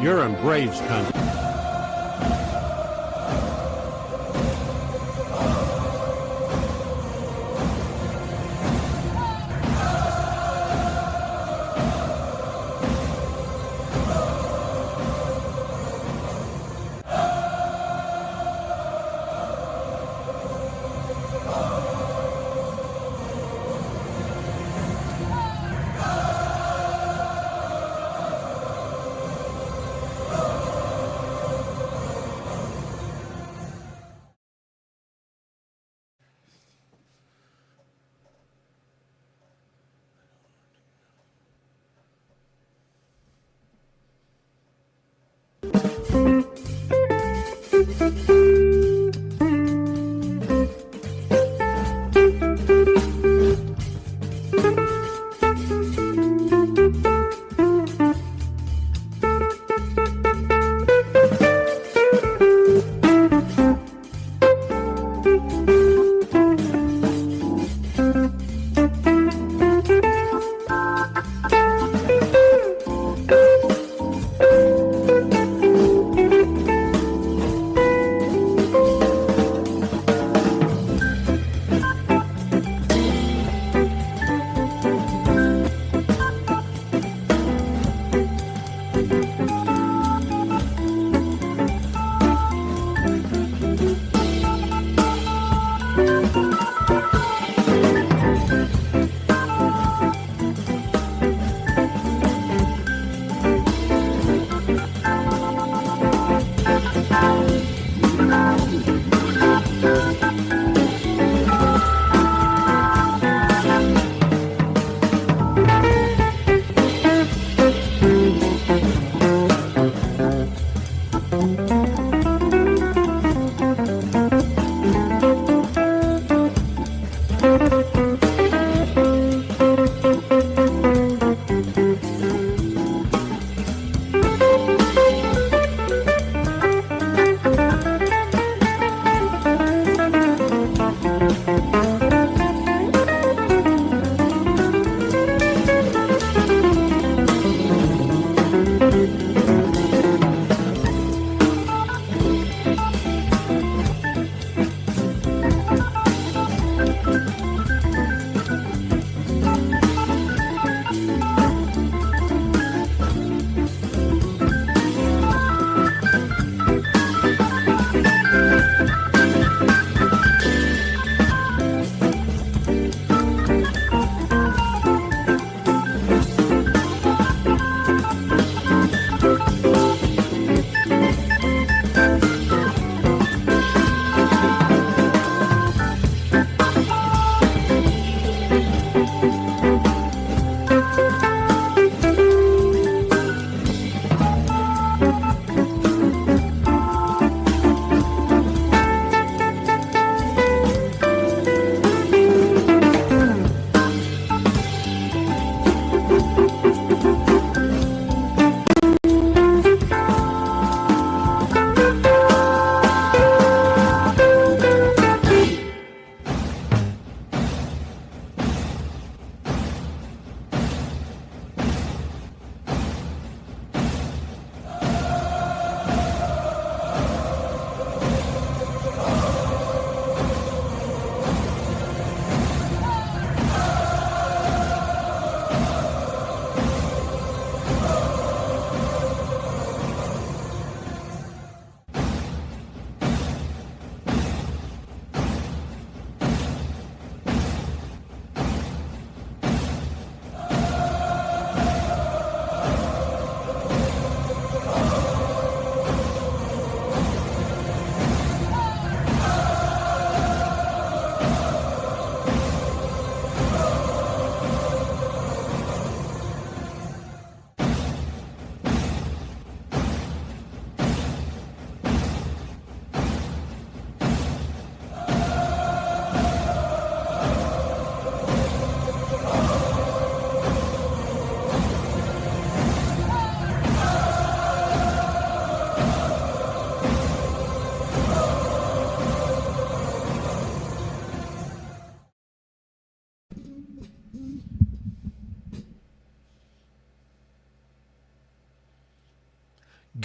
You're in Braves country.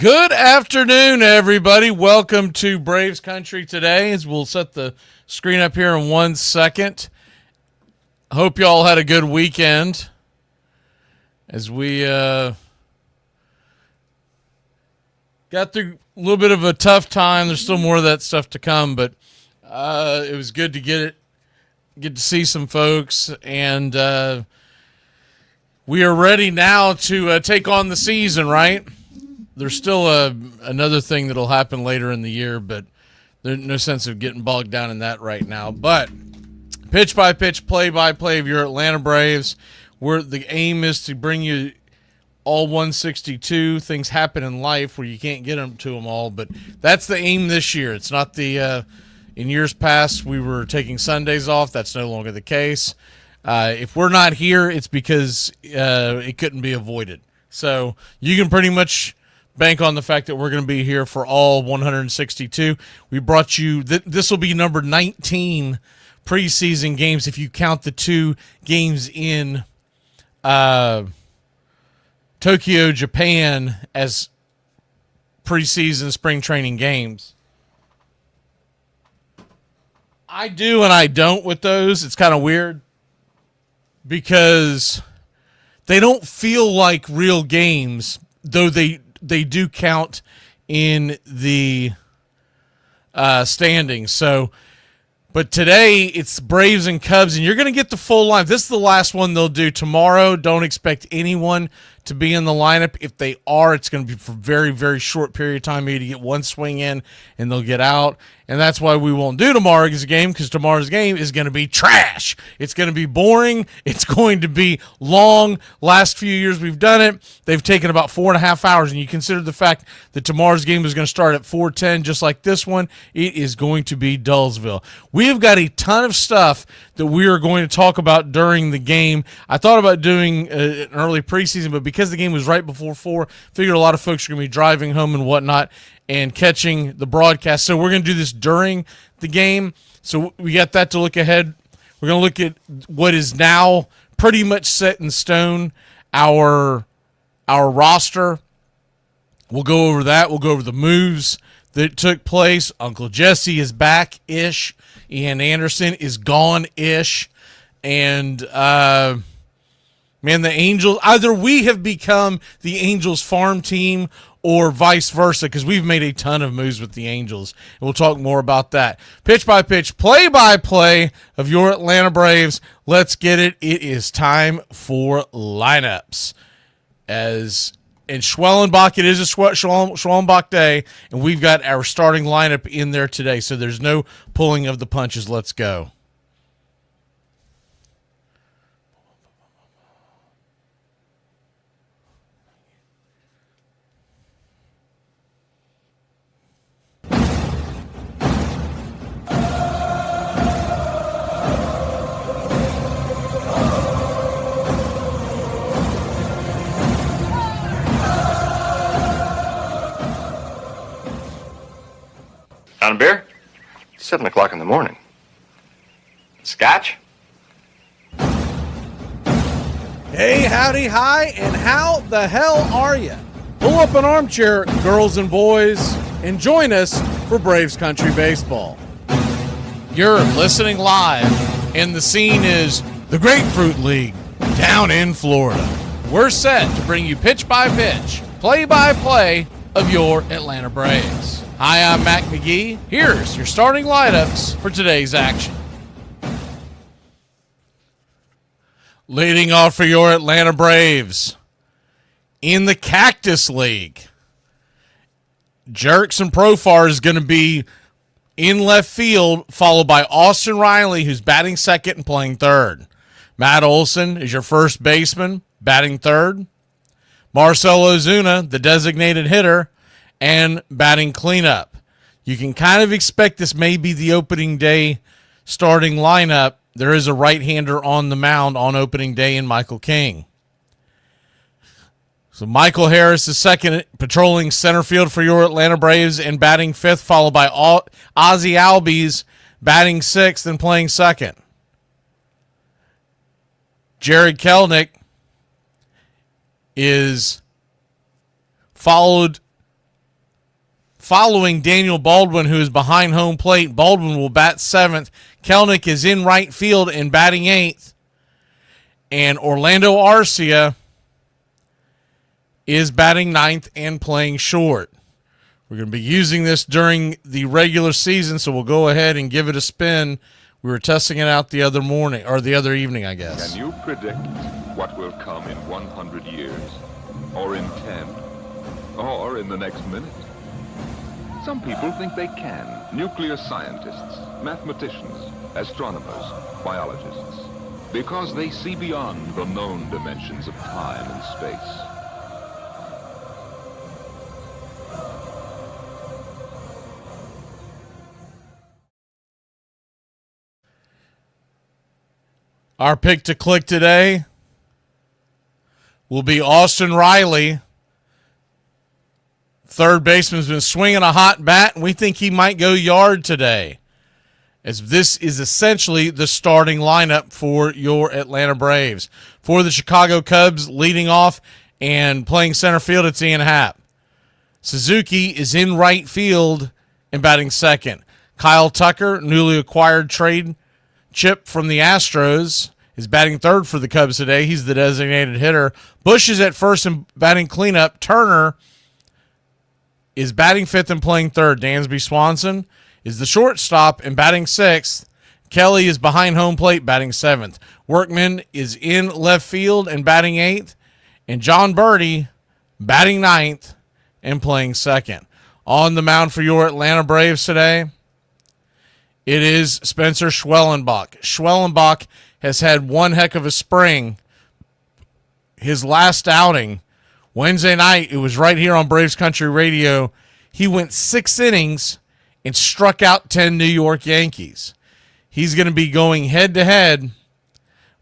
Good afternoon, everybody. Welcome to Braves Country today. As we'll set the screen up here in 1 second. Hope you all had a good weekend. As we got through a little bit of a tough time. There's still more of that stuff to come, but it was good to get to see some folks, and we are ready now to take on the season, right? There's still another thing that'll happen later in the year, but there's no sense of getting bogged down in that right now. But pitch by pitch, play by play of your Atlanta Braves, where the aim is to bring you all 162. Things happen in life where you can't get them to them all, but that's the aim this year. It's not the in years past we were taking Sundays off. That's no longer the case. If we're not here, it's because it couldn't be avoided. So you can pretty much bank on the fact that we're going to be here for all 162. We brought you this will be number 19 preseason games if you count the 2 games in Tokyo, Japan as preseason spring training games. I do and I don't with those. It's kind of weird because they don't feel like real games, though they do count in the standings. So, but today it's Braves and Cubs, and you're going to get the full line. This is the last one they'll do tomorrow. Don't expect anyone to be in the lineup. If they are, it's going to be for a very, very short period of time, maybe to get one swing in, and they'll get out. And that's why we won't do tomorrow's game, because tomorrow's game is going to be trash. It's going to be boring. It's going to be long. Last few years we've done it. They've taken about 4.5 hours, and you consider the fact that tomorrow's game is going to start at 4:10, just like this one. It is going to be Dullsville. We have got a ton of stuff that we are going to talk about during the game. I thought about doing an early preseason, but because the game was right before 4, figured a lot of folks are going to be driving home and whatnot and catching the broadcast. So we're going to do this during the game. So we got that to look ahead. We're going to look at what is now pretty much set in stone, our roster. We'll go over that. We'll go over the moves that took place. Uncle Jesse is back-ish. Ian Anderson is gone-ish. And, man, the Angels, either we have become the Angels farm team or vice versa, because we've made a ton of moves with the Angels. And we'll talk more about that. Pitch by pitch, play by play of your Atlanta Braves. Let's get it. It is time for lineups. As in Schwellenbach, it is a Schwellenbach day, and we've got our starting lineup in there today. So there's no pulling of the punches. Let's go. On a beer? 7 o'clock in the morning. Scotch? Hey, howdy, hi, and how the hell are you? Pull up an armchair, girls and boys, and join us for Braves Country Baseball. You're listening live, and the scene is the Grapefruit League down in Florida. We're set to bring you pitch by pitch, play by play of your Atlanta Braves. Hi, I'm Mac Magee. Here's your starting lineups for today's action. Leading off for your Atlanta Braves, in the Cactus League, Jurickson Profar is going to be in left field, followed by Austin Riley, who's batting second and playing third. Matt Olson is your first baseman, batting third. Marcell Ozuna, the designated hitter, and batting cleanup. You can kind of expect this may be the opening day starting lineup. There is a right-hander on the mound on opening day in Michael King. So Michael Harris is second, patrolling center field for your Atlanta Braves and batting fifth, followed by Ozzie Albies batting sixth and playing second. Jared Kelenic is followed following Daniel Baldwin, who is behind home plate. Baldwin will bat 7th. Kelenic is in right field and batting 8th. And Orlando Arcia is batting 9th and playing short. We're going to be using this during the regular season, so we'll go ahead and give it a spin. We were testing it out the other morning, or the other evening, I guess. Can you predict what will come in 100 years, or in 10, or in the next minute? Some people think they can. Nuclear scientists, mathematicians, astronomers, biologists, because they see beyond the known dimensions of time and space. Our pick to click today will be Austin Riley. Third baseman's been swinging a hot bat, and we think he might go yard today, as this is essentially the starting lineup for your Atlanta Braves. For the Chicago Cubs, leading off and playing center field, it's Ian Happ. Suzuki is in right field and batting 2nd. Kyle Tucker, newly acquired trade chip from the Astros, is batting 3rd for the Cubs today. He's the designated hitter. Bush is at 1st and batting cleanup. Turner is batting 5th and playing 3rd. Dansby Swanson is the shortstop and batting 6th. Kelly is behind home plate, batting 7th. Workman is in left field and batting 8th. And John Birdie batting 9th and playing 2nd. On the mound for your Atlanta Braves today, it is Spencer Schwellenbach. Schwellenbach has had one heck of a spring. His last outing, Wednesday night, it was right here on Braves Country Radio. He went 6 innings and struck out 10 New York Yankees. He's going to be going head-to-head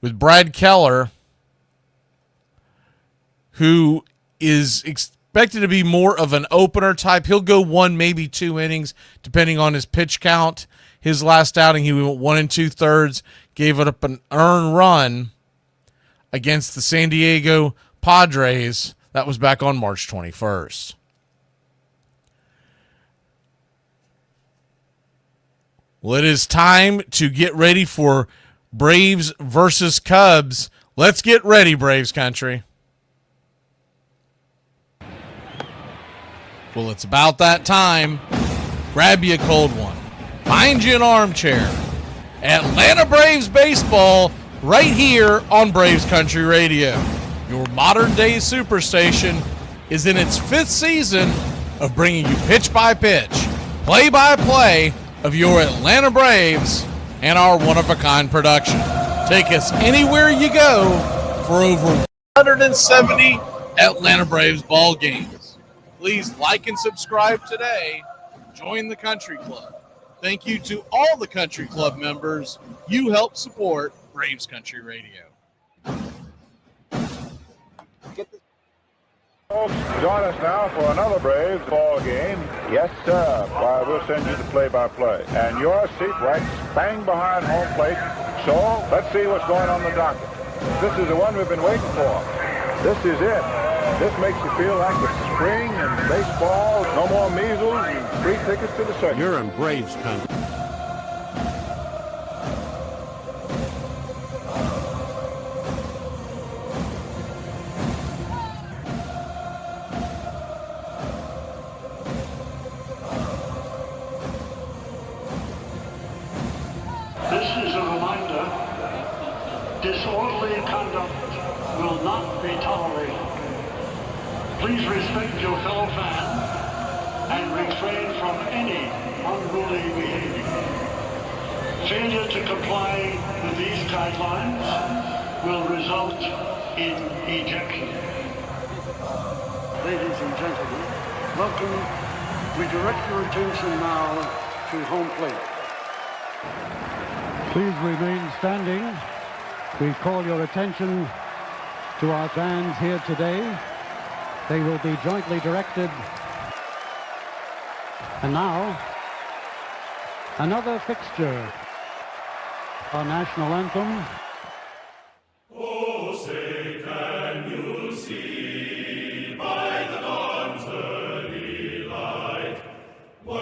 with Brad Keller, who is expected to be more of an opener type. He'll go 1, maybe 2 innings, depending on his pitch count. His last outing, he went 1 2/3, gave it up an earned run against the San Diego Padres. That was back on March 21st. Well, it is time to get ready for Braves versus Cubs. Let's get ready, Braves country. Well, it's about that time. Grab you a cold one. Find you an armchair. Atlanta Braves baseball right here on Braves Country Radio. Your modern-day superstation is in its 5th season of bringing you pitch-by-pitch, play-by-play of your Atlanta Braves and our one-of-a-kind production. Take us anywhere you go for over 170 Atlanta Braves ball games. Please like and subscribe today. Join the Country Club. Thank you to all the Country Club members. You help support Braves Country Radio. Folks, join us now for another Braves ball game. Yes, sir. Why, we'll send you the play-by-play. And your seat right bang behind home plate. So, let's see what's going on the docket. This is the one we've been waiting for. This is it. This makes you feel like it's spring and baseball. No more measles and free tickets to the circus. You're in Braves country. This is a reminder. Disorderly conduct will not be tolerated. Please respect your fellow fan and refrain from any unruly behavior. Failure to comply with these guidelines will result in ejection. Ladies and gentlemen, welcome. We direct your attention now to home plate. Please remain standing. We call your attention to our fans here today. They will be jointly directed. And now, another fixture. Our national anthem. Oh, say, can you see by the dawn's early light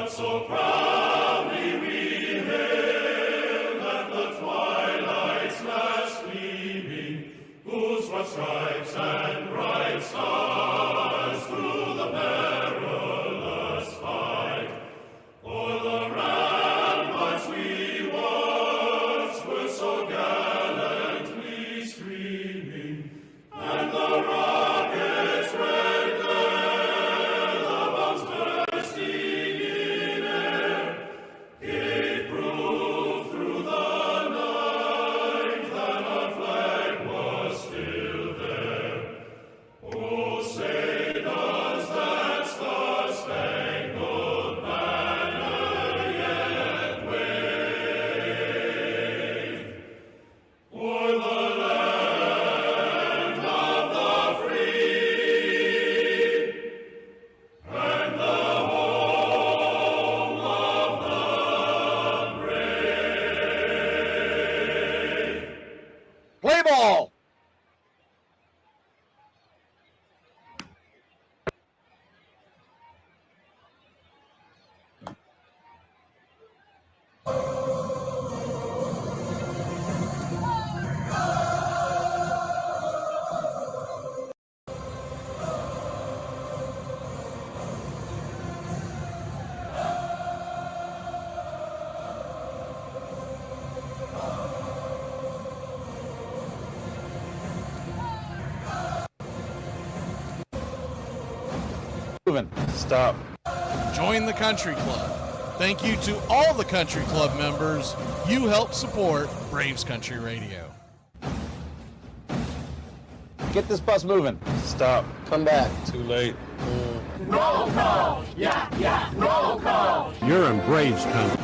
what so proudly we hailed at the twilight's last gleaming, whose broad stripes and bright stars through the perilous fight o'er the ramparts we watched were so gallantly streaming, and the rockets red glare, the bombs bursting in air, gave proof through the night that our flag was still there. Oh, say does that star-spangled banner yet wave o'er the land of the free and the home of the brave? Play ball! Stop. Join the country club. Thank you to all the country club members. You help support Braves Country Radio. Get this bus moving. Stop. Come back. Too late. Roll call! Yeah, roll call! You're in Braves country.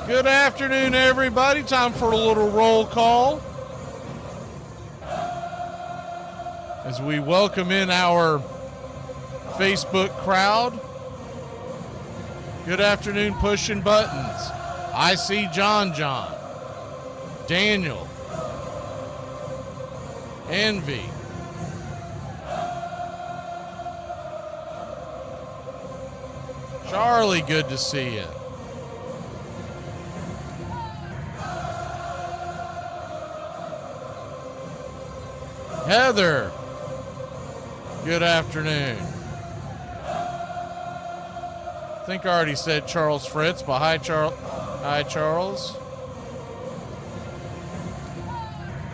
Good afternoon, everybody. Time for a little roll call as we welcome in our Facebook crowd. Good afternoon, pushing buttons. I see John, Daniel, Envy, Charlie, good to see you. Heather, good afternoon. I think I already said Charles Fritz, but hi, Charles.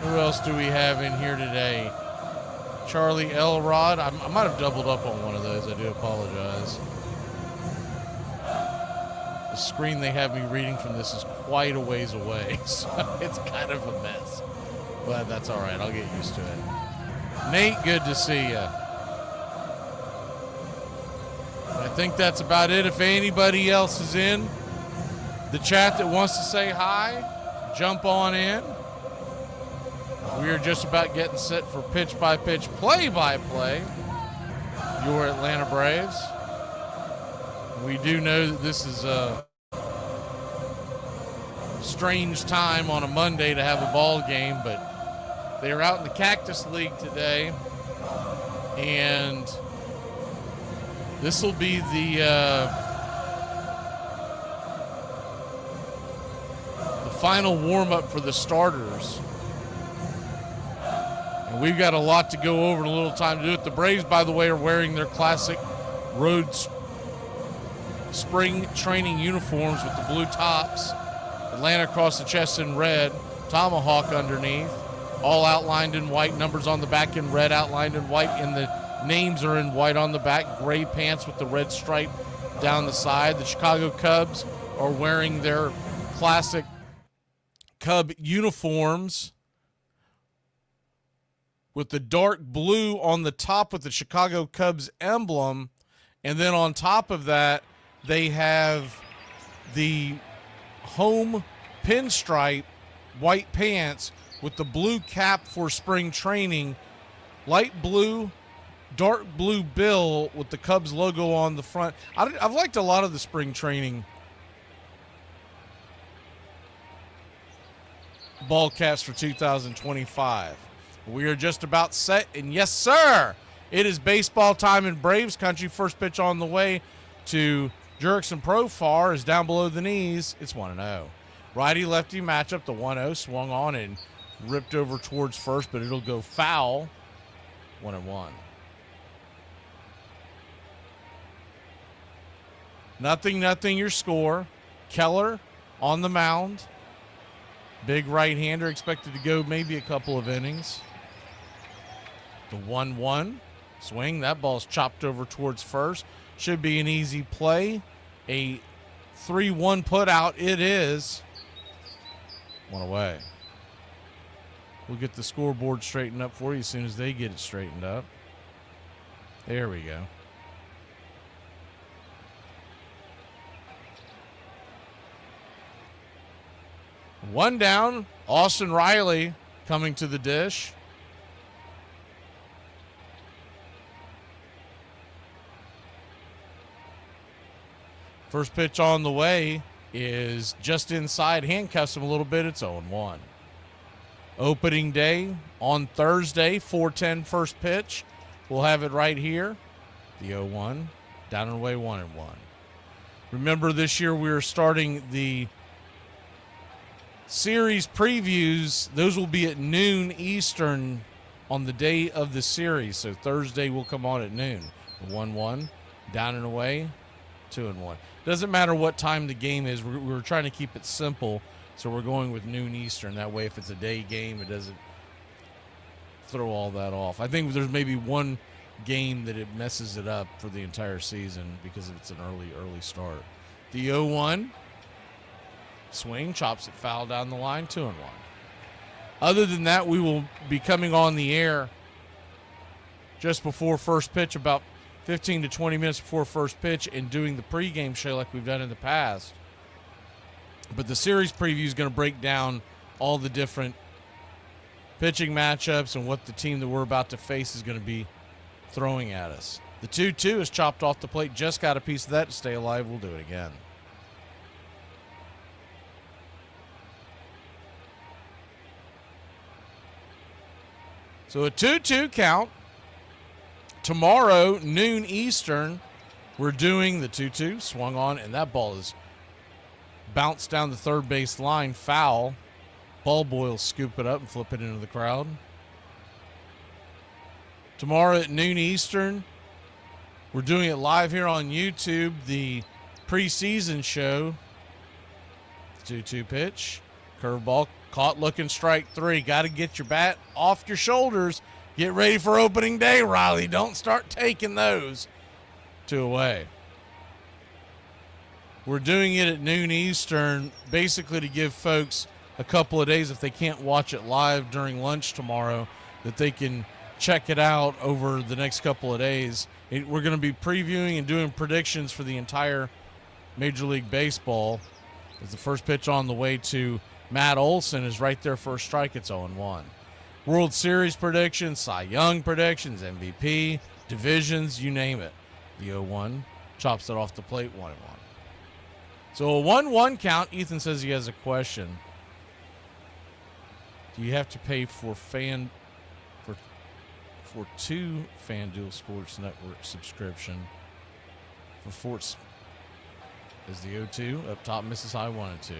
Who else do we have in here today? Charlie Elrod. I might have doubled up on one of those. I do apologize. The screen they have me reading from this is quite a ways away, so it's kind of a mess. But that's all right. I'll get used to it. Nate, good to see you. I think that's about it. If anybody else is in the chat that wants to say hi, jump on in. We are just about getting set for pitch-by-pitch, play-by-play. Your Atlanta Braves. We do know that this is a strange time on a Monday to have a ball game, but they are out in the Cactus League today, and this will be the final warm-up for the starters. And we've got a lot to go over and a little time to do it. The Braves, by the way, are wearing their classic road spring training uniforms with the blue tops, Atlanta across the chest in red, tomahawk underneath, all outlined in white, numbers on the back in red, outlined in white, and the names are in white on the back, gray pants with the red stripe down the side. The Chicago Cubs are wearing their classic Cub uniforms with the dark blue on the top with the Chicago Cubs emblem, and then on top of that, they have the home pinstripe white pants with the blue cap for spring training, light blue, dark blue bill with the Cubs logo on the front. I've liked a lot of the spring training ball caps for 2025. We are just about set, and yes, sir, it is baseball time in Braves country. First pitch on the way to Jurickson Profar is down below the knees. It's 1-0. Righty-lefty matchup, the 1-0 swung on and ripped over towards first, but it'll go foul. 1-1. Nothing your score. Keller on the mound. Big right-hander expected to go maybe a couple of innings. The 1-1 swing. That ball's chopped over towards first. Should be an easy play. A 3-1 put out. It is. One away. We'll get the scoreboard straightened up for you as soon as they get it straightened up. There we go. One down. Austin Riley coming to the dish. First pitch on the way is just inside. Handcuffs him a little bit. It's 0-1. Opening day on Thursday, 4:10 first pitch. We'll have it right here. The 0-1. Down and away, 1-1. Remember, this year we are starting the series previews. Those will be at noon Eastern on the day of the series. So Thursday will come on at noon. 1-1. Down and away, 2-1. Doesn't matter what time the game is. We're trying to keep it simple, so we're going with noon Eastern. That way, if it's a day game, it doesn't throw all that off. I think there's maybe one game that it messes it up for the entire season because it's an early start. The 0-1 swing, chops it foul down the line, 2-1. Other than that, we will be coming on the air just before first pitch, about 15 to 20 minutes before first pitch, and doing the pregame show like we've done in the past. But the series preview is going to break down all the different pitching matchups and what the team that we're about to face is going to be throwing at us. The 2-2 is chopped off the plate. Just got a piece of that to stay alive. We'll do it again. So a 2-2 count. Tomorrow, noon Eastern, we're doing the 2-2, swung on, and that ball is bounced down the third base line, foul. Ball boy will scoop it up and flip it into the crowd. Tomorrow at noon Eastern, we're doing it live here on YouTube, the preseason show. 2-2 pitch, curveball, caught looking, strike three. Got to get your bat off your shoulders. Get ready for opening day, Riley. Don't start taking those. 2 away. We're doing it at noon Eastern, basically to give folks a couple of days, if they can't watch it live during lunch tomorrow, that they can check it out over the next couple of days. We're going to be previewing and doing predictions for the entire Major League Baseball. As the first pitch on the way to Matt Olson is right there for a strike. It's 0-1. World Series predictions, Cy Young predictions, MVP, divisions, you name it. The 0-1 chops it off the plate, 1-1. So a 1-1 count. Ethan says he has a question. Do you have to pay for two FanDuel Sports Network subscription for Forts? Is the 0-2 up top, misses high, 1-2.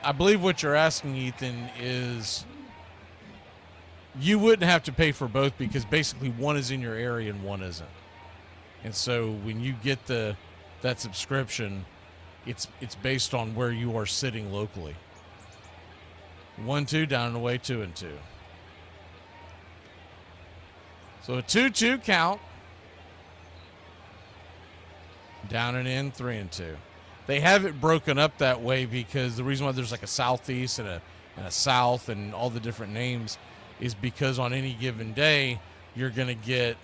I believe what you're asking, Ethan, is you wouldn't have to pay for both because basically one is in your area and one isn't. And so when you get that subscription, it's based on where you are sitting locally. 1-2, down and away, 2-2. So a 2-2 count. Down and in, 3-2. They have it broken up that way because the reason why there's like a southeast and a south and all the different names is because on any given day you're going to get,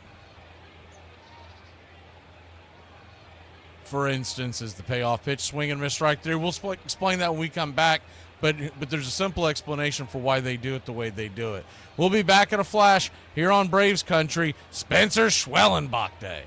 for instance, is the payoff pitch, swing and miss strike three. We'll explain that when we come back, but there's a simple explanation for why they do it the way they do it. We'll be back in a flash here on Braves Country, Spencer Schwellenbach Day.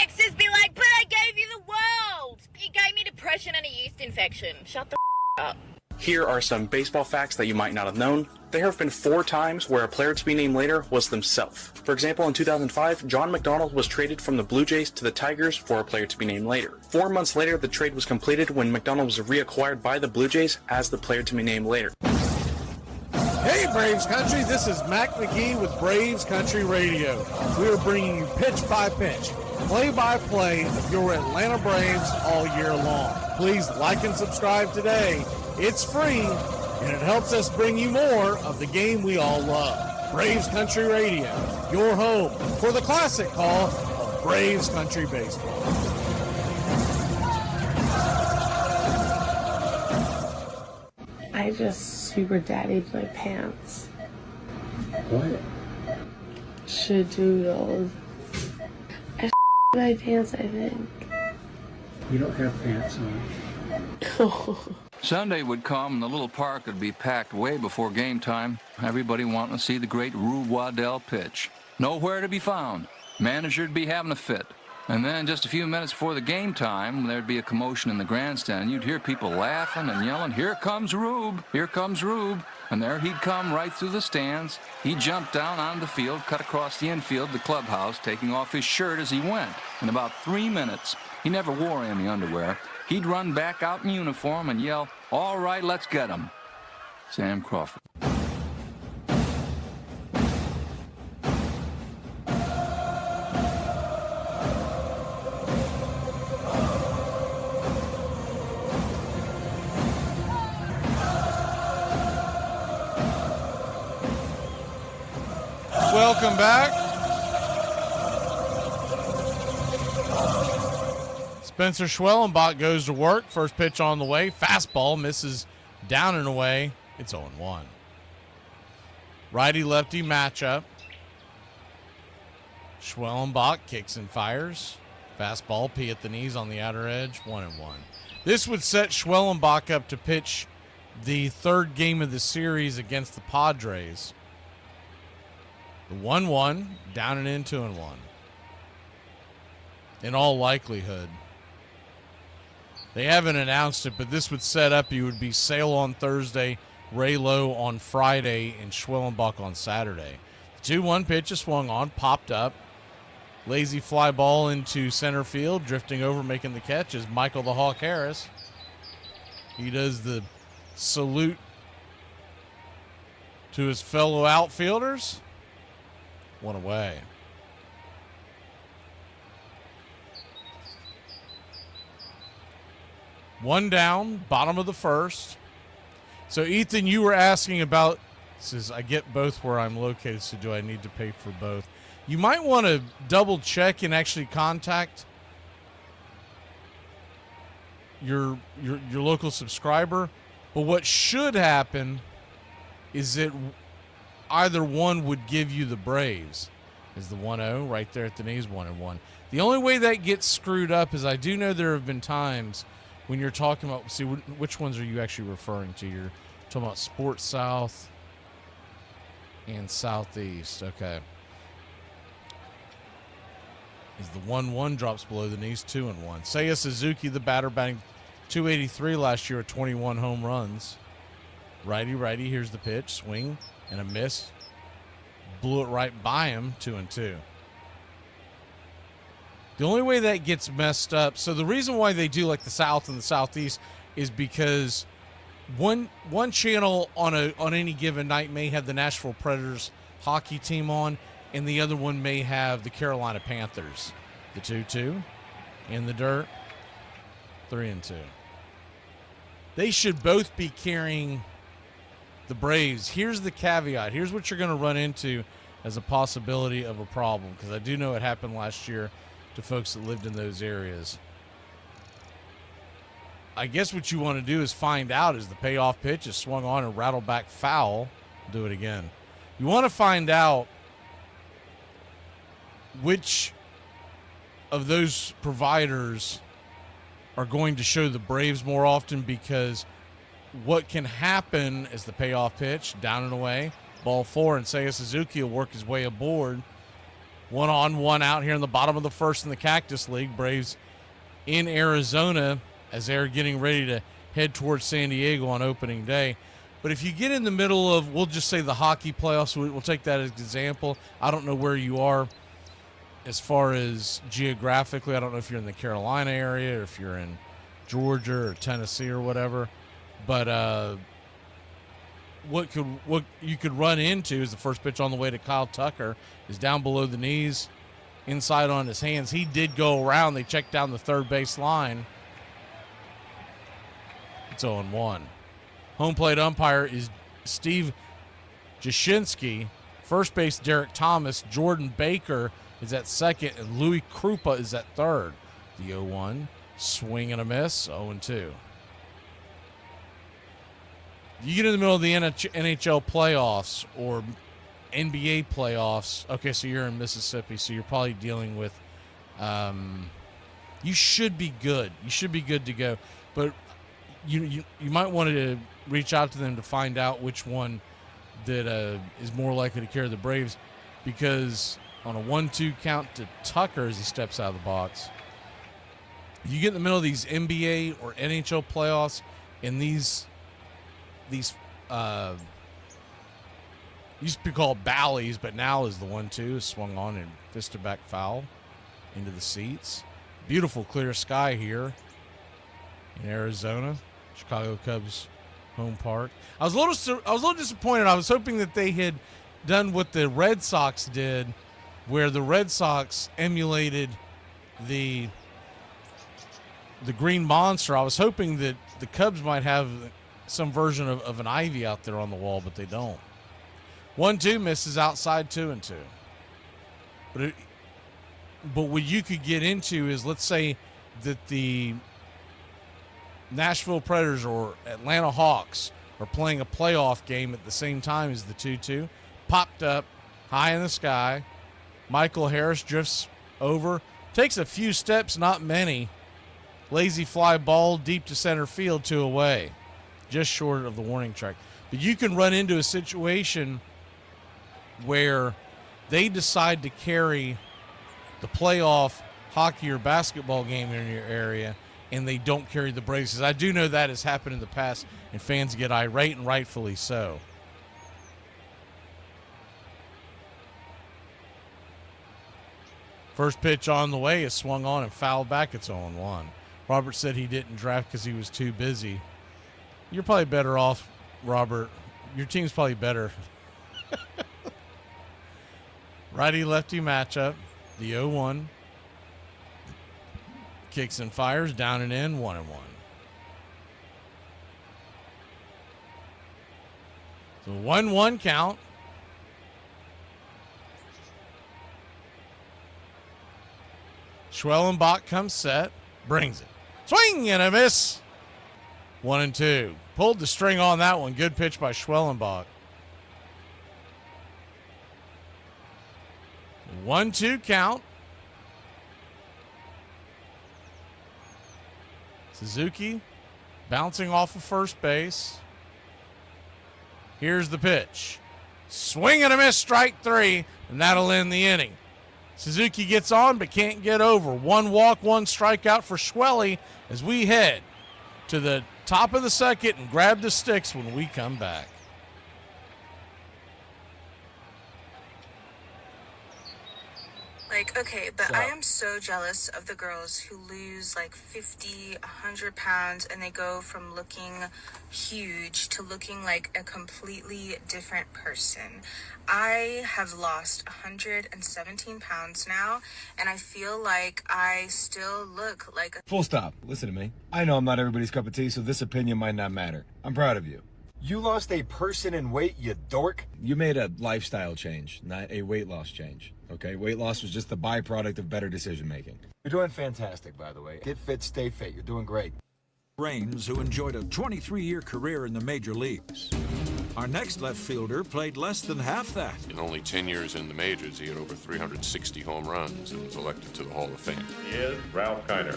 Exes be like, but I gave you the world. You gave me depression and a yeast infection. Shut the up. Here are some baseball facts that you might not have known. There have been 4 times where a player to be named later was themselves. For example, in 2005, John McDonald was traded from the Blue Jays to the Tigers for a player to be named later. 4 months later, the trade was completed when McDonald was reacquired by the Blue Jays as the player to be named later. Hey Braves Country, this is Mac Magee with Braves Country Radio. We are bringing you pitch by pitch, play by play of your Atlanta Braves all year long. Please like and subscribe today. It's free, and it helps us bring you more of the game we all love. Braves Country Radio, your home for the classic call of Braves Country Baseball. I just super daddied my pants. What? Shadoodled. I my pants, I think. You don't have pants on. Sunday would come and the little park would be packed way before game time. Everybody wanting to see the great Rube Waddell pitch. Nowhere to be found. Manager'd be having a fit. And then just a few minutes before the game time, there'd be a commotion in the grandstand. You'd hear people laughing and yelling, "Here comes Rube! Here comes Rube!" And there he'd come right through the stands. He'd jump down onto the field, cut across the infield, the clubhouse, taking off his shirt as he went. In about 3 minutes, he never wore any underwear. He'd run back out in uniform and yell, "All right, let's get him." Sam Crawford. Welcome back. Spencer Schwellenbach goes to work. First pitch on the way. Fastball misses down and away. It's 0-1. Righty-lefty matchup. Schwellenbach kicks and fires. Fastball, P at the knees on the outer edge. 1-1. This would set Schwellenbach up to pitch the 3rd game of the series against the Padres. The 1-1, down and in, 2-1. In all likelihood. They haven't announced it, but this would set up, you would be Sale on Thursday, Ray Lowe on Friday, and Schwellenbach on Saturday. The 2-1 pitch is swung on, popped up. Lazy fly ball into center field, drifting over, making the catch is Michael the Hawk Harris. He does the salute to his fellow outfielders. 1 away. One down, bottom of the first. So, Ethan, you were asking about, says, I get both where I'm located, so do I need to pay for both? You might want to double check and actually contact your local subscriber. But what should happen is that either one would give you the Braves. Is the 1-0 right there at the knees, 1-1. The only way that gets screwed up is I do know there have been times when you're talking about, see, which ones are you actually referring to? You're talking about Sports South and Southeast. Okay. As the 1-1 drops below the knees, 2-1. Seiya Suzuki, the batter, batting .283 last year at 21 home runs. Righty, here's the pitch. Swing and a miss. Blew it right by him, 2-2. The only way that gets messed up, so the reason why they do like the South and the Southeast is because one channel on any given night may have the Nashville Predators hockey team on, and the other one may have the Carolina Panthers. The 2-2 in the dirt, 3-2. They should both be carrying the Braves. Here's the caveat. Here's what you're going to run into as a possibility of a problem, because I do know it happened last year to folks that lived in those areas. I guess what you want to do is find out is the payoff pitch is swung on and rattled back foul. Do it again. You want to find out which of those providers are going to show the Braves more often, because what can happen is the payoff pitch, down and away, ball 4, and Seiya Suzuki will work his way aboard. 1 on, 1 out here in the bottom of the first in the Cactus League. Braves in Arizona as they're getting ready to head towards San Diego on opening day. But if you get in the middle of, we'll just say the hockey playoffs, we'll take that as an example. I don't know where you are as far as geographically. I don't know if you're in the Carolina area or if you're in Georgia or Tennessee or whatever. But what you could run into is the first pitch on the way to Kyle Tucker is down below the knees, inside on his hands. He did go around. They checked down the third base line. It's 0-1. Home plate umpire is Steve Yastrzemski. First base, Derek Thomas. Jordan Baker is at second, and Louis Krupa is at third. The 0-1. Swing and a miss, 0-2. You get in the middle of the NHL playoffs or NBA playoffs. Okay, so you're in Mississippi, so you're probably dealing with you should be good. You should be good to go. But you might want to reach out to them to find out which one that is more likely to carry the Braves, because on a 1-2 count to Tucker as he steps out of the box, you get in the middle of these NBA or NHL playoffs, and these used to be called ballies, but now is the 1-2 is swung on and fisted back foul into the seats. Beautiful clear sky here in Arizona, Chicago Cubs home park. I was a little disappointed. I was hoping that they had done what the Red Sox did, where the Red Sox emulated the Green Monster. I was hoping that the Cubs might have some version of an ivy out there on the wall, but they don't. 1-2 misses outside, 2-2. But what you could get into is, let's say that the Nashville Predators or Atlanta Hawks are playing a playoff game at the same time as the 2-2. Popped up high in the sky. Michael Harris drifts over, takes a few steps, not many. Lazy fly ball deep to center field, 2 away. Just short of the warning track. But you can run into a situation where they decide to carry the playoff hockey or basketball game in your area, and they don't carry the Braves. Because I do know that has happened in the past, and fans get irate, and rightfully so. First pitch on the way is swung on and fouled back. It's 0-1. Robert said he didn't draft because he was too busy. You're probably better off, Robert. Your team's probably better. Righty-lefty matchup. The 0-1. Kicks and fires. Down and in. 1-1. So 1-1 count. Schwellenbach comes set. Brings it. Swing and a miss. 1-2. Pulled the string on that one. Good pitch by Schwellenbach. 1-2 count. Suzuki bouncing off of first base. Here's the pitch. Swing and a miss, strike 3, and that'll end the inning. Suzuki gets on but can't get over. 1 walk, 1 strikeout for Schwelly as we head to the top of the second and grab the sticks when we come back. Like, okay, but I am so jealous of the girls who lose like 50, 100 pounds and they go from looking huge to looking like a completely different person. I have lost 117 pounds now, and I feel like I still look like a... Full stop. Listen to me. I know I'm not everybody's cup of tea, so this opinion might not matter. I'm proud of you. You lost a person in weight, you dork. You made a lifestyle change, not a weight loss change. Okay, weight loss was just the byproduct of better decision making. You're doing fantastic, by the way. Get fit, stay fit. You're doing great. Raines, who enjoyed a 23-year career in the major leagues. Our next left fielder played less than half that. In only 10 years in the majors, he had over 360 home runs and was elected to the Hall of Fame. He is Ralph Kiner.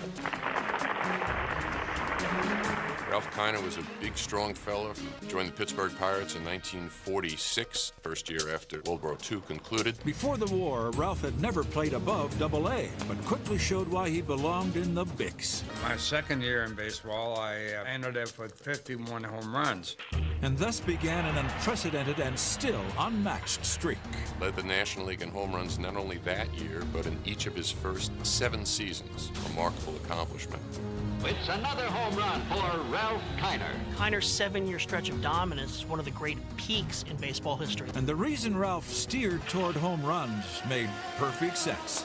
Ralph Kiner was a big, strong fella. Joined the Pittsburgh Pirates in 1946, first year after World War II concluded. Before the war, Ralph had never played above Double-A, but quickly showed why he belonged in the bigs. My second year in baseball, I ended up with 51 home runs. And thus began an unprecedented and still unmatched streak. Led the National League in home runs not only that year, but in each of his first 7 seasons. Remarkable accomplishment. It's another home run for Ralph Kiner. Kiner's 7-year stretch of dominance is one of the great peaks in baseball history. And the reason Ralph steered toward home runs made perfect sense.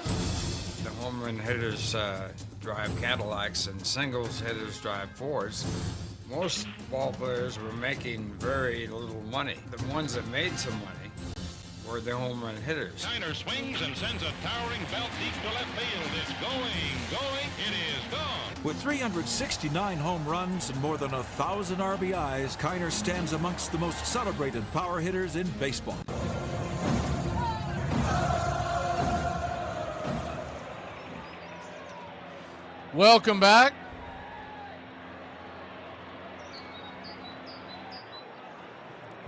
The home run hitters drive Cadillacs and singles hitters drive Fords. Most ball players were making very little money. The ones that made some money were the home run hitters. Kiner swings and sends a towering belt deep to left field. It's going, it is gone. With 369 home runs and more than 1,000 RBIs, Kiner stands amongst the most celebrated power hitters in baseball. Welcome back.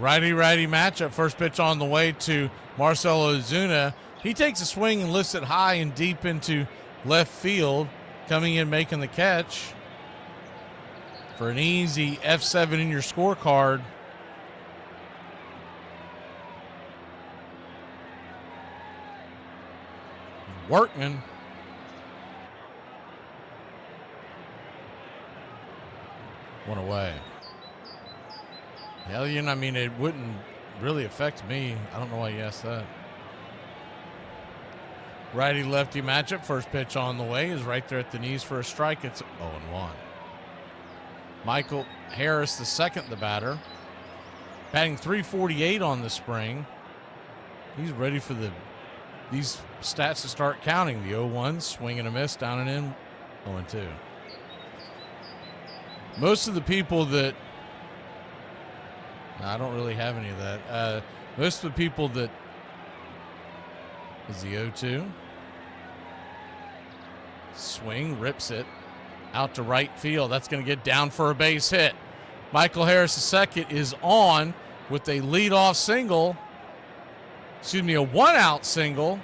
Righty-righty matchup. First pitch on the way to Marcell Ozuna. He takes a swing and lifts it high and deep into left field. Coming in, making the catch for an easy F7 in your scorecard. Workman. One away. Hell, I mean, it wouldn't really affect me. I don't know why you asked that. Righty-lefty matchup. First pitch on the way is right there at the knees for a strike. It's 0-1. Michael Harris, the second, the batter. Batting .348 on the spring. He's ready for these stats to start counting. The 0-1, swing and a miss, down and in, 0-2. Most of the people that... I don't really have any of that. Most of the people that... Is the 0-2. Swing, rips it out to right field. That's going to get down for a base hit. Michael Harris, the second, is on with a leadoff single. Excuse me, a one-out single.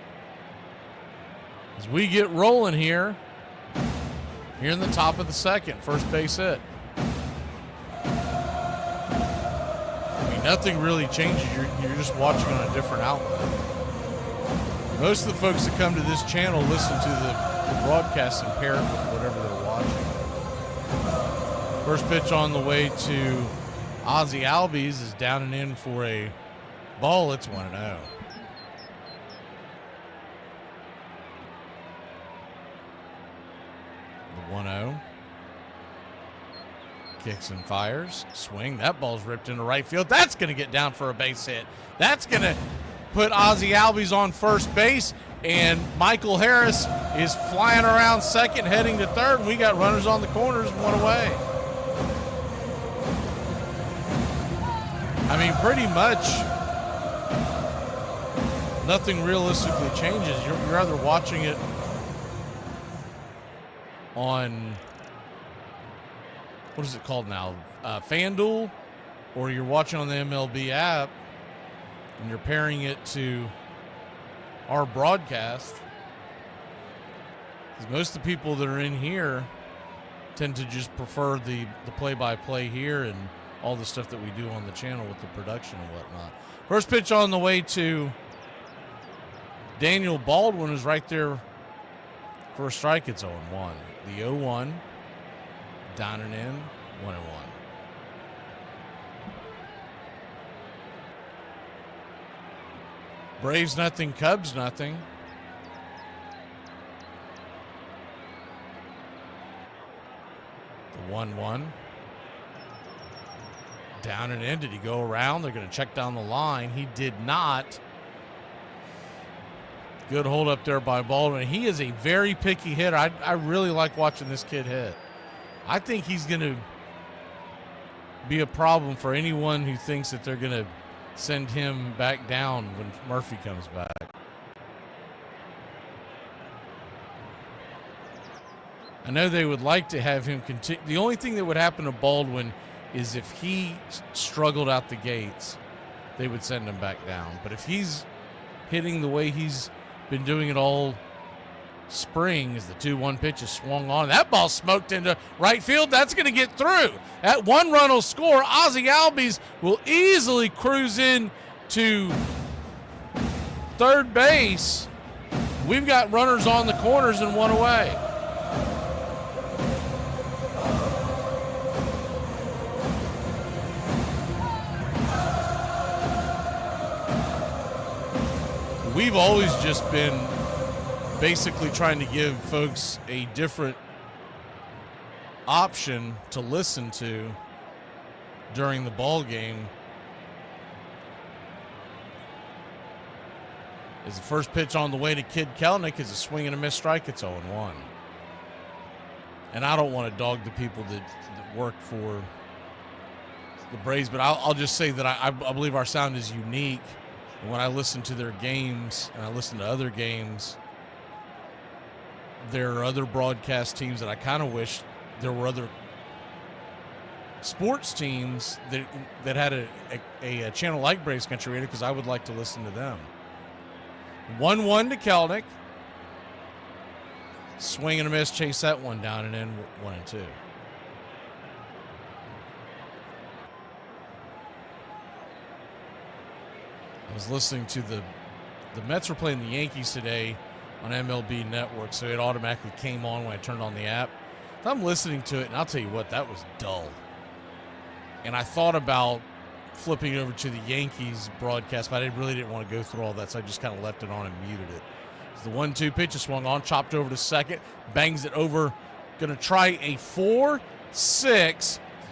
As we get rolling here in the top of the second. First base hit. Nothing really changes. You're just watching on a different outlet. Most of the folks that come to this channel listen to the broadcast and pair it with whatever they're watching. First pitch on the way to Ozzie Albies is down and in for a ball. It's 1-0. The 1-0. Kicks and fires. Swing. That ball's ripped into right field. That's going to get down for a base hit. That's going to put Ozzie Albies on first base. And Michael Harris is flying around second, heading to third. And we got runners on the corners, one away. I mean, pretty much nothing realistically changes. You're either watching it on... what is it called now? FanDuel, or you're watching on the MLB app and you're pairing it to our broadcast. Because most of the people that are in here tend to just prefer the play-by-play here and all the stuff that we do on the channel with the production and whatnot. First pitch on the way to Daniel Baldwin is right there for a strike. It's 0-1. The 0-1. Down and in, 1-1. Braves nothing, Cubs nothing. The 1-1. Down and in. Did he go around? They're going to check down the line. He did not. Good hold up there by Baldwin. He is a very picky hitter. I really like watching this kid hit. I think he's going to be a problem for anyone who thinks that they're going to send him back down when Murphy comes back. I know they would like to have him continue. The only thing that would happen to Baldwin is if he struggled out the gates, they would send him back down. But if he's hitting the way he's been doing it all spring, as the 2-1 pitch is swung on, that ball smoked into right field. That's going to get through. That one run will score. Ozzie Albies will easily cruise in to third base. We've got runners on the corners and one away. We've always just been basically trying to give folks a different option to listen to during the ball game. As the first pitch on the way to Kid Kelnick is a swing and a miss strike. It's 0-1. And I don't want to dog the people that work for the Braves, but I'll just say that I believe our sound is unique. And when I listen to their games and I listen to other games, there are other broadcast teams that I kind of wish there were other sports teams that had a channel like Braves Country Radio, because I would like to listen to them. 1-1 to Kelnick. Swing and a miss, chase that one down, and then 1-2. I was listening to the Mets were playing the Yankees today on MLB Network, so it automatically came on when I turned on the app. So I'm listening to it, and I'll tell you what, that was dull. And I thought about flipping over to the Yankees broadcast, but I really didn't want to go through all that, so I just kind of left it on and muted it. So the 1-2 pitch is swung on, chopped over to second, bangs it over, going to try a 4-6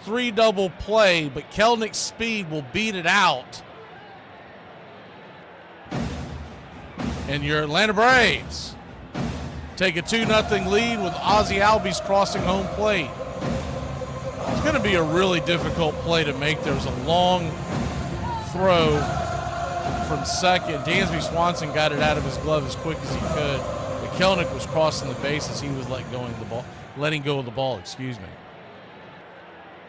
3-double play, but Kelnick's speed will beat it out. And your Atlanta Braves take a 2-0 lead with Ozzie Albies crossing home plate. It's going to be a really difficult play to make. There was a long throw from second. Dansby Swanson got it out of his glove as quick as he could. But Kelnick was crossing the base as he was letting go of the ball.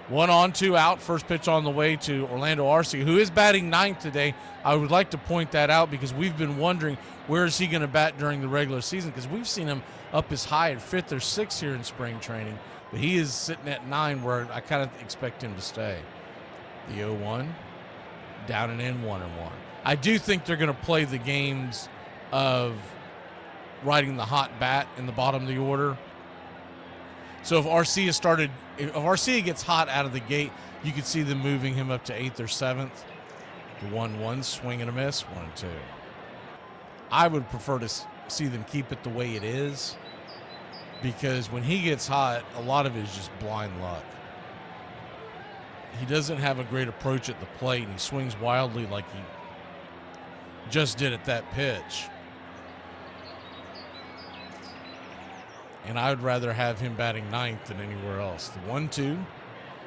1 on, 2 out. First pitch on the way to Orlando Arcia, who is batting ninth today. I would like to point that out because we've been wondering where is he going to bat during the regular season, because we've seen him up as high at 5th or 6th here in spring training. But he is sitting at 9, where I kind of expect him to stay. The 0-1, down and in, 1-1. I do think they're going to play the games of riding the hot bat in the bottom of the order. So if Arcia gets hot out of the gate, you could see them moving him up to 8th or 7th. The 1-1, swing and a miss, 1-2. I would prefer to see them keep it the way it is, because when he gets hot, a lot of it is just blind luck. He doesn't have a great approach at the plate, and he swings wildly like he just did at that pitch. And I would rather have him batting ninth than anywhere else. The 1-2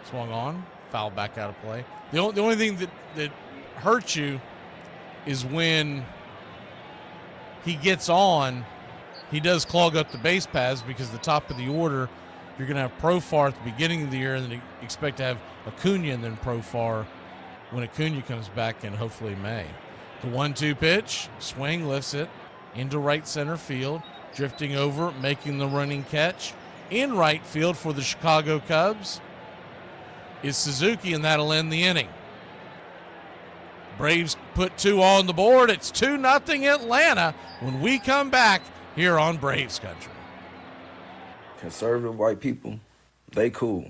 swung on, foul back out of play. The only thing that hurts you is when he gets on, he does clog up the base paths, because the top of the order, you're going to have Profar at the beginning of the year, and then you expect to have Acuna and then Profar when Acuna comes back in hopefully May. The 1-2 pitch, swing, lifts it into right center field. Drifting over, making the running catch in right field for the Chicago Cubs is Suzuki, and that'll end the inning. Braves put 2 on the board. It's 2-0 Atlanta when we come back here on Braves Country. Conservative white people, they cool.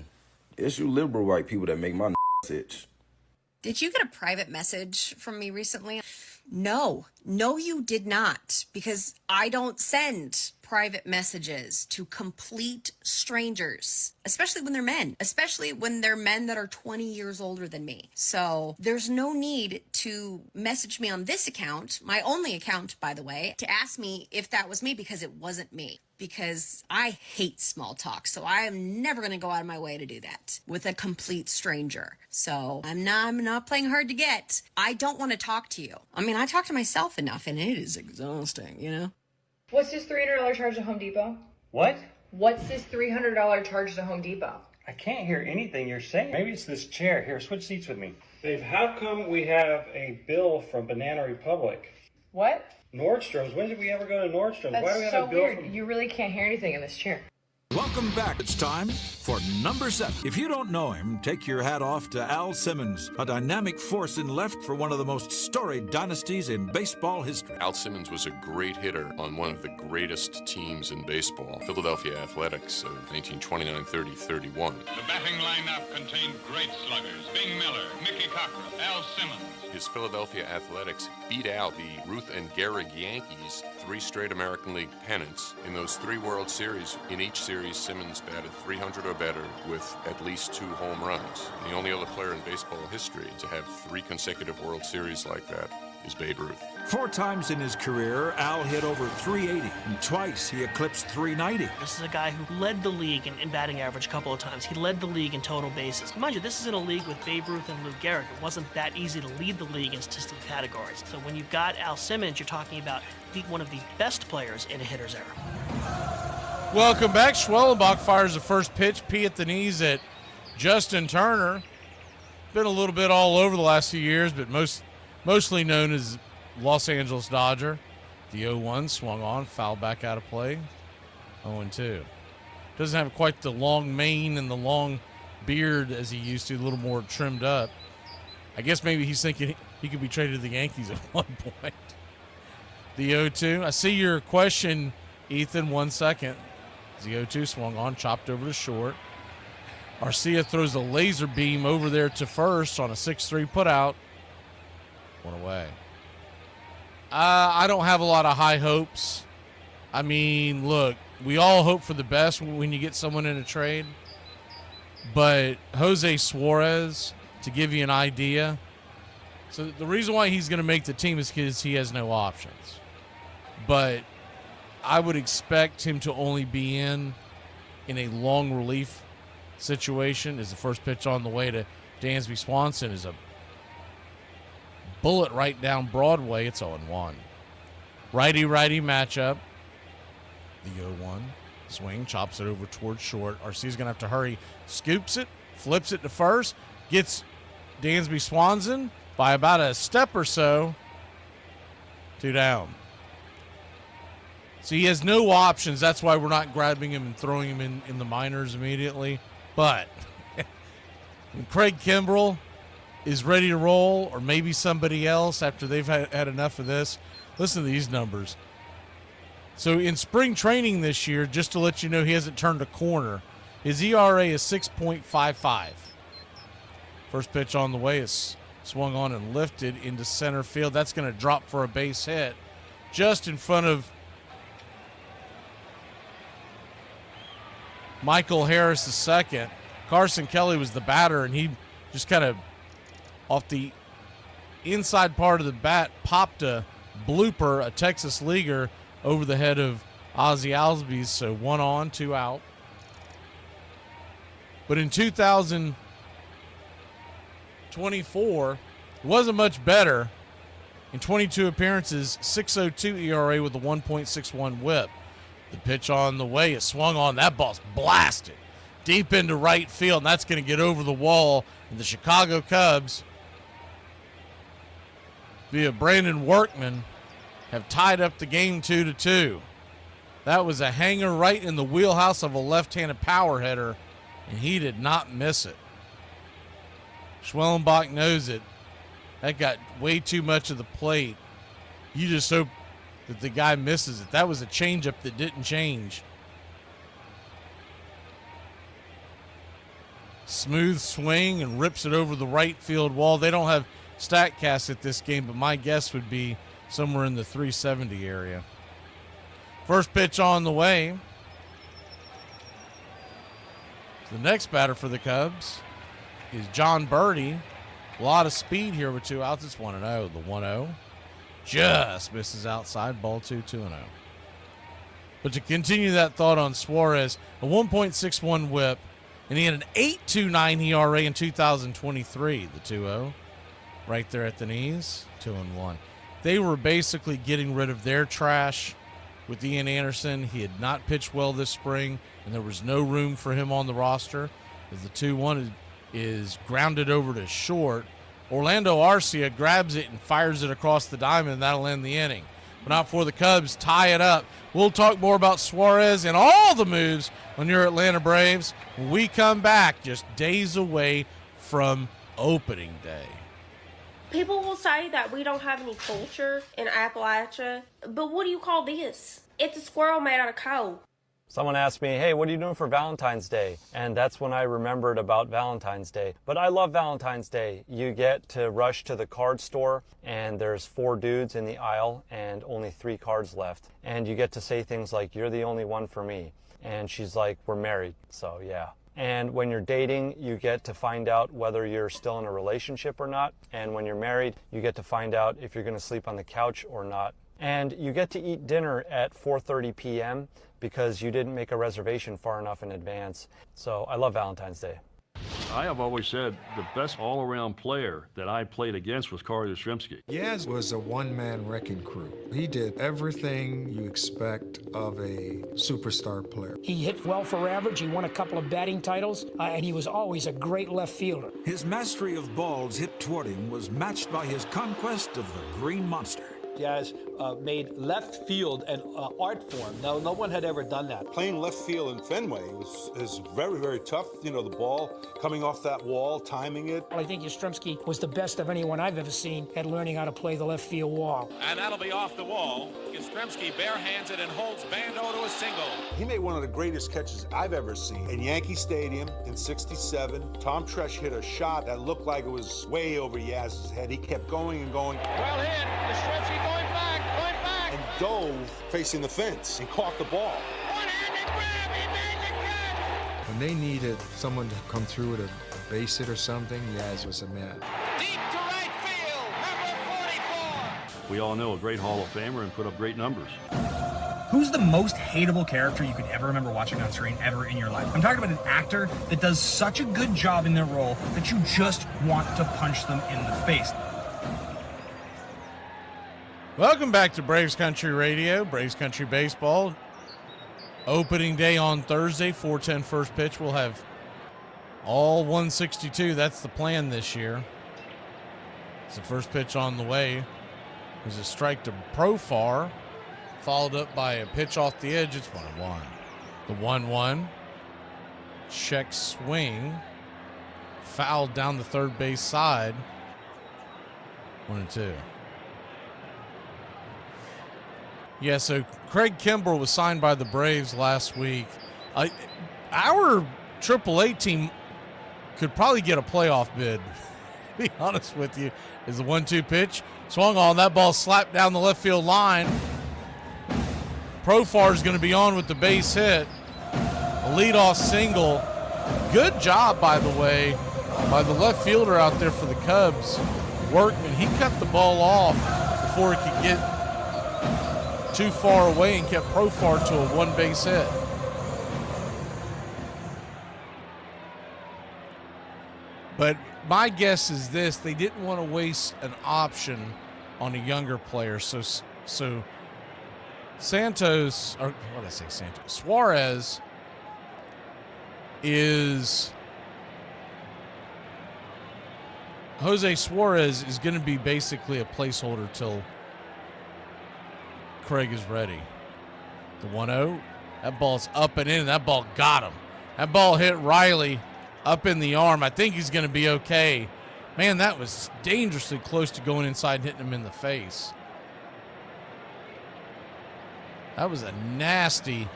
It's you liberal white people that make my itch. Did you get a private message from me recently? No, you did not, because I don't send private messages to complete strangers, especially when they're men, especially when they're men that are 20 years older than me. So there's no need to message me on this account, my only account, by the way, to ask me if that was me, because it wasn't me. Because I hate small talk, so I am never going to go out of my way to do that with a complete stranger. So I'm not playing hard to get. I don't want to talk to you. I mean, I talk to myself enough, and it is exhausting, you know? What's this $300 charge to Home Depot? What? What's this $300 charge to Home Depot? I can't hear anything you're saying. Maybe it's this chair. Here, switch seats with me. Babe, how come we have a bill from Banana Republic? What? Nordstrom's. When did we ever go to Nordstrom's? That's Why do we have so a bill weird. from... You really can't hear anything in this chair. Welcome back. It's time for number 7. If you don't know him, take your hat off to Al Simmons, a dynamic force in left for one of the most storied dynasties in baseball history. Al Simmons was a great hitter on one of the greatest teams in baseball, Philadelphia Athletics of 1929, 30, 31. The batting lineup contained great sluggers: Bing Miller, Mickey Cockrell, Al Simmons. His Philadelphia Athletics beat out the Ruth and Gehrig Yankees, 3 straight American League pennants. In those 3 World Series, in each series, Simmons batted 300 or better with at least 2 home runs. And the only other player in baseball history to have 3 consecutive World Series like that is Babe Ruth. 4 times in his career, Al hit over 380, and twice he eclipsed 390. This is a guy who led the league in batting average a couple of times. He led the league in total bases. Mind you, this is in a league with Babe Ruth and Lou Gehrig. It wasn't that easy to lead the league in statistical categories. So when you've got Al Simmons, you're talking about one of the best players in a hitter's era. Welcome back. Schwellenbach fires the first pitch. P at the knees at Justin Turner. Been a little bit all over the last few years, but mostly known as Los Angeles Dodger. The 0-1 swung on, foul back out of play. 0-2. Doesn't have quite the long mane and the long beard as he used to, a little more trimmed up. I guess maybe he's thinking he could be traded to the Yankees at one point. The 0-2. I see your question, Ethan. 1 second. The 0-2 swung on, chopped over to short. Arcia throws a laser beam over there to first on a 6-3 putout. 1 away. I don't have a lot of high hopes. I mean, look, we all hope for the best when you get someone in a trade. But Jose Suarez, to give you an idea, so the reason why he's going to make the team is because he has no options. But I would expect him to only be in a long relief situation. As the first pitch on the way to Dansby Swanson is a bullet right down Broadway. It's 0-1. Righty-righty matchup. The 0-1 swing, chops it over towards short. Arcia's going to have to hurry. Scoops it, flips it to first, gets Dansby Swanson by about a step or so. 2 down. So he has no options. That's why we're not grabbing him and throwing him in the minors immediately. But when Craig Kimbrell is ready to roll, or maybe somebody else after they've had enough of this, listen to these numbers. So in spring training this year, just to let you know he hasn't turned a corner, his ERA is 6.55. First pitch on the way is swung on and lifted into center field. That's going to drop for a base hit just in front of Michael Harris II. Carson Kelly was the batter, and he just kind of off the inside part of the bat popped a blooper, a Texas leaguer, over the head of Ozzie Albies. So 1 on, 2 out. But in 2024, it wasn't much better. In 22 appearances, 6.02 ERA with a 1.61 whip. The pitch on the way is swung on. That ball's blasted deep into right field, and that's going to get over the wall. And the Chicago Cubs, via Brandon Workman, have tied up the game 2-2. That was a hanger right in the wheelhouse of a left-handed power hitter, and he did not miss it. Schwellenbach knows it. That got way too much of the plate. You just hope that the guy misses it. That was a changeup that didn't change. Smooth swing and rips it over the right field wall. They don't have StatCast at this game, but my guess would be somewhere in the 370 area. First pitch on the way. The next batter for the Cubs is John Birdie. A lot of speed here with 2 outs. It's 1-0. The 1-0 just misses outside. Ball 2-2-0. But to continue that thought on Suarez, a 1.61 whip, and he had an 8.29 ERA in 2023. The 2-0 right there at the knees. 2-1. They were basically getting rid of their trash with Ian Anderson. He had not pitched well this spring, and there was no room for him on the roster. As the 2-1 is grounded over to short, Orlando Arcia grabs it and fires it across the diamond, and that'll end the inning. But not before the Cubs tie it up. We'll talk more about Suarez and all the moves on your Atlanta Braves when we come back, just days away from opening day. People will say that we don't have any culture in Appalachia, but what do you call this? It's a squirrel made out of coal. Someone asked me, hey, what are you doing for Valentine's Day? And that's when I remembered about Valentine's Day. But I love Valentine's Day. You get to rush to the card store, and there's 4 dudes in the aisle and only 3 cards left. And you get to say things like, you're the only one for me. And she's like, we're married, so yeah. And when you're dating, you get to find out whether you're still in a relationship or not. And when you're married, you get to find out if you're going to sleep on the couch or not. And you get to eat dinner at 4:30 p.m. because you didn't make a reservation far enough in advance. So I love Valentine's Day. I have always said the best all-around player that I played against was Carl Yastrzemski. Yaz was a one-man wrecking crew. He did everything you expect of a superstar player. He hit well for average, he won a couple of batting titles, and he was always a great left fielder. His mastery of balls hit toward him was matched by his conquest of the Green Monster. Yaz made left field an art form. No one had ever done that. Playing left field in Fenway is very, very tough. You know, the ball coming off that wall, timing it. I think Yastrzemski was the best of anyone I've ever seen at learning how to play the left field wall. And that'll be off the wall. Yastrzemski barehands it and holds Bando to a single. He made one of the greatest catches I've ever seen. In Yankee Stadium in '67, Tom Tresh hit a shot that looked like it was way over Yaz's head. He kept going and going. Well hit. Yastrzemski going back. And dove facing the fence and caught the ball. One-handed grab. He made the catch. When they needed someone to come through with a base hit or something, Yaz was a man. Deep to right field. Number 44. We all know a great Hall of Famer and put up great numbers. Who's the most hateable character you could ever remember watching on screen ever in your life? I'm talking about an actor that does such a good job in their role that you just want to punch them in the face. Welcome back to Braves Country Radio, Braves Country Baseball. Opening day on Thursday, 4:10 first pitch. We'll have all 162. That's the plan this year. It's the first pitch on the way. There's a strike to Profar, followed up by a pitch off the edge. It's 1-1. The 1-1. Check swing. Fouled down the third base side. 1-2. Yeah, so Craig Kimbrell was signed by the Braves last week. Our AAA team could probably get a playoff bid, to be honest with you. Is the 1-2 pitch. Swung on. That ball slapped down the left field line. Profar is going to be on with the base hit. A leadoff single. Good job, by the way, by the left fielder out there for the Cubs. Workman, he cut the ball off before it could get too far away and kept Profar to a one-base hit. But my guess is this: they didn't want to waste an option on a younger player. So Santos, or what did I say, Santos? Suarez is Jose Suarez is going to be basically a placeholder till Craig is ready. The 1-0. That ball's up and in. That ball got him. That ball hit Riley up in the arm. I think he's going to be okay. Man, that was dangerously close to going inside and hitting him in the face. That was a nasty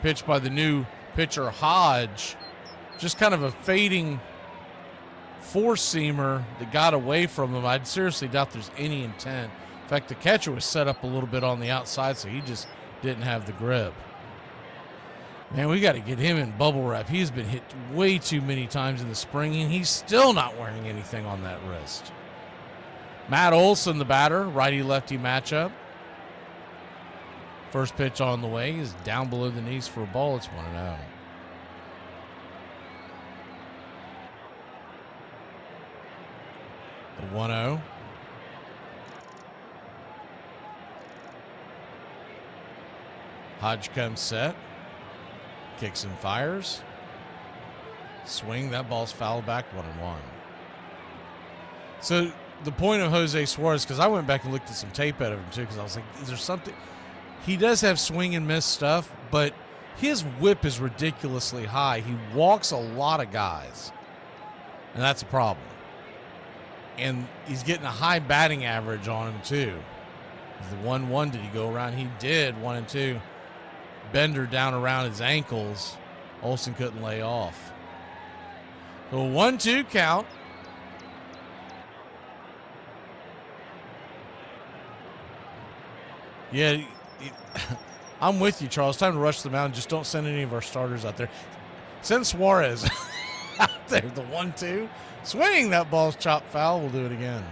pitch by the new pitcher, Hodge. Just kind of a fading four-seamer that got away from him. I seriously doubt there's any intent. In fact, the catcher was set up a little bit on the outside, so he just didn't have the grip. Man, we got to get him in bubble wrap. He's been hit way too many times in the spring, and he's still not wearing anything on that wrist. Matt Olson, the batter, righty-lefty matchup. First pitch on the way is down below the knees for a ball. It's 1-0. The 1-0. Hodge comes set. Kicks and fires. Swing. That ball's fouled back 1-1. So the point of Jose Suarez, because I went back and looked at some tape out of him too, because I was like, is there something? He does have swing and miss stuff, but his whip is ridiculously high. He walks a lot of guys, and that's a problem. And he's getting a high batting average on him too. The 1-1, did he go around? He did, 1-2. Bender down around his ankles. Olsen couldn't lay off. So 1-2 count. Yeah, I'm with you, Charles. Time to rush the mound. Just don't send any of our starters out there. Send Suarez out there. The 1-2. Swing. That ball's chopped foul. We'll do it again.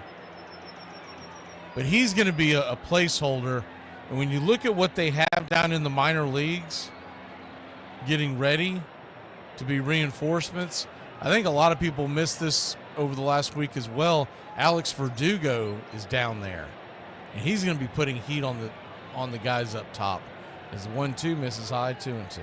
But he's going to be a placeholder. And when you look at what they have down in the minor leagues, getting ready to be reinforcements, I think a lot of people missed this over the last week as well. Alex Verdugo is down there, and he's going to be putting heat on the guys up top. As the 1-2 misses high, 2-2.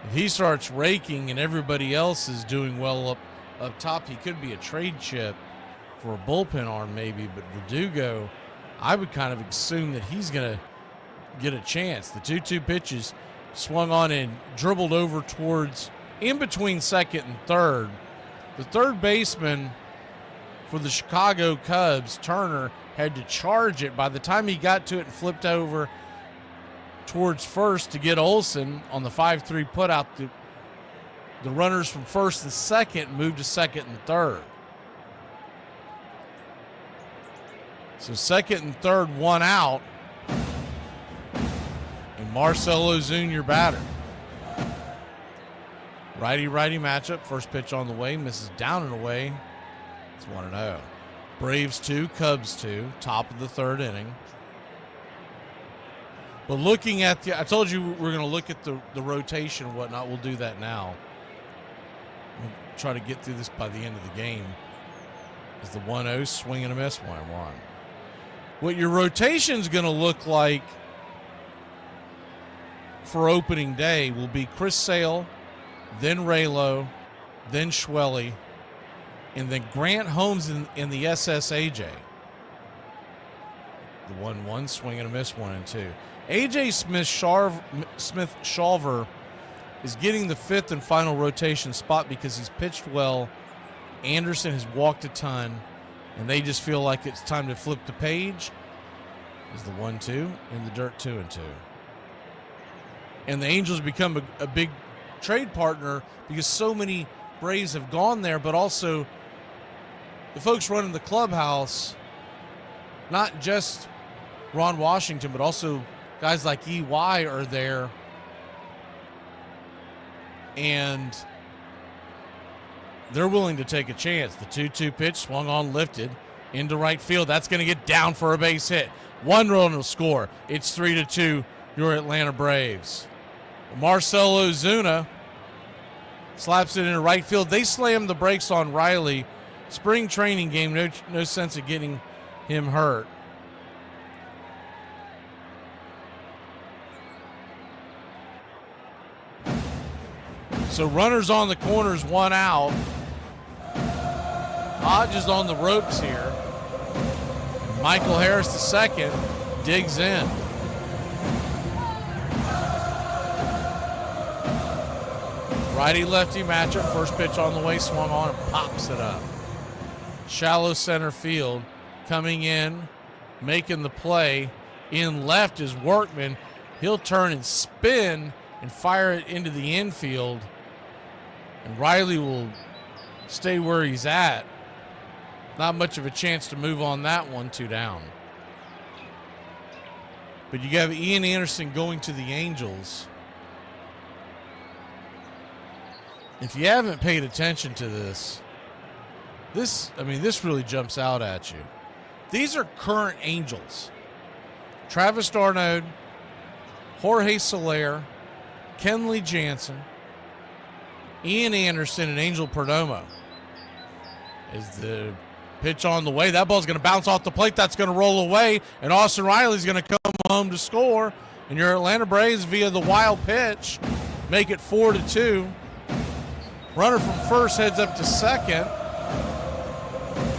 If he starts raking and everybody else is doing well up top, he could be a trade chip for a bullpen arm maybe, but Verdugo, I would kind of assume that he's going to get a chance. The 2-2 pitches swung on and dribbled over towards in between second and third. The third baseman for the Chicago Cubs, Turner, had to charge it. By the time he got to it and flipped over towards first to get Olsen on the 5-3 putout, the runners from first and second moved to second and third. So second and third, one out. And Marcell Ozuna, your batter. Righty-righty matchup. First pitch on the way. Misses down and away. It's 1-0. Braves 2, Cubs 2. Top of the third inning. But looking at I told you we're going to look at the rotation and whatnot. We'll do that now. We'll try to get through this by the end of the game. Is the 1-0 swing and a miss, 1-1. What your rotation's going to look like for opening day will be Chris Sale, then Raylo, then Schwelly, and then Grant Holmes in the SSAJ. The 1-1 swing and a miss, 1-2. AJ Smith-Shawver is getting the fifth and final rotation spot because he's pitched well. Anderson has walked a ton, and they just feel like it's time to flip the page. Is the 1-2 in the dirt, 2-2. And the Angels become a big trade partner because so many Braves have gone there, but also the folks running the clubhouse, not just Ron Washington, but also guys like EY are there. And they're willing to take a chance. The 2-2 pitch swung on, lifted into right field. That's going to get down for a base hit. One run will score. It's 3-2, your Atlanta Braves. Marcell Ozuna slaps it into right field. They slammed the brakes on Riley. Spring training game, no sense of getting him hurt. So runners on the corners, one out. Hodge is on the ropes here. Michael Harris, the second, digs in. Righty-lefty matchup. First pitch on the way, swung on and pops it up. Shallow center field. Coming in, making the play. In left is Workman. He'll turn and spin and fire it into the infield. And Riley will stay where he's at. Not much of a chance to move on that one, 2 down. But you have Ian Anderson going to the Angels. If you haven't paid attention to this really jumps out at you. These are current Angels. Travis d'Arnaud, Jorge Soler, Kenley Jansen, Ian Anderson, and Angel Perdomo. As the Pitch on the way. That ball's going to bounce off the plate. That's going to roll away, and Austin Riley's going to come home to score. And your Atlanta Braves, via the wild pitch, make it 4-2. Runner from first heads up to second.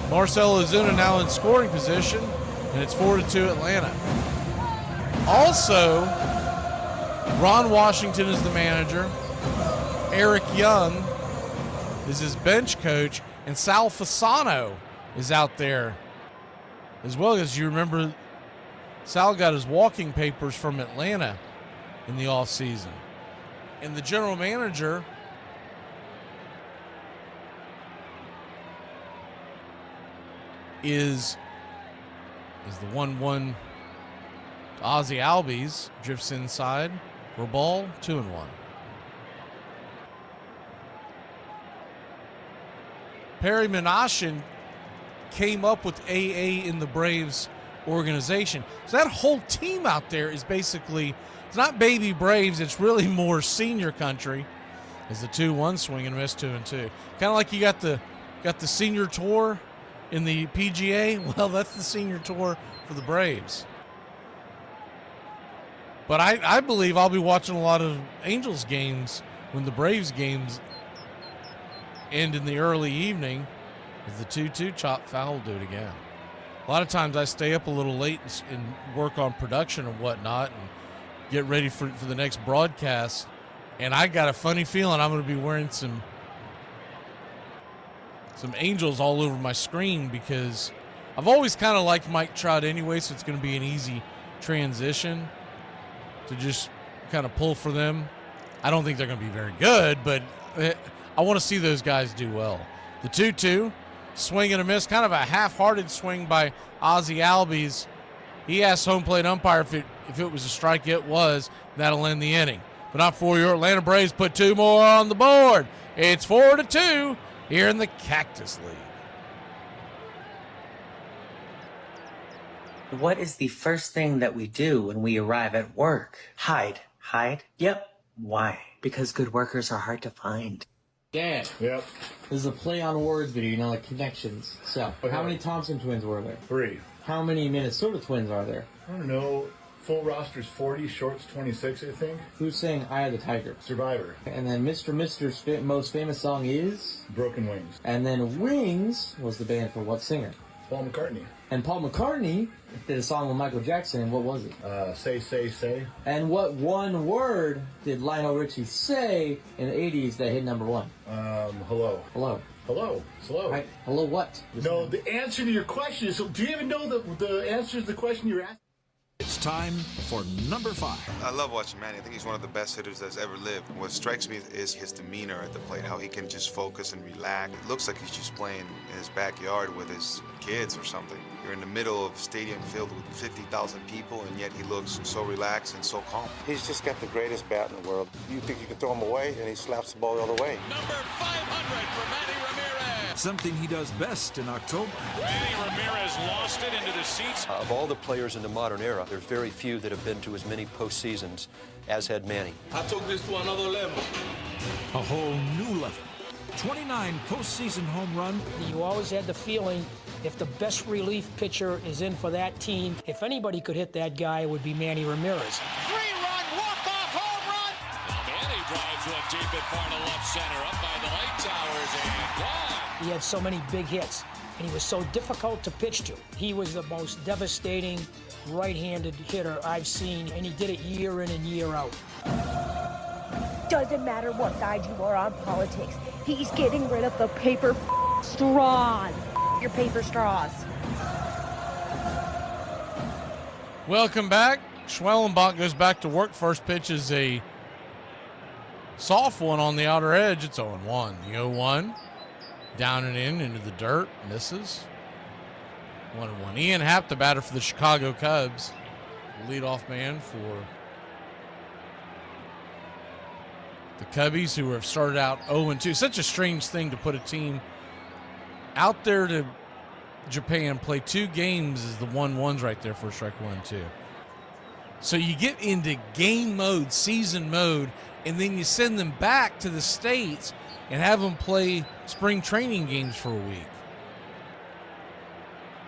Marcell Ozuna now in scoring position, and it's 4-2 Atlanta. Also, Ron Washington is the manager. Eric Young is his bench coach, and Sal Fasano is out there as well. As you remember, Sal got his walking papers from Atlanta in the offseason. And the general manager is the 1-1 Ozzie Albies, drifts inside for a ball, 2-1. Perry Minasian came up with AA in the Braves organization. So that whole team out there is basically, it's not baby Braves, it's really more senior country. As the 2-1 swing and miss, 2-2. Kind of like you got the senior tour in the PGA. Well, that's the senior tour for the Braves. But I believe I'll be watching a lot of Angels games when the Braves games end in the early evening. As the 2-2 chop foul will do it again. A lot of times I stay up a little late and work on production and whatnot and get ready for the next broadcast. And I got a funny feeling I'm going to be wearing some Angels all over my screen, because I've always kind of liked Mike Trout anyway, so it's going to be an easy transition to just kind of pull for them. I don't think they're going to be very good, but I want to see those guys do well. The 2-2, swing and a miss, kind of a half-hearted swing by Ozzie Albies. He asked home plate umpire if it was a strike. It was. That'll end the inning. But not for your Atlanta Braves. Put 2 more on the board. It's 4-2 here in the Cactus League. What is the first thing that we do when we arrive at work? Hide. Hide? Yep. Why? Because good workers are hard to find. Dad. Yep. This is a play on words video, like connections. So, how many Thompson twins were there? 3. How many Minnesota twins are there? I don't know. Full roster's 40, shorts 26, I think. Who sang Eye of the Tiger? Survivor. And then Mr. Mister's most famous song is? Broken Wings. And then Wings was the band for what singer? Paul McCartney. And Paul McCartney did a song with Michael Jackson, and what was it? Say. And what one word did Lionel Richie say in the 80s that hit number 1? Hello. Hello. Hello. Slow. Right. Hello what? No, the answer to your question is, do you even know the answer to the question you're asking? It's time for number 5. I love watching Manny. I think he's one of the best hitters that's ever lived. What strikes me is his demeanor at the plate, how he can just focus and relax. It looks like he's just playing in his backyard with his kids or something. You're in the middle of a stadium filled with 50,000 people, and yet he looks so relaxed and so calm. He's just got the greatest bat in the world. You think you can throw him away, and he slaps the ball the other way. Number 500 for Manny Ramirez. Something he does best in October. Manny Ramirez lost it into the seats. Of all the players in the modern era, there's very few that have been to as many postseasons as had Manny. I took this to another level. A whole new level. 29 postseason home run. You always had the feeling if the best relief pitcher is in for that team, if anybody could hit that guy, it would be Manny Ramirez. 3-run walk-off home run. Now Manny drives one deep in far to left center, up by the light towers, and gone. He had so many big hits, and he was so difficult to pitch to. He was the most devastating right-handed hitter I've seen, and he did it year in and year out. Doesn't matter what side you are on politics. He's getting rid of the paper straws. Your paper straws. Welcome back. Schwellenbach goes back to work. First pitch is a soft one on the outer edge. It's 0-1. The 0-1 down and in into the dirt. Misses. 1-1. Ian Happ, the batter for the Chicago Cubs. Leadoff man for the Cubbies, who have started out 0-2. Such a strange thing to put a team out there to Japan, play 2 games as the 1-1s right there for strike 1-2. So you get into game mode, season mode, and then you send them back to the States and have them play spring training games for a week.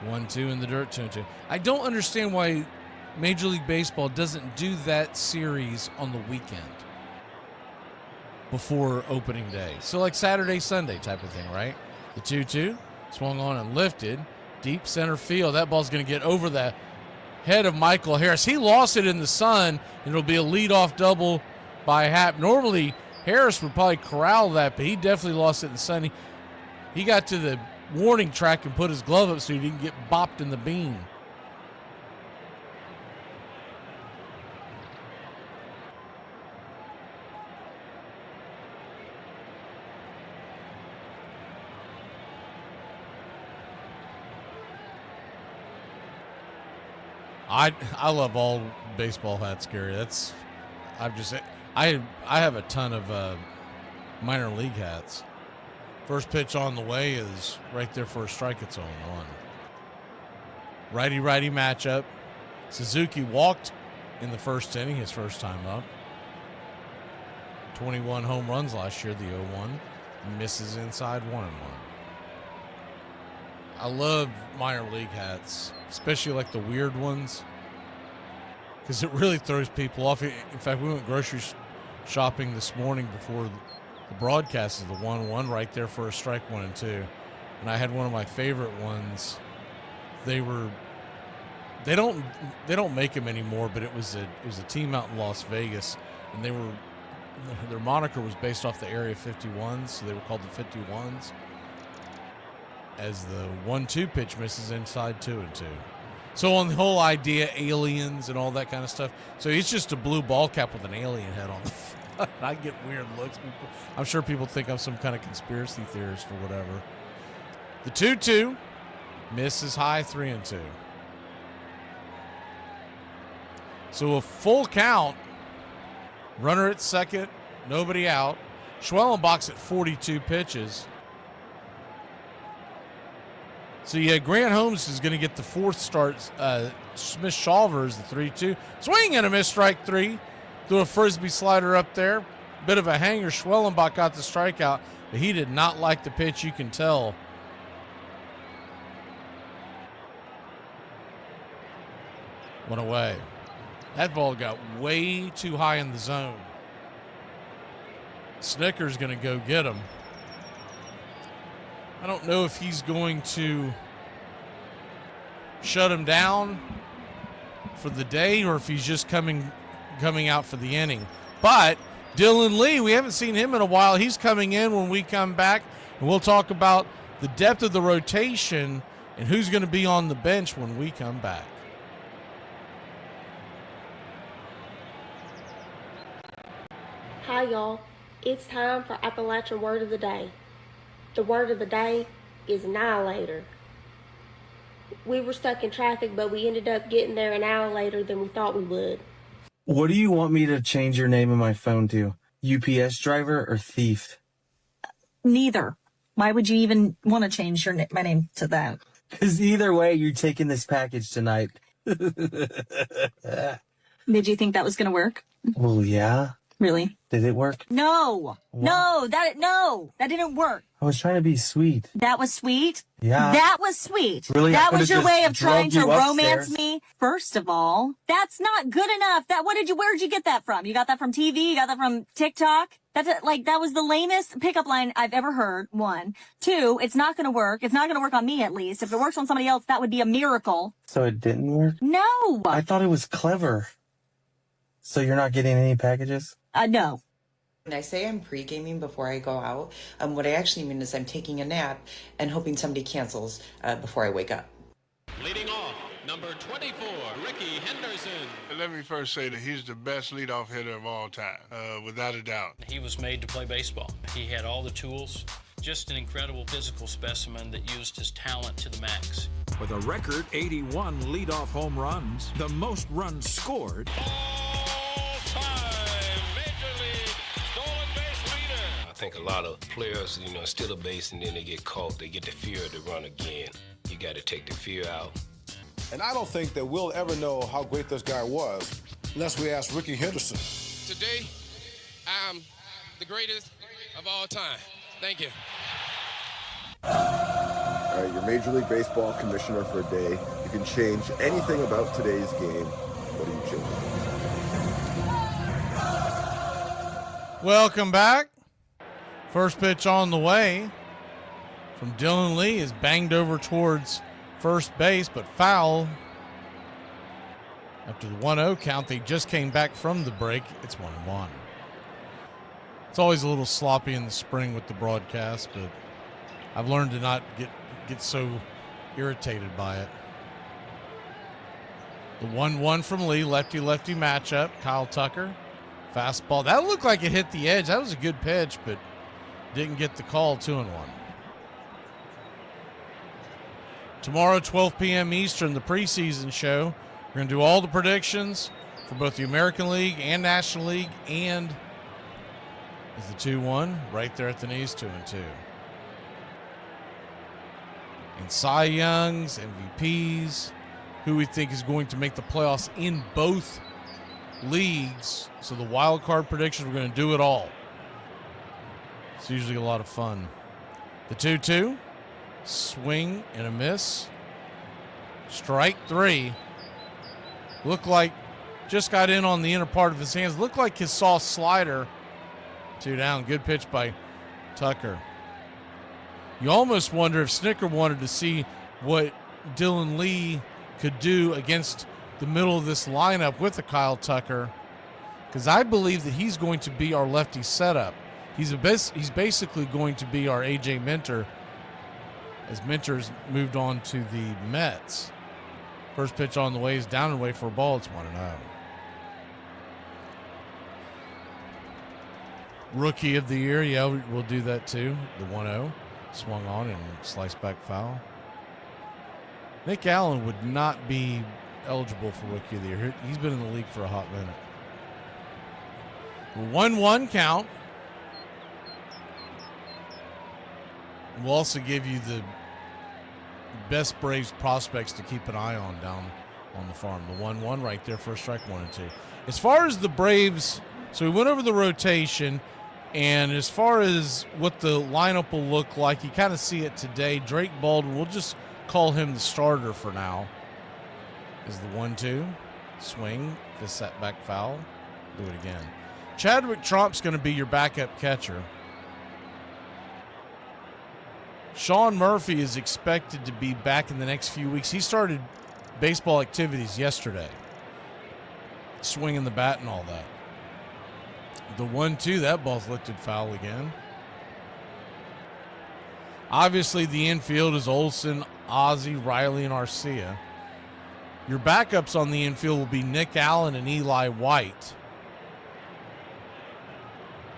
1-2 in the dirt, 2-2. I don't understand why Major League Baseball doesn't do that series on the weekend before opening day. So like Saturday, Sunday type of thing, right? The 2-2 swung on and lifted. Deep center field. That ball's going to get over the head of Michael Harris. He lost it in the sun, and it'll be a leadoff double by Happ. Normally, Harris would probably corral that, but he definitely lost it in the sun. He got to the warning track and put his glove up so he didn't get bopped in the bean. I love all baseball hats, Gary. I have a ton of minor league hats. First pitch on the way is right there for a strike. It's 0-1. Righty-righty matchup. Suzuki walked in the first inning, his first time up. 21 home runs last year, the 0-1. Misses inside 1-1. I love minor league hats, especially like the weird ones, because it really throws people off. In fact, we went grocery shopping this morning before the broadcast of the 1-1 right there for a strike 1-2, and I had one of my favorite ones. They don't make them anymore, but it was a team out in Las Vegas, and their moniker was based off the Area 51s, so they were called the 51s. As the 1-2 pitch misses inside 2-2. So on the whole idea, aliens and all that kind of stuff. So he's just a blue ball cap with an alien head on the front. I get weird looks. I'm sure people think I'm some kind of conspiracy theorist or whatever. The 2-2 misses high, 3-2. So a full count. Runner at second, nobody out. Schwellenbach's at 42 pitches. So yeah, Grant Holmes is going to get the fourth start. Smith Shawver the 3-2. Swing and a miss, strike 3. Threw a frisbee slider up there. Bit of a hanger. Schwellenbach got the strikeout, but he did not like the pitch, you can tell. Went away. That ball got way too high in the zone. Snicker's going to go get him. I don't know if he's going to shut him down for the day or if he's just coming out for the inning. But Dylan Lee, we haven't seen him in a while. He's coming in when we come back, and we'll talk about the depth of the rotation and who's going to be on the bench when we come back. Hi, y'all. It's time for Appalachian Word of the Day. The word of the day is annihilator. We were stuck in traffic, but we ended up getting there an hour later than we thought we would. What do you want me to change your name in my phone to? UPS driver or thief? Neither. Why would you even want to change my name to that? Because either way, you're taking this package tonight. Did you think that was going to work? Well, yeah. Really? Did it work? No, that didn't work. I was trying to be sweet. That was sweet? Yeah. That was sweet. Really? That was your way of trying to romance upstairs. me? First of all, that's not good enough. Where'd you get that from? You got that from TV? You got that from TikTok? That was the lamest pickup line I've ever heard, 1. 2, it's not going to work. It's not going to work on me, at least. If it works on somebody else, that would be a miracle. So it didn't work? No. I thought it was clever. So you're not getting any packages? No. When I say I'm pre-gaming before I go out, what I actually mean is I'm taking a nap and hoping somebody cancels before I wake up. Leading off, number 24, Rickey Henderson. Let me first say that he's the best leadoff hitter of all time, without a doubt. He was made to play baseball. He had all the tools, just an incredible physical specimen that used his talent to the max. With a record 81 leadoff home runs, the most runs scored. I think a lot of players, steal a base and then they get caught. They get the fear to run again. You got to take the fear out. And I don't think that we'll ever know how great this guy was unless we ask Rickey Henderson. Today, I'm the greatest of all time. Thank you. All right, your Major League Baseball commissioner for a day. You can change anything about today's game. What are you changing? Welcome back. First pitch on the way from Dylan Lee is banged over towards first base, but foul. After the 1-0 count, they just came back from the break. It's 1-1. It's always a little sloppy in the spring with the broadcast, but I've learned to not get so irritated by it. The 1-1 from Lee, lefty-lefty matchup. Kyle Tucker, fastball. That looked like it hit the edge. That was a good pitch, but didn't get the call. 2-1. Tomorrow, 12 p.m. Eastern, the preseason show. We're going to do all the predictions for both the American League and National League, and is the 2-1 right there at the knees, 2-2. And Cy Youngs, MVPs, who we think is going to make the playoffs in both leagues. So the wild card predictions, we're going to do it all. It's usually a lot of fun. The 2-2, swing and a miss. Strike 3. Looked like just got in on the inner part of his hands. Looked like his soft slider. 2 down. Good pitch by Tucker. You almost wonder if Snicker wanted to see what Dylan Lee could do against the middle of this lineup with the Kyle Tucker, because I believe that he's going to be our lefty setup. He's basically going to be our A.J. Minter, as Minter's moved on to the Mets. First pitch on the way is down and away for a ball. It's 1-0. Rookie of the year, yeah, we'll do that too. The 1-0 swung on and sliced back foul. Nick Allen would not be eligible for Rookie of the Year. He's been in the league for a hot minute. 1-1 count. We'll also give you the best Braves prospects to keep an eye on down on the farm. The 1-1 right there, first strike, 1-2. As far as the Braves, so we went over the rotation, and as far as what the lineup will look like, you kind of see it today. Drake Baldwin, we'll just call him the starter for now. Is the 1-2 swing, the setback foul. Do it again. Chadwick Tromp's going to be your backup catcher. Sean Murphy is expected to be back in the next few weeks. He started baseball activities yesterday, swinging the bat and all that. The 1-2, that ball's lifted foul again. Obviously, the infield is Olsen, Ozzie, Riley, and Arcia. Your backups on the infield will be Nick Allen and Eli White,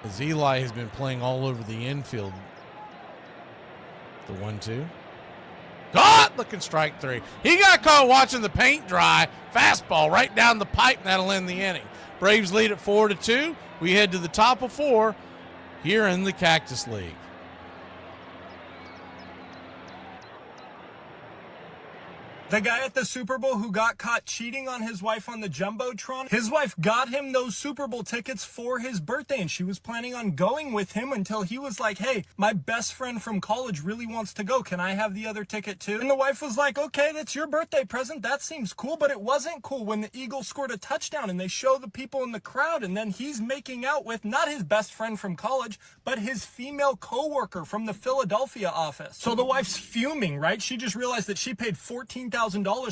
as Eli has been playing all over the infield. The 1-2. Caught! Looking strike 3. He got caught watching the paint dry. Fastball right down the pipe, and that'll end the inning. Braves lead at 4-2. We head to the top of 4 here in the Cactus League. The guy at the Super Bowl who got caught cheating on his wife on the Jumbotron, his wife got him those Super Bowl tickets for his birthday, and she was planning on going with him until he was like, hey, my best friend from college really wants to go. Can I have the other ticket too? And the wife was like, okay, that's your birthday present. That seems cool. But it wasn't cool when the Eagles scored a touchdown and they show the people in the crowd, and then he's making out with not his best friend from college, but his female coworker from the Philadelphia office. So the wife's fuming, right? She just realized that she paid $14,000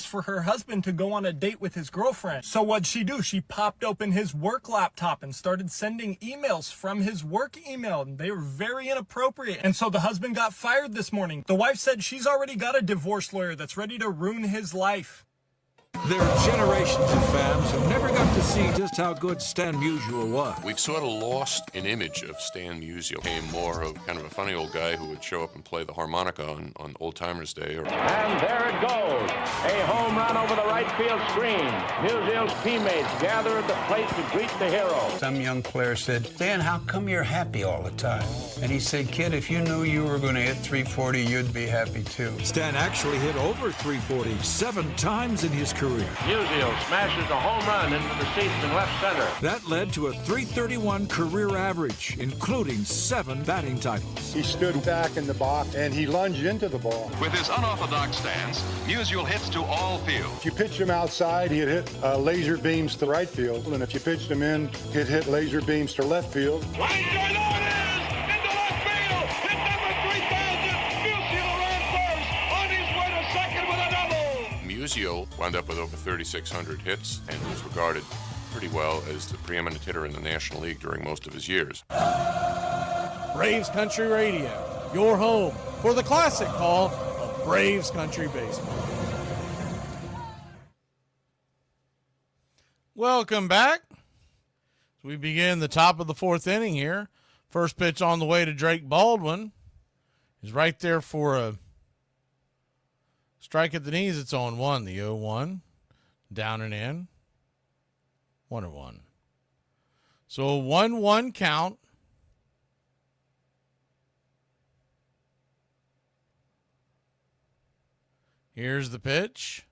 for her husband to go on a date with his girlfriend. So what'd she do? She popped open his work laptop and started sending emails from his work email, and they were very inappropriate. And so the husband got fired this morning. The wife said she's already got a divorce lawyer that's ready to ruin his life. There are generations of fans who never got to see just how good Stan Musial was. We've sort of lost an image of Stan Musial. Became more of kind of a funny old guy who would show up and play the harmonica on Old Timers Day. And there it goes. A home run over the right field screen. Musial's teammates gather at the plate to greet the hero. Some young player said, Stan, how come you're happy all the time? And he said, kid, if you knew you were going to hit 340, you'd be happy too. Stan actually hit over 340 7 times in his career. career. Musial smashes a home run into the seats in left center. That led to a .331 career average, including 7 batting titles. He stood back in the box and he lunged into the ball. With his unorthodox stance, Musial hits to all fields. If you pitch him outside, he'd hit laser beams to right field. And if you pitched him in, he'd hit laser beams to left field. Musial wound up with over 3,600 hits and was regarded pretty well as the preeminent hitter in the National League during most of his years. Braves Country Radio, your home for the classic call of Braves Country Baseball. Welcome back. As we begin the top of the 4th inning here. First pitch on the way to Drake Baldwin. He's right there for a strike at the knees. It's on 1. The 0-1. Down and in. 1-1. So a 1-1 count. Here's the pitch.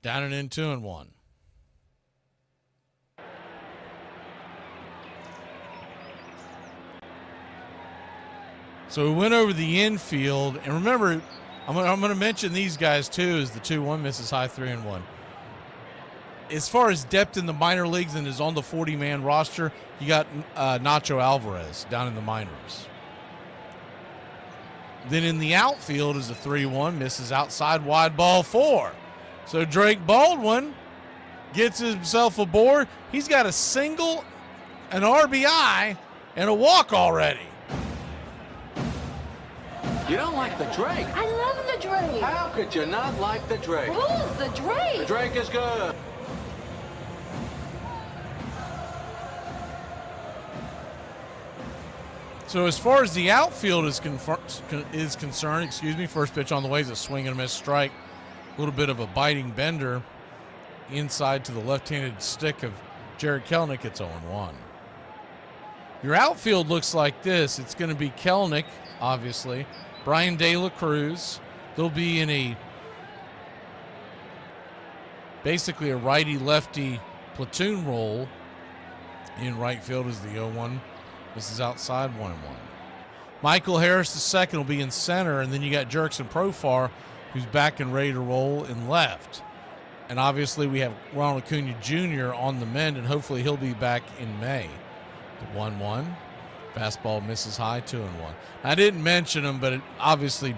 Down and in, 2-1. So we went over the infield, and remember, I'm going to mention these guys too, as the 2-1 misses high, 3-1. As far as depth in the minor leagues and is on the 40-man roster, you got Nacho Alvarez down in the minors. Then in the outfield is a 3-1, misses outside, wide ball 4. So Drake Baldwin gets himself aboard. He's got a single, an RBI, and a walk already. You don't like the Drake? I love the Drake. How could you not like the Drake? Who's the Drake? The Drake is good. So as far as the outfield is concerned, first pitch on the way is a swing and a miss strike. A little bit of a biting bender inside to the left-handed stick of Jared Kelenic. It's 0-1. Your outfield looks like this. It's going to be Kelenic, obviously, Brian De La Cruz. They'll be in basically a righty-lefty platoon role. In right field is the 0-1. This is outside, 1-1. Michael Harris, the second, will be in center, and then you got Jerkson Profar, who's back and ready to roll in left. And obviously we have Ronald Acuna Jr. on the mend, and hopefully he'll be back in May. The 1-1. Fastball misses high, 2-1. I didn't mention him, but obviously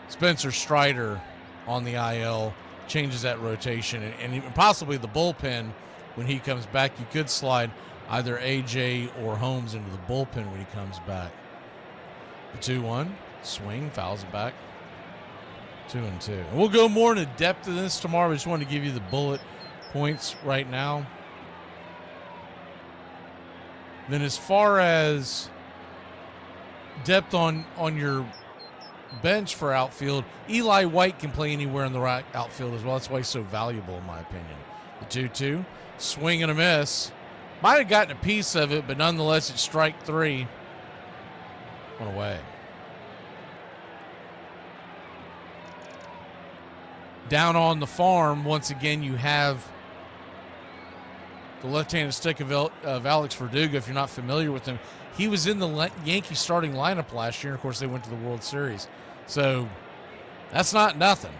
Spencer Strider on the IL changes that rotation, and even possibly the bullpen when he comes back. You could slide either AJ or Holmes into the bullpen when he comes back. The 2-1, swing, fouls it back. 2-2. And we'll go more into depth of this tomorrow. I just wanted to give you the bullet points right now. Then as far as depth on your bench for outfield, Eli White can play anywhere in the right outfield as well. That's why he's so valuable, in my opinion. The 2-2, swing and a miss. Might have gotten a piece of it, but nonetheless, it's strike 3. One away. Down on the farm, once again, you have the left-handed stick of Alex Verdugo. If you're not familiar with him, he was in the Yankee starting lineup last year. And of course, they went to the World Series. So that's not nothing.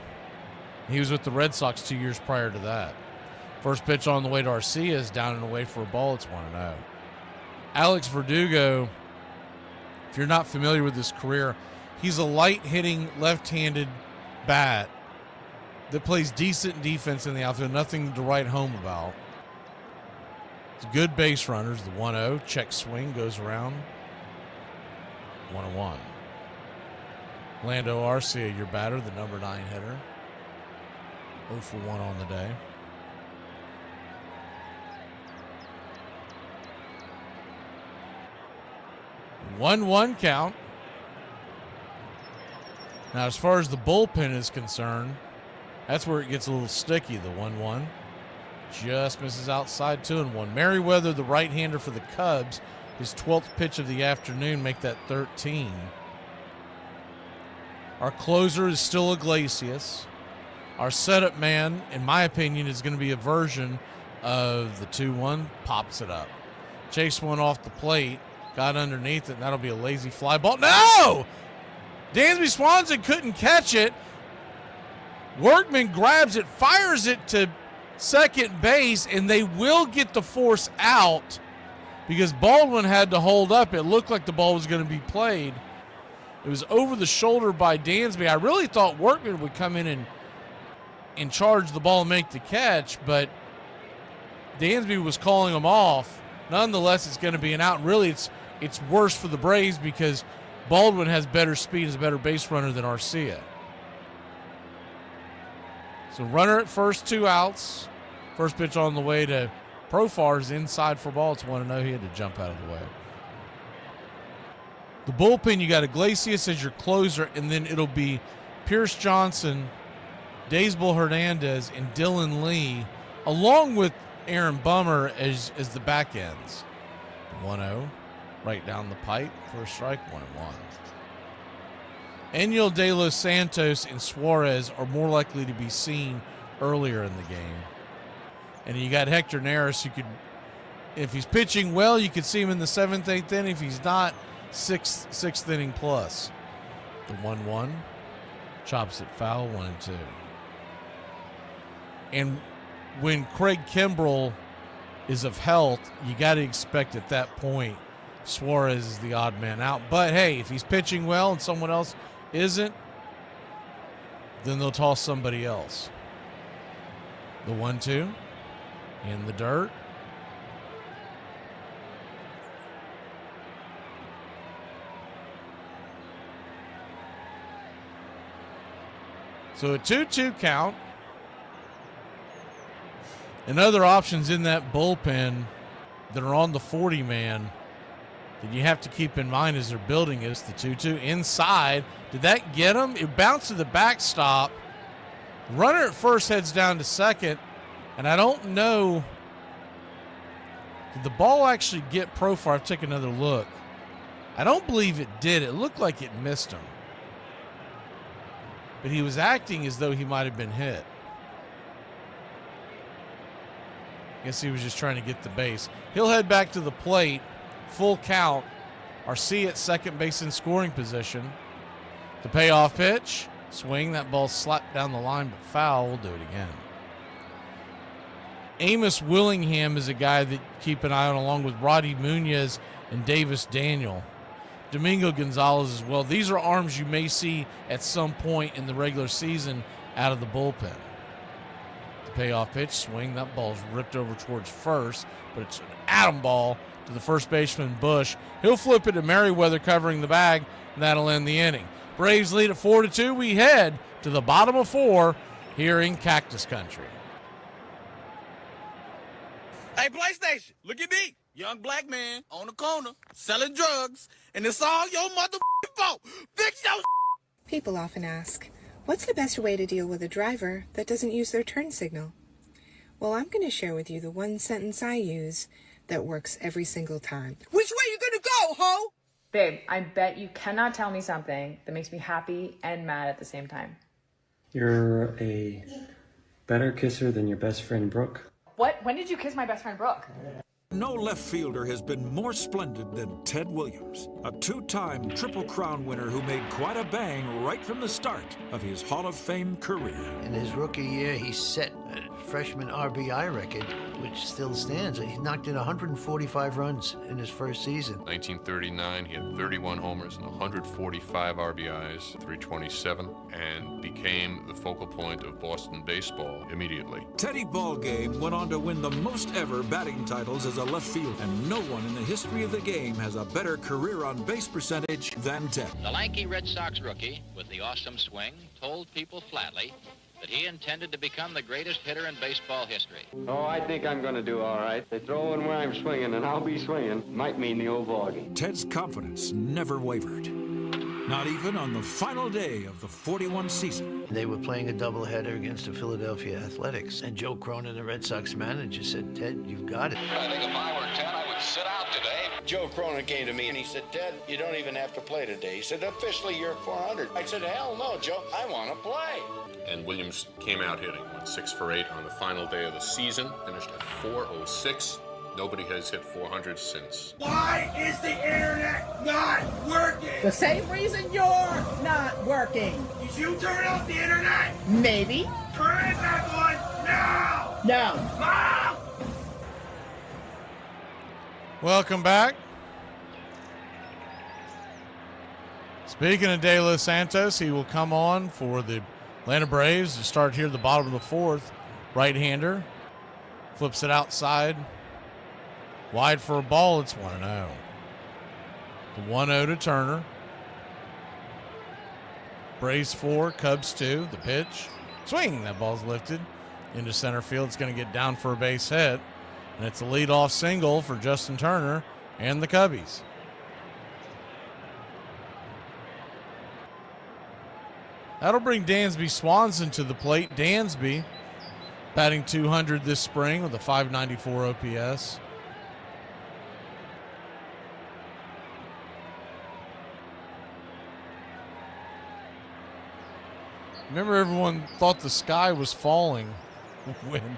He was with the Red Sox 2 years prior to that. First pitch on the way to Arcia is down and away for a ball. It's 1-0. Alex Verdugo, if you're not familiar with his career, he's a light-hitting left-handed bat that plays decent defense in the outfield. Nothing to write home about. It's good base runners. The 1-0. Check swing goes around. 1-1. Lando Arcia, your batter, the number 9 hitter. 0 for 1 on the day. 1-1 count. Now, as far as the bullpen is concerned, that's where it gets a little sticky. The 1-1 just misses outside, 2-1. Merriweather, the right-hander for the Cubs, his 12th pitch of the afternoon, make that 13. Our closer is still Iglesias. Our setup man, in my opinion, is going to be a version of the 2-1, pops it up. Chase one off the plate, got underneath it, and that'll be a lazy fly ball. No! Dansby Swanson couldn't catch it. Workman grabs it, fires it to second base, and they will get the force out because Baldwin had to hold up. It looked like the ball was going to be played. It was over the shoulder by Dansby. I really thought Workman would come in and charge the ball and make the catch, but Dansby was calling him off. Nonetheless, it's going to be an out. Really, it's worse for the Braves because Baldwin has better speed, is a better base runner than Arcia. So runner at first, 2 outs. First pitch on the way to Profar is inside for ball. It's 1-0. He had to jump out of the way. The bullpen, you got Iglesias as your closer, and then it'll be Pierce Johnson, Daysbel Hernandez, and Dylan Lee, along with Aaron Bummer as the back ends. 1-0, right down the pipe. First strike, 1-1. Enyel De Los Santos and Suarez are more likely to be seen earlier in the game. And you got Hector Neris, who could, if he's pitching well, you could see him in the 7th, 8th inning. If he's not, sixth inning plus. The 1-1 chops it foul, 1-2. And when Craig Kimbrell is of health, you got to expect at that point Suarez is the odd man out. But hey, if he's pitching well and someone else isn't, then they'll toss somebody else. The 1-2 in the dirt. So a 2-2 count. And other options in that bullpen that are on the 40-man that you have to keep in mind as they're building is the 2-2 inside. Did that get him? It bounced to the backstop. Runner at first heads down to second, and I don't know. Did the ball actually get Profar? I'll take another look. I don't believe it did. It looked like it missed him. But he was acting as though he might have been hit. Guess he was just trying to get the base. He'll head back to the plate. Full count. Arcia at second base in scoring position. The payoff pitch. Swing. That ball slapped down the line, but foul. We'll do it again. Amos Willingham is a guy that keep an eye on, along with Roddy Munoz and Davis Daniel. Domingo Gonzalez as well. These are arms you may see at some point in the regular season out of the bullpen. The payoff pitch, swing. That ball's ripped over towards first, but it's an atom ball to the first baseman, Bush. He'll flip it to Merriweather covering the bag, and that'll end the inning. Braves lead at 4-2. We head to the bottom of 4 here in Cactus Country. Hey, PlayStation, look at me. Young black man on the corner selling drugs, and it's all your motherfucking fault. Fix your People often ask, what's the best way to deal with a driver that doesn't use their turn signal? Well, I'm going to share with you the one sentence I use that works every single time. Which way you gonna go, ho? Babe, I bet you cannot tell me something that makes me happy and mad at the same time. You're a better kisser than your best friend Brooke. What? When did you kiss my best friend Brooke? No left fielder has been more splendid than Ted Williams, a 2-time Triple Crown winner who made quite a bang right from the start of his Hall of Fame career. In his rookie year, he set a freshman RBI record, which still stands. He knocked in 145 runs in his first season. 1939, he had 31 homers and 145 RBIs, 327, and became the focal point of Boston baseball immediately. Teddy Ballgame went on to win the most ever batting titles as a left fielder, and no one in the history of the game has a better career on base percentage than Ted. The lanky Red Sox rookie with the awesome swing told people flatly that he intended to become the greatest hitter in baseball history. Oh, I think I'm going to do all right. They throw in where I'm swinging, and I'll be swinging. Might mean the old ball game. Ted's confidence never wavered. Not even on the final day of the 41 season. They were playing a doubleheader against the Philadelphia Athletics, and Joe Cronin, the Red Sox manager, said, Ted, you've got it. I think if I were 10, I would sit out today. Joe Cronin came to me and he said, Ted, you don't even have to play today. He said, officially, you're 400. I said, hell no, Joe, I want to play. And Williams came out hitting, went 6 for 8 on the final day of the season, finished at 406. Nobody has hit 400 since. Why is the internet not working? The same reason you're not working. Did you turn off the internet? Maybe. Turn it back on now! No. Mom! Welcome back. Speaking of De Los Santos, he will come on for the Atlanta Braves to start here at the bottom of the fourth. Right-hander. Flips it outside. Wide for a ball. It's 1-0. The 1-0 to Turner. Braves 4, Cubs 2. The pitch. Swing. That ball's lifted into center field. It's going to get down for a base hit. And it's a leadoff single for Justin Turner and the Cubbies. That'll bring Dansby Swanson to the plate. Dansby batting .200 this spring with a .594 OPS. Remember, everyone thought the sky was falling when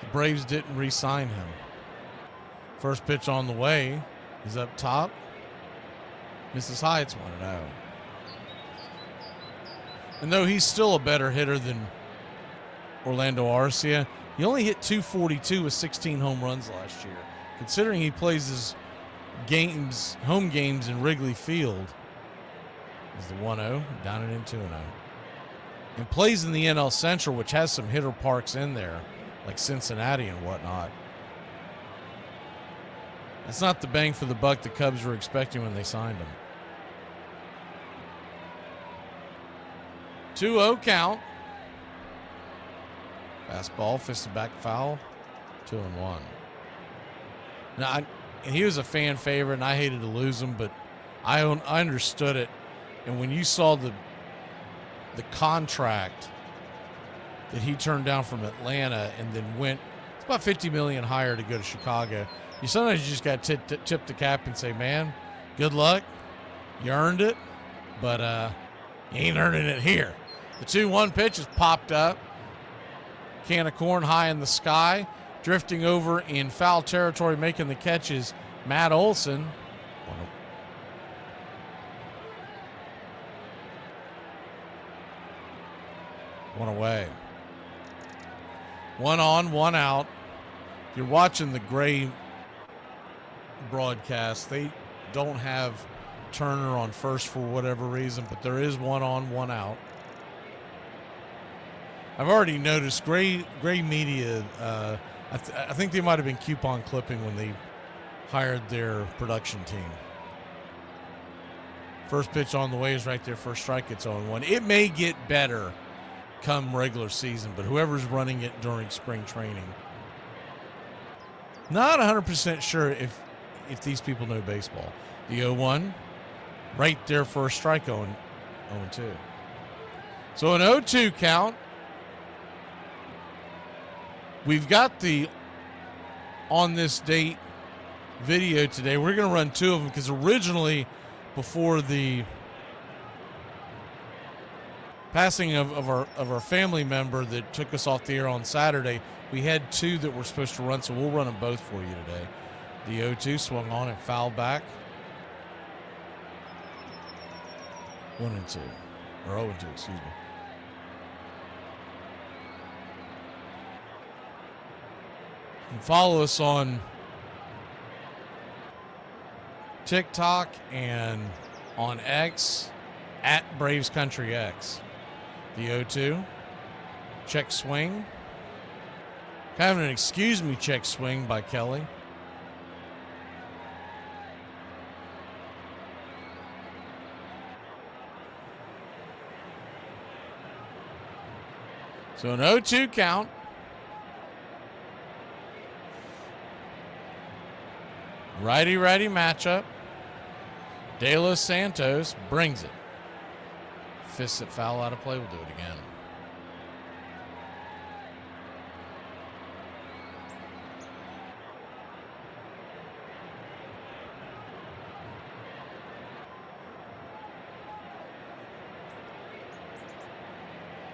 the Braves didn't re-sign him. First pitch on the way is up top. Misses high, it's 1-0. And though he's still a better hitter than Orlando Arcia, he only hit .242 with 16 home runs last year. Considering he plays his home games in Wrigley Field, is the 1-0, down and in 2-0. And plays in the NL Central, which has some hitter parks in there, like Cincinnati and whatnot. That's not the bang for the buck the Cubs were expecting when they signed him. 2-0 count. Fastball, fisted back foul, 2-1. Now, and he was a fan favorite, and I hated to lose him, but I understood it. And when you saw the contract that he turned down from Atlanta and then went, it's about $50 million higher to go to Chicago. You sometimes just got to tip the cap and say, man, good luck. You earned it, but you ain't earning it here. The 2-1 pitch is popped up. Can of corn high in the sky. Drifting over in foul territory, making the catches, Matt Olson. One away. 1 on, 1 out. If you're watching the Gray broadcast, they don't have Turner on first for whatever reason, but there is 1 on, 1 out. I've already noticed Gray Media, I think they might have been coupon clipping when they hired their production team. First pitch on the way is right there. First strike, it's 0-1. It may get better come regular season, but whoever's running it during spring training, not 100% sure if these people know baseball. The 0-1, right there for a strike, 0-2. So an 0-2 count. We've got the on this date video today. We're going to run 2 of them because originally, before the passing of our family member that took us off the air on Saturday, we had 2 that were supposed to run, so we'll run them both for you today. The 0-2 swung on and fouled back. 1-2, or 0-2, excuse me. And follow us on TikTok and on X at Braves Country X. The 0-2. Check swing. Kind of an excuse me check swing by Kelly. So an 0-2 count. Righty-righty matchup. De Los Santos brings it. Fists it foul out of play. We'll do it again.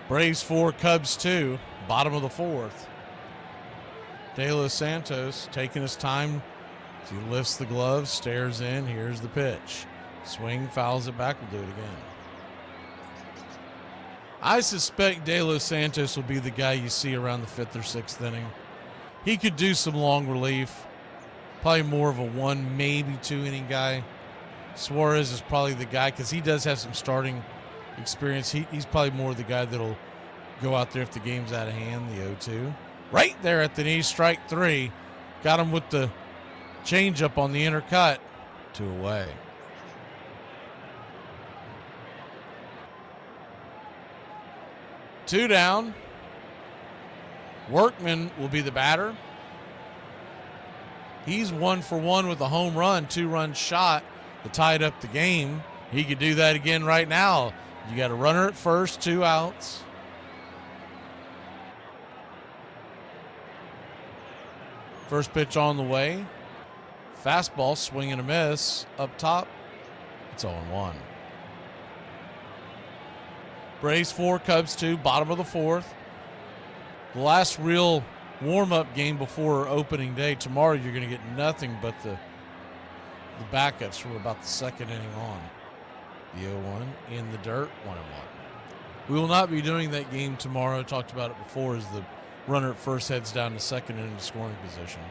Braves 4, Cubs 2, bottom of the fourth. De Los Santos taking his time as he lifts the glove, stares in. Here's the pitch. Swing, fouls it back. We'll do it again. I suspect De Los Santos will be the guy you see around the 5th or 6th inning. He could do some long relief. Probably more of a 1, maybe 2 inning guy. Suarez is probably the guy because he does have some starting experience. He's probably more the guy that'll go out there if the game's out of hand, the 0-2. Right there at the knee, strike 3. Got him with the changeup on the inner cut. 2 away. Two down. Workman will be the batter. He's 1 for 1 with a home run, 2-run shot that tied up the game. He could do that again right now. You got a runner at first, 2 outs. First pitch on the way. Fastball, swing and a miss. Up top, it's 0-1. Braves 4, Cubs 2, bottom of the fourth. The last real warm-up game before opening day. Tomorrow you're going to get nothing but the backups from about the 2nd inning on. The 0-1 in the dirt, 1-1. We will not be doing that game tomorrow. Talked about it before as the runner at first heads down to 2nd into scoring position.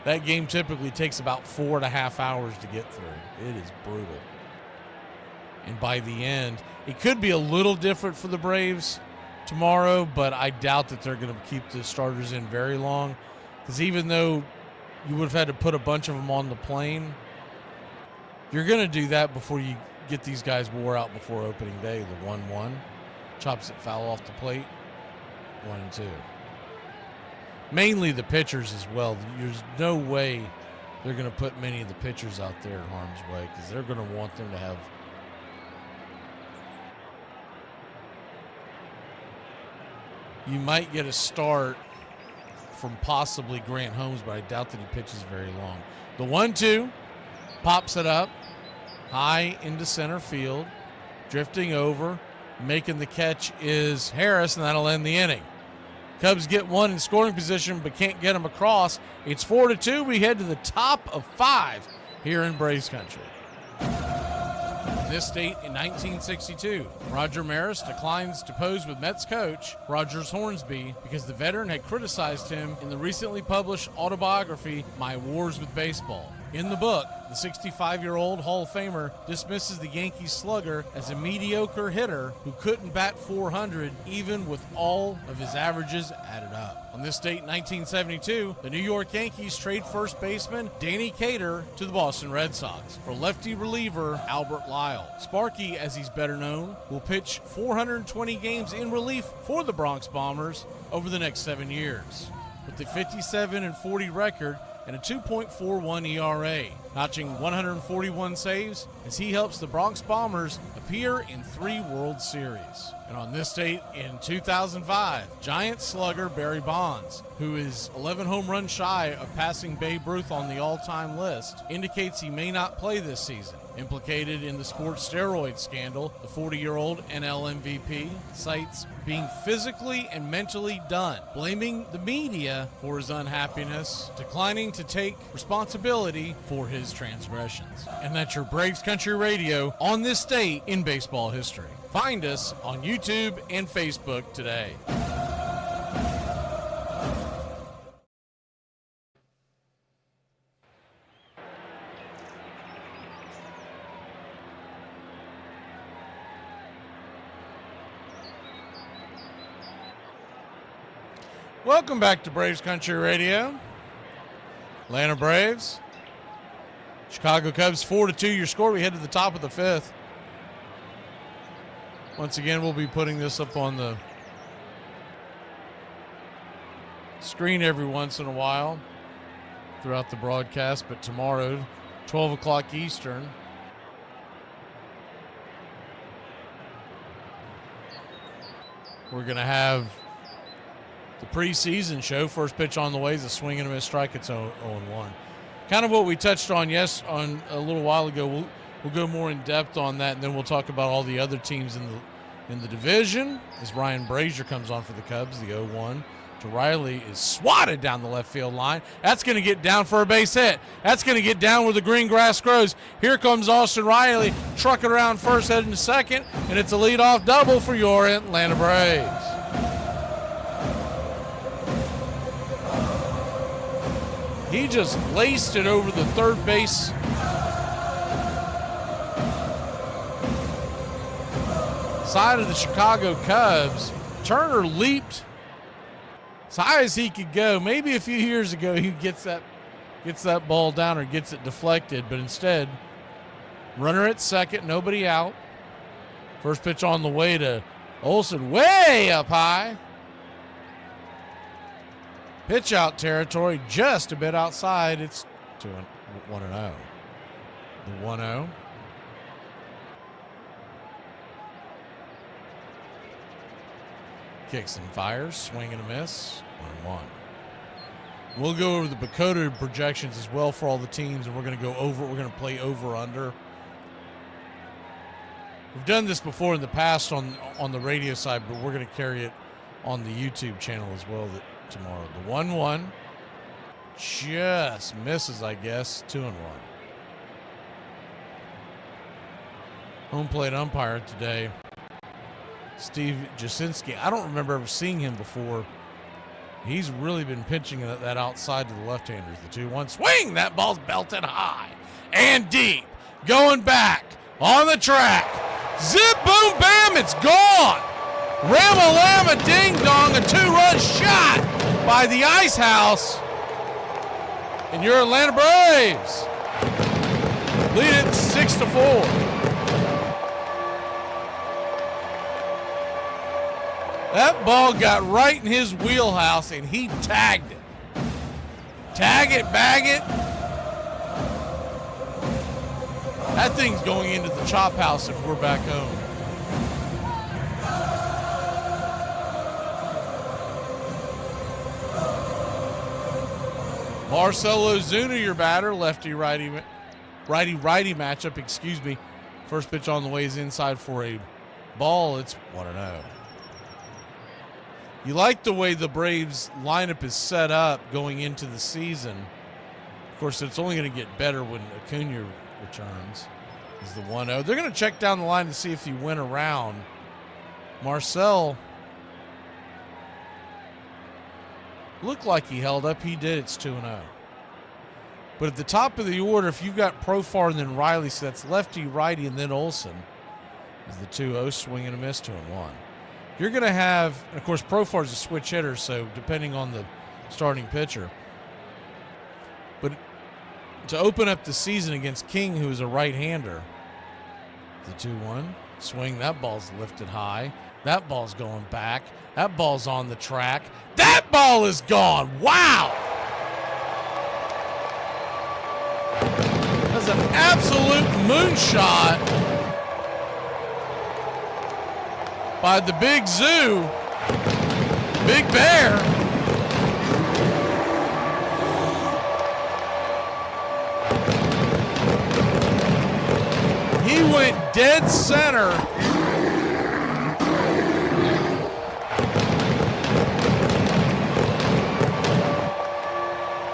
That game typically takes about 4.5 hours to get through. It is brutal. And by the end, it could be a little different for the Braves tomorrow, but I doubt that they're going to keep the starters in very long, because even though you would have had to put a bunch of them on the plane, you're going to do that before you get these guys wore out before opening day. The 1-1 chops it foul off the plate. 1-2. Mainly the pitchers as well. There's no way they're going to put many of the pitchers out there in harm's way, because they're going to want them to have you might get a start from possibly Grant Holmes, but I doubt that he pitches very long. The 1-2 pops it up high into center field. Drifting over, making the catch is Harris, and that'll end the inning. Cubs get 1 in scoring position, but can't get him across. It's 4-2. We head to the top of 5 here in Braves country. This date in 1962, Roger Maris declines to pose with Mets coach Rogers Hornsby because the veteran had criticized him in the recently published autobiography, My Wars with Baseball. In the book, the 65-year-old Hall of Famer dismisses the Yankees slugger as a mediocre hitter who couldn't bat 400 even with all of his averages added up. On this date in 1972, the New York Yankees trade first baseman Danny Cater to the Boston Red Sox for lefty reliever Albert Lyle. Sparky, as he's better known, will pitch 420 games in relief for the Bronx Bombers over the next 7 years. With a 57-40 record, and a 2.41 ERA, notching 141 saves as he helps the Bronx Bombers appear in 3 World Series. And on this date in 2005, Giant slugger Barry Bonds, who is 11 home runs shy of passing Babe Ruth on the all-time list, indicates he may not play this season. Implicated in the sports steroid scandal, the 40-year-old NL MVP cites being physically and mentally done, blaming the media for his unhappiness, declining to take responsibility for his transgressions. And that's your Braves Country Radio on this date in baseball history. Find us on YouTube and Facebook today. Welcome back to Braves Country Radio. Atlanta Braves, Chicago Cubs 4-2 your score. We head to the top of the 5th. Once again, we'll be putting this up on the screen every once in a while throughout the broadcast, but tomorrow, 12 o'clock Eastern, we're going to have the preseason show. First pitch on the way is a swing and a miss strike. It's 0-1. Kind of what we touched on on a little while ago. We'll go more in depth on that, and then we'll talk about all the other teams in in the division as Ryan Brazier comes on for the Cubs. The 0-1 to Riley is swatted down the left field line. That's going to get down for a base hit. That's going to get down where the green grass grows. Here comes Austin Riley, trucking around first, heading to second, and it's a leadoff double for your Atlanta Braves. He just laced it over the third base side of the Chicago Cubs. Turner leaped as high as he could go. Maybe a few years ago he gets that ball down or gets it deflected, but instead, runner at second, nobody out. First pitch on the way to Olsen, way up high. Pitch out territory, just a bit outside. It's 1-0. The 1-0. Kicks and fires, swing and a miss, 1-1. We'll go over the Bakota projections as well for all the teams, and we're going to go over. We're going to play over/under. We've done this before in the past on the radio side, but we're going to carry it on the YouTube channel as well tomorrow. The 1-1 just misses, I guess. 2-1. Home plate umpire today, Steve Yastrzemski. I don't remember ever seeing him before. He's really been pitching that outside to the left-handers. The 2-1 swing. That ball's belted high and deep. Going back on the track. Zip, boom, bam, it's gone. Ram-a-lam-a, ding-dong, a 2-run shot by the Ice House. And your Atlanta Braves lead it 6-4. That ball got right in his wheelhouse, and he tagged it. Tag it, bag it. That thing's going into the chop house if we're back home. Marcell Ozuna, your batter, lefty-righty matchup, excuse me. First pitch on the way is inside for a ball. It's 1-0. You like the way the Braves lineup is set up going into the season. Of course, it's only going to get better when Acuna returns. Is the 1-0. They're going to check down the line to see if he went around. Marcell looked like he held up. He did. It's 2-0. But at the top of the order, if you've got Profar and then Riley, so that's lefty, righty, and then Olsen, is the 2-0, swing and a miss, 2-1. You're going to have, and of course, Profar's a switch hitter, so depending on the starting pitcher. But to open up the season against King, who is a right-hander, the 2-1, swing, that ball's lifted high. That ball's going back. That ball's on the track. That ball is gone. Wow! That's an absolute moonshot by the Big Zoo, Big Bear. He went dead center.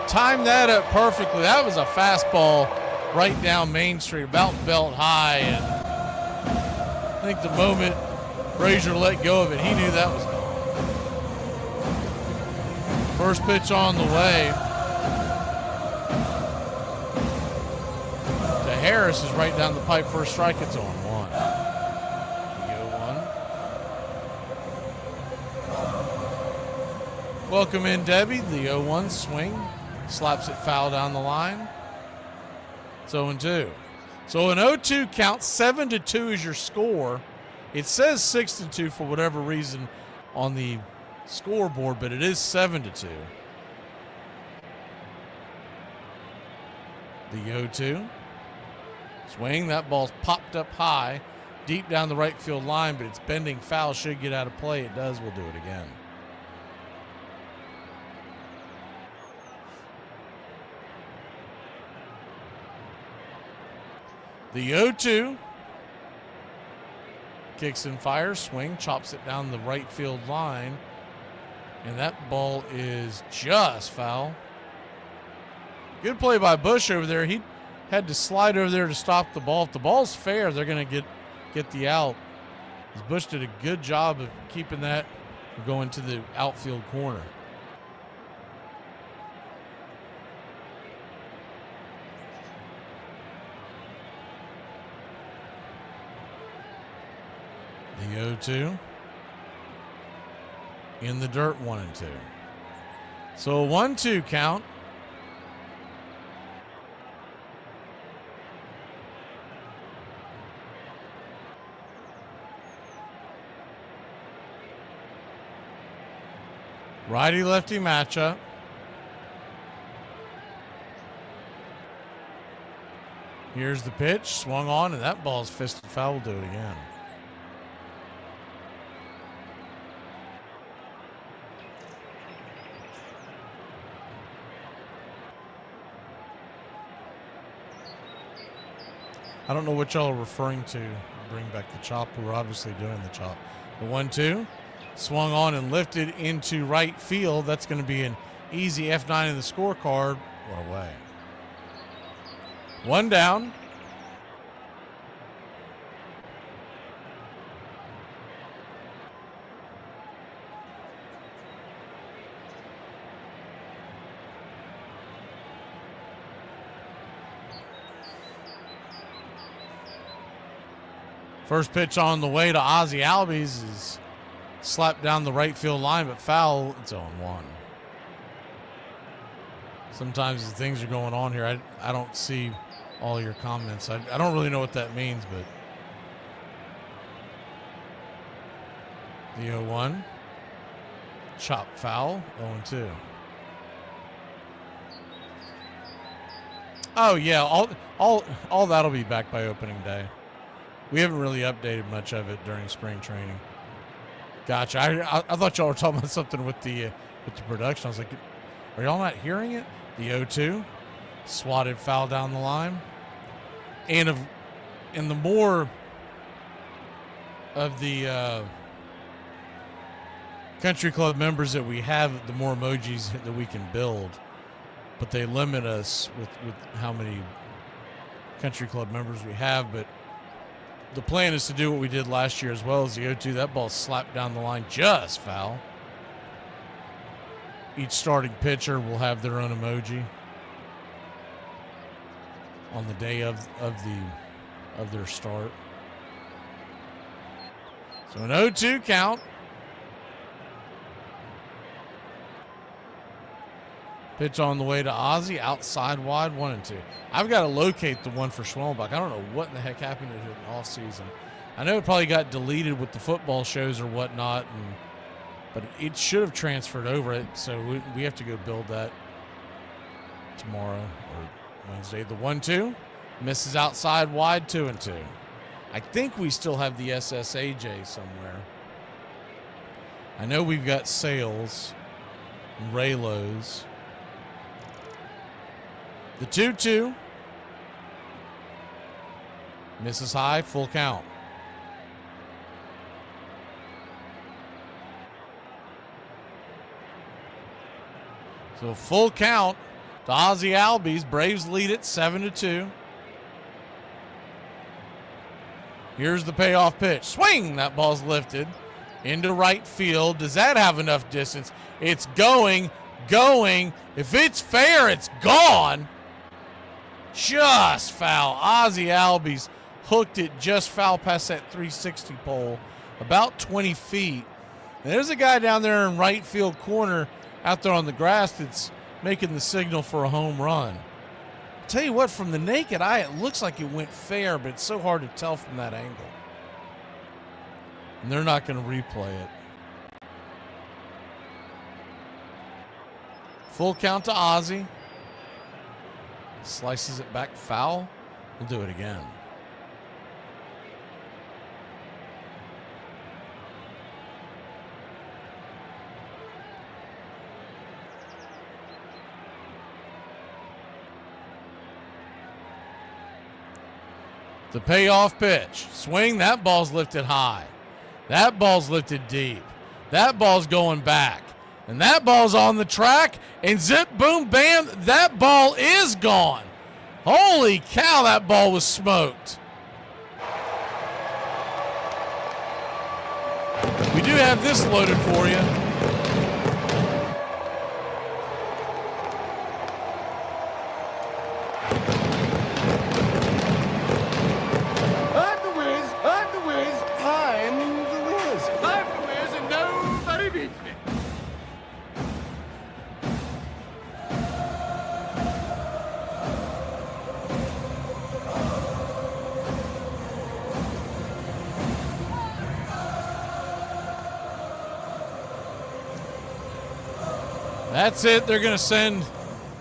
Timed that up perfectly. That was a fastball right down Main Street, about belt high. And I think the moment Brazier let go of it, he knew that was gone. First pitch on the way to Harris is right down the pipe. First strike, it's on 1. The 0-1. Welcome in, Debbie. The 0-1 swing. Slaps it foul down the line. It's 0-2. So an 0-2 count, 7-2 is your score. It says 6-2 for whatever reason on the scoreboard, but it is 7-2. The 0-2. Swing, that ball's popped up high, deep down the right field line, but it's bending foul, should get out of play. It does, we'll do it again. The 0-2. Kicks and fires, swing, chops it down the right field line. And that ball is just foul. Good play by Bush over there. He had to slide over there to stop the ball. If the ball's fair, they're going to get the out. Bush did a good job of keeping that from going to the outfield corner. The 0-2. In the dirt, 1-2. So a 1-2 count. Righty-lefty matchup. Here's the pitch, swung on, and that ball's fisted foul. We'll do it again. I don't know what y'all are referring to. Bring back the chop. We're obviously doing the chop. The 1-2. Swung on and lifted into right field. That's going to be an easy F9 in the scorecard. What a way. One down. First pitch on the way to Ozzie Albies is slapped down the right field line, but foul. It's 0-1. Sometimes as things are going on here, I don't see all your comments. I don't really know what that means, but the 0-1. Chop foul, 0-2. Oh yeah, all that'll be back by opening day. We haven't really updated much of it during spring training. Gotcha. I thought y'all were talking about something with the production. I was like, are y'all not hearing it? The 0-2, swatted foul down the line, and the more of the country club members that we have, the more emojis that we can build. But they limit us with how many country club members we have. But the plan is to do what we did last year as well as the 0-2. That ball slapped down the line, just foul. Each starting pitcher will have their own emoji on the day of their start. So an 0-2 count. Pitch on the way to Ozzie, outside wide, 1-2. I've got to locate the one for Schwellenbach. I don't know what in the heck happened to it in the offseason. I know it probably got deleted with the football shows or whatnot, but it should have transferred over it, so we have to go build that tomorrow or Wednesday. The 1-2 misses outside wide, 2-2. I think we still have the SSAJ somewhere. I know we've got Sales and Raylos. The 2-2 misses high, full count. So full count to Ozzie Albies. Braves lead it 7-2. Here's the payoff pitch. Swing! That ball's lifted into right field. Does that have enough distance? It's going. If it's fair, it's gone. Just foul. Ozzie Albies hooked it just foul past that 360 pole, about 20 feet. And there's a guy down there in right field corner out there on the grass that's making the signal for a home run. I'll tell you what, from the naked eye, it looks like it went fair, but it's so hard to tell from that angle. And they're not going to replay it. Full count to Ozzie. Slices it back foul. We'll do it again. The payoff pitch. Swing. That ball's lifted high. That ball's lifted deep. That ball's going back. And that ball's on the track. And zip, boom, bam. That ball is gone. Holy cow, that ball was smoked. We do have this loaded for you. I'm the Wiz, I'm the Wiz, I'm the Wiz. I'm the Wiz and nobody beats me. That's it. They're going to send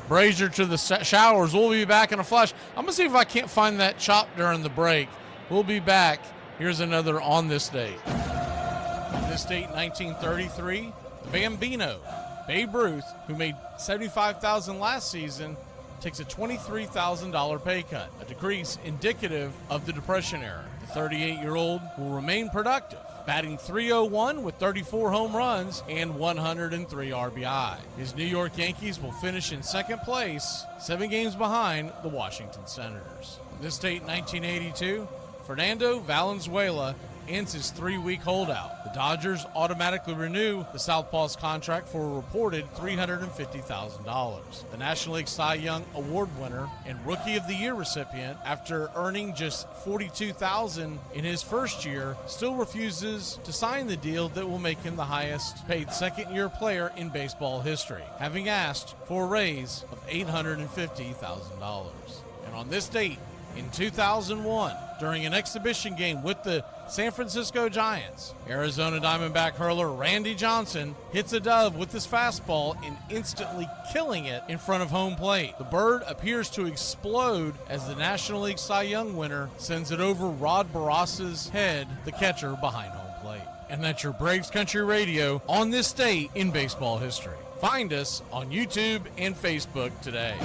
Brazier to the showers. We'll be back in a flash. I'm going to see if I can't find that chop during the break. We'll be back. Here's another on this date. On this date, 1933, the Bambino, Babe Ruth, who made $75,000 last season, takes a $23,000 pay cut, a decrease indicative of the Depression era. The 38-year-old will remain productive, batting .301 with 34 home runs and 103 RBI. His New York Yankees will finish in second place, 7 games behind the Washington Senators. On this date, 1982, Fernando Valenzuela ends his 3-week holdout. The Dodgers automatically renew the Southpaw's contract for a reported $350,000. The National League Cy Young Award winner and Rookie of the Year recipient, after earning just $42,000 in his first year, still refuses to sign the deal that will make him the highest paid second-year player in baseball history, having asked for a raise of $850,000. And on this date, in 2001, during an exhibition game with the San Francisco Giants, Arizona Diamondback hurler Randy Johnson hits a dove with his fastball and instantly killing it in front of home plate. The bird appears to explode as the National League Cy Young winner sends it over Rod Barrasa's head, the catcher behind home plate. And that's your Braves Country Radio on this date in baseball history. Find us on YouTube and Facebook today.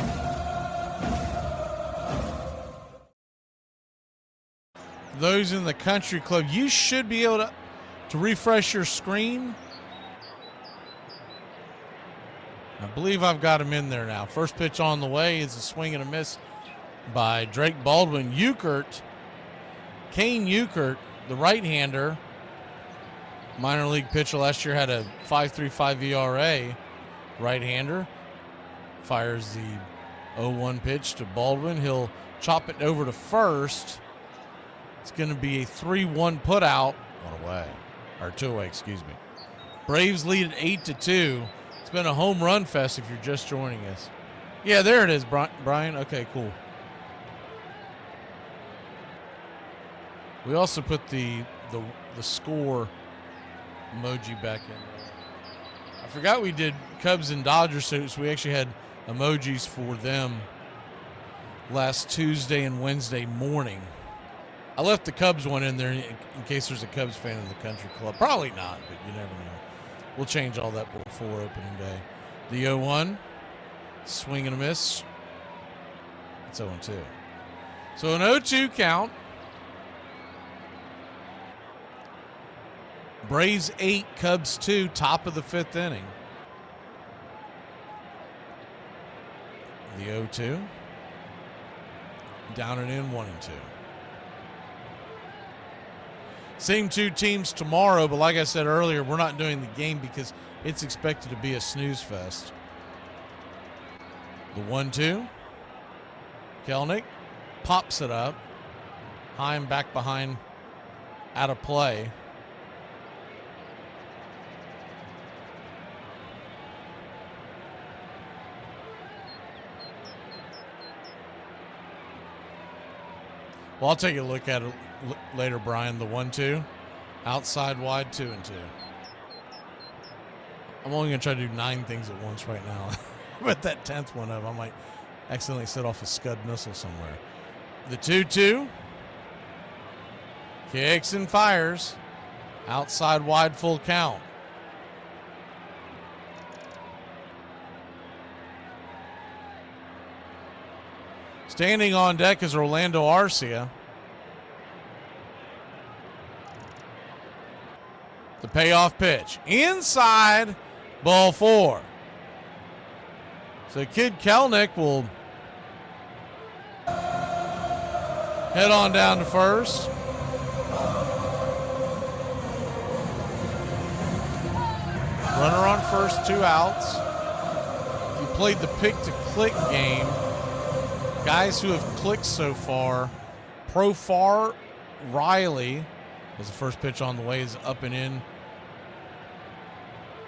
Those in the country club, you should be able to refresh your screen. I believe I've got him in there now. First pitch on the way is a swing and a miss by Drake Baldwin. Kane Euchert, the right-hander, minor league pitcher last year, had a 5.35 ERA. Right-hander fires the 0-1 pitch to Baldwin. He'll chop it over to first. It's going to be a 3-1 put out. 2 away, excuse me. Braves lead at 8-2. It's been a home run fest if you're just joining us. Yeah, there it is, Brian. Okay, cool. We also put the score emoji back in there. I forgot we did Cubs and Dodgers, so we actually had emojis for them last Tuesday and Wednesday morning. I left the Cubs one in there in case there's a Cubs fan in the country club. Probably not, but you never know. We'll change all that before opening day. The 0-1, swing and a miss. It's 0-2. So an 0-2 count. Braves 8, Cubs 2, top of the 5th inning. The 0-2. Down and in, 1-2. Same 2 teams tomorrow, but like I said earlier, we're not doing the game because it's expected to be a snooze fest. The 1-2. Kelnick pops it up. Heim back behind, out of play. Well, I'll take a look at it later, Brian. The 1-2, outside wide, 2-2. I'm only going to try to do 9 things at once right now. But that 10th one up, I might accidentally set off a Scud missile somewhere. The 2-2, kicks and fires, outside wide, full count. Standing on deck is Orlando Arcia. The payoff pitch. Inside, ball 4. So Kid Kelnick will head on down to first. Runner on first, 2 outs. If you played the pick-to-click game, guys who have clicked so far, Profar, Riley, as the first pitch on the way, is up and in.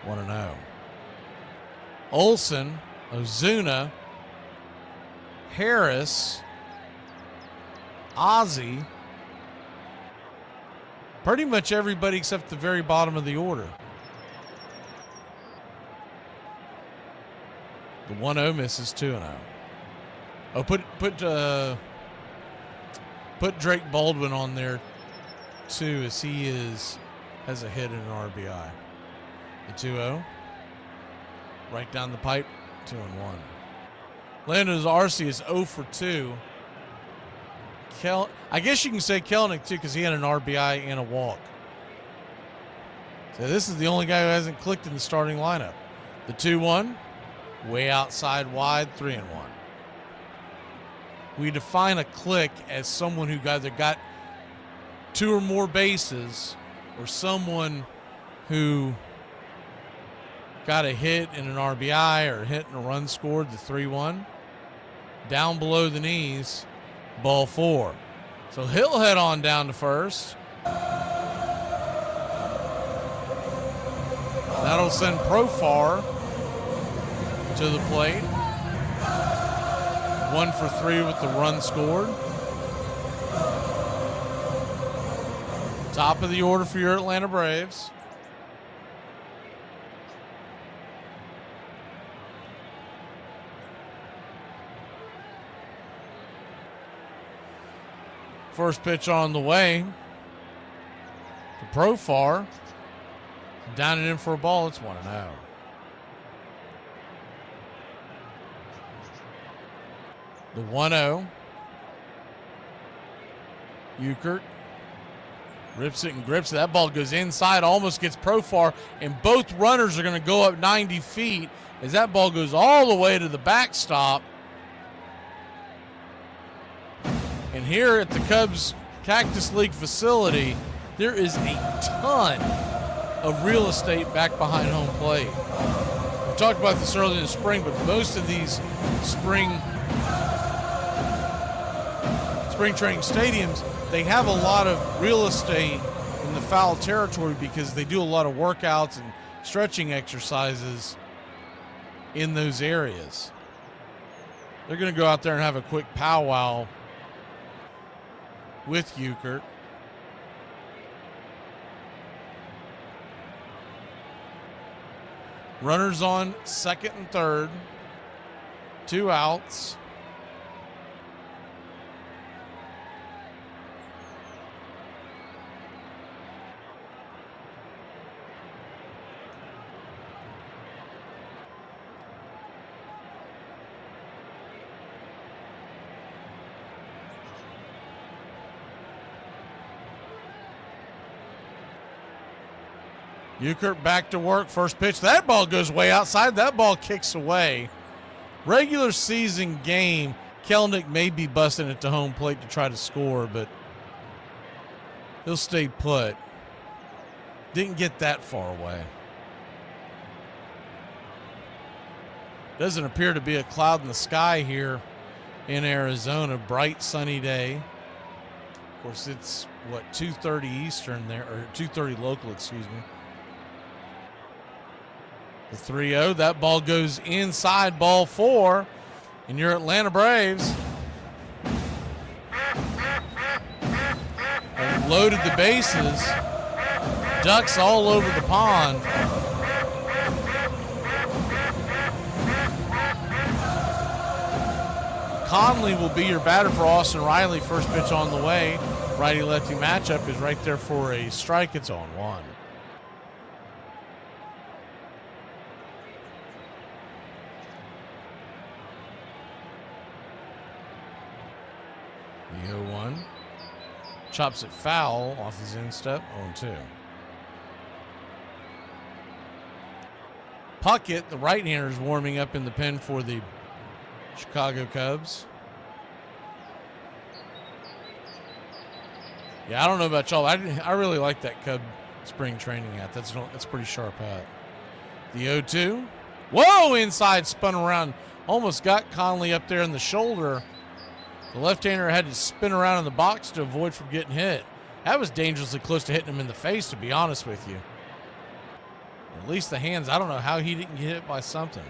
1-0. Olson, Ozuna, Harris, Ozzie, pretty much everybody except the very bottom of the order. The 1-0 misses, 2-0. Oh, put Drake Baldwin on there too, as he has a hit and an RBI. The 2-0. Right down the pipe, 2-1. Landon Arce is 0 for 2. I guess you can say Kelnick too, because he had an RBI and a walk. So this is the only guy who hasn't clicked in the starting lineup. The 2-1, way outside wide, 3-1. We define a click as someone who either got 2 or more bases or someone who got a hit and an RBI or a hit and a run scored, the 3-1. Down below the knees, ball 4. So he'll head on down to first. That'll send Profar to the plate. 1 for 3 with the run scored. Top of the order for your Atlanta Braves. First pitch on the way to Profar. Down and in for a ball. It's 1-0. The 1-0. Euchert rips it and grips it. That ball goes inside, almost gets Profar, and both runners are going to go up 90 feet as that ball goes all the way to the backstop. And here at the Cubs Cactus League facility, there is a ton of real estate back behind home plate. We talked about this early in the spring, but most of these spring training stadiums, they have a lot of real estate in the foul territory because they do a lot of workouts and stretching exercises in those areas. They're going to go out there and have a quick powwow with Euchert. Runners on second and third. 2 outs. Euchert back to work. First pitch. That ball goes way outside. That ball kicks away. Regular season game, Kelnick may be busting it to home plate to try to score, but he'll stay put. Didn't get that far away. Doesn't appear to be a cloud in the sky here in Arizona. Bright sunny day. Of course, it's what, 2:30 Eastern there, or 2:30 local, excuse me. The 3-0, that ball goes inside, ball 4, and your Atlanta Braves have loaded the bases. Ducks all over the pond. Conley will be your batter for Austin Riley. First pitch on the way. Righty-lefty matchup is right there for a strike. It's on 1. The 0-1. Chops it foul off his instep. 0-2. Puckett, the right-hander, is warming up in the pen for the Chicago Cubs. Yeah, I don't know about y'all. I really like that Cub spring training hat. That's pretty sharp hat. The 0-2. Whoa, inside, spun around. Almost got Kenley up there in the shoulder. The left-hander had to spin around in the box to avoid from getting hit. That was dangerously close to hitting him in the face, to be honest with you. At least the hands, I don't know how he didn't get hit by something.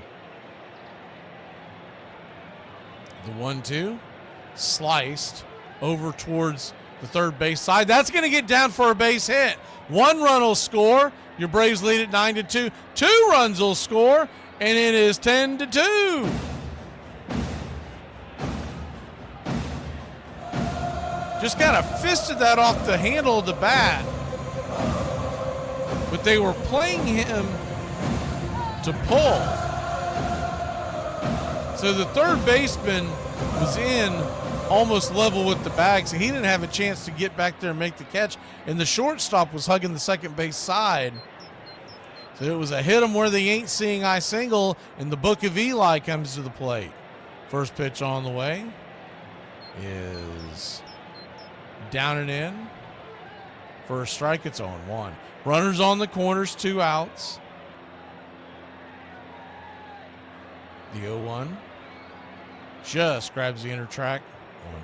The 1-2. Sliced over towards the third base side. That's going to get down for a base hit. 1 run will score. Your Braves lead at 9-2. 2 runs will score, and it is 10-2. Just kind of fisted that off the handle of the bat. But they were playing him to pull. So the third baseman was in almost level with the bag, so he didn't have a chance to get back there and make the catch. And the shortstop was hugging the second base side. So it was a hit him where they ain't seeing eye single, and the Book of Eli comes to the plate. First pitch on the way is down and in. For a strike, it's 0-1. Runners on the corners, 2 outs. The 0-1 just grabs the inner track.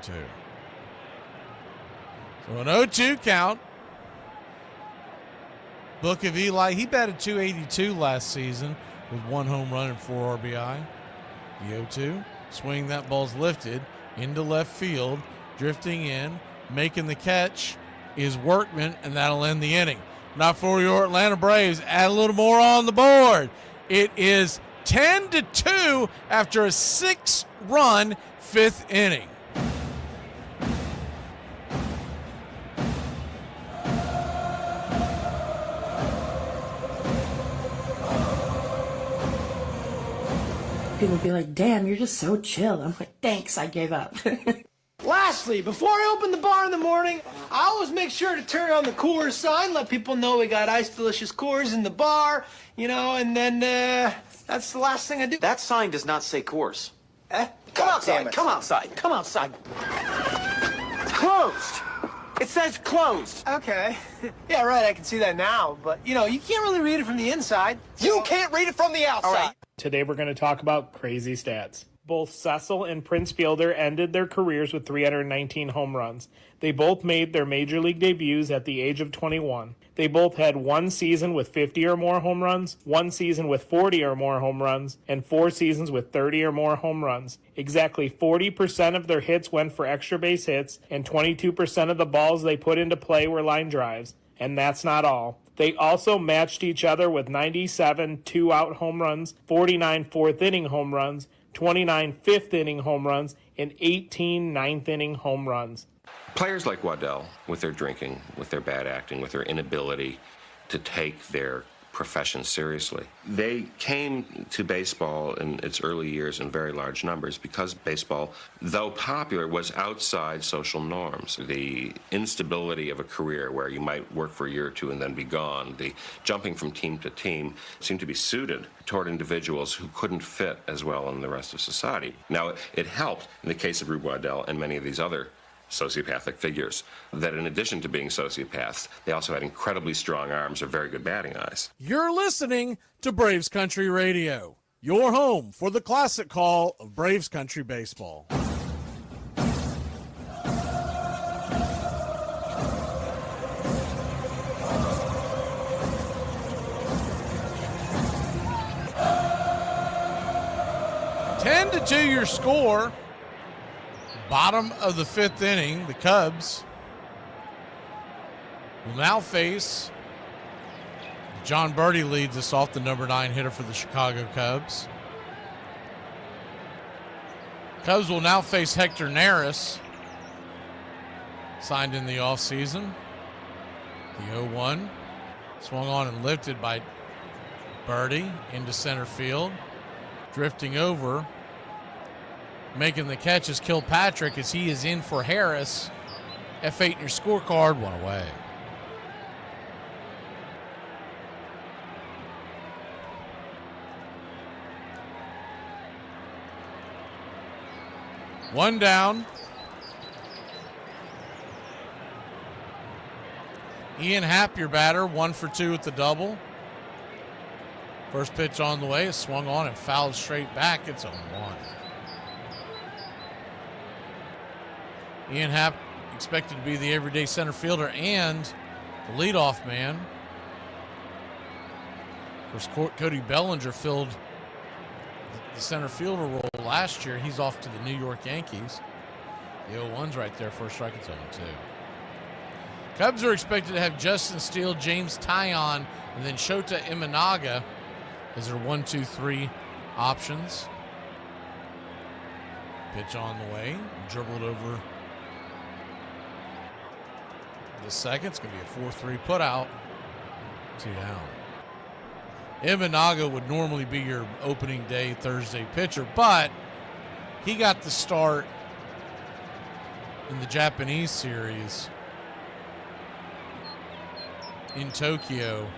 1-2. So an 0-2 count. Book of Eli, he batted .282 last season with 1 home run and 4 RBI. The 0-2. Swing, that ball's lifted into left field. Drifting in, making the catch is Workman, and that'll end the inning. Not for your Atlanta Braves. Add a little more on the board. It is 10-2 after a 6-run 5th inning. People be like, damn, you're just so chill. I'm like, thanks, I gave up. Lastly, before I open the bar in the morning, I always make sure to turn on the Coors sign, let people know we got Ice Delicious Coors in the bar, and then that's the last thing I do. That sign does not say Coors. Come outside, come outside, come outside. It's closed. It says closed. Okay. Yeah, right, I can see that now, but, you can't really read it from the inside. You can't read it from the outside. All right. Today we're going to talk about crazy stats. Both Cecil and Prince Fielder ended their careers with 319 home runs. They both made their major league debuts at the age of 21. They both had 1 season with 50 or more home runs, 1 season with 40 or more home runs, and 4 seasons with 30 or more home runs. Exactly 40% of their hits went for extra base hits, and 22% of the balls they put into play were line drives. And that's not all. They also matched each other with 97 2-out home runs, 49 fourth-inning home runs, 29 fifth-inning home runs, and 18 ninth-inning home runs. Players like Waddell, with their drinking, with their bad acting, with their inability to take their profession seriously, they came to baseball in its early years in very large numbers because baseball, though popular, was outside social norms. The instability of a career where you might work for a year or two and then be gone, the jumping from team to team, seemed to be suited toward individuals who couldn't fit as well in the rest of society. Now, it helped in the case of Rube Waddell and many of these other sociopathic figures, that in addition to being sociopaths, they also had incredibly strong arms or very good batting eyes. You're listening to Braves Country Radio, your home for the classic call of Braves Country Baseball. Ten to 2 your score. Bottom of the 5th inning, the Cubs will now face, John Birdie leads us off, the number 9 hitter for the Chicago Cubs. Cubs will now face Hector Neris, signed in the offseason. The 0-1 swung on and lifted by Birdie into center field. Drifting over, making the catch is Kilpatrick as he is in for Harris. F8 in your scorecard, 1 away. One down. Ian Happ, your batter, 1 for 2 with the double. First pitch on the way is swung on and fouled straight back. It's 0-1. Ian Happ expected to be the everyday center fielder and the leadoff man. Of course, Cody Bellinger filled the center fielder role last year. He's off to the New York Yankees. The 0-1's right there. First strike, it's 0-2. Cubs are expected to have Justin Steele, James Taillon, and then Shota Imanaga as their 1-2-3 options. Pitch on the way, dribbled over the second. It's going to be a 4-3 put out. 2 down. Imanaga would normally be your opening day Thursday pitcher, but he got the start in the Japanese series in Tokyo.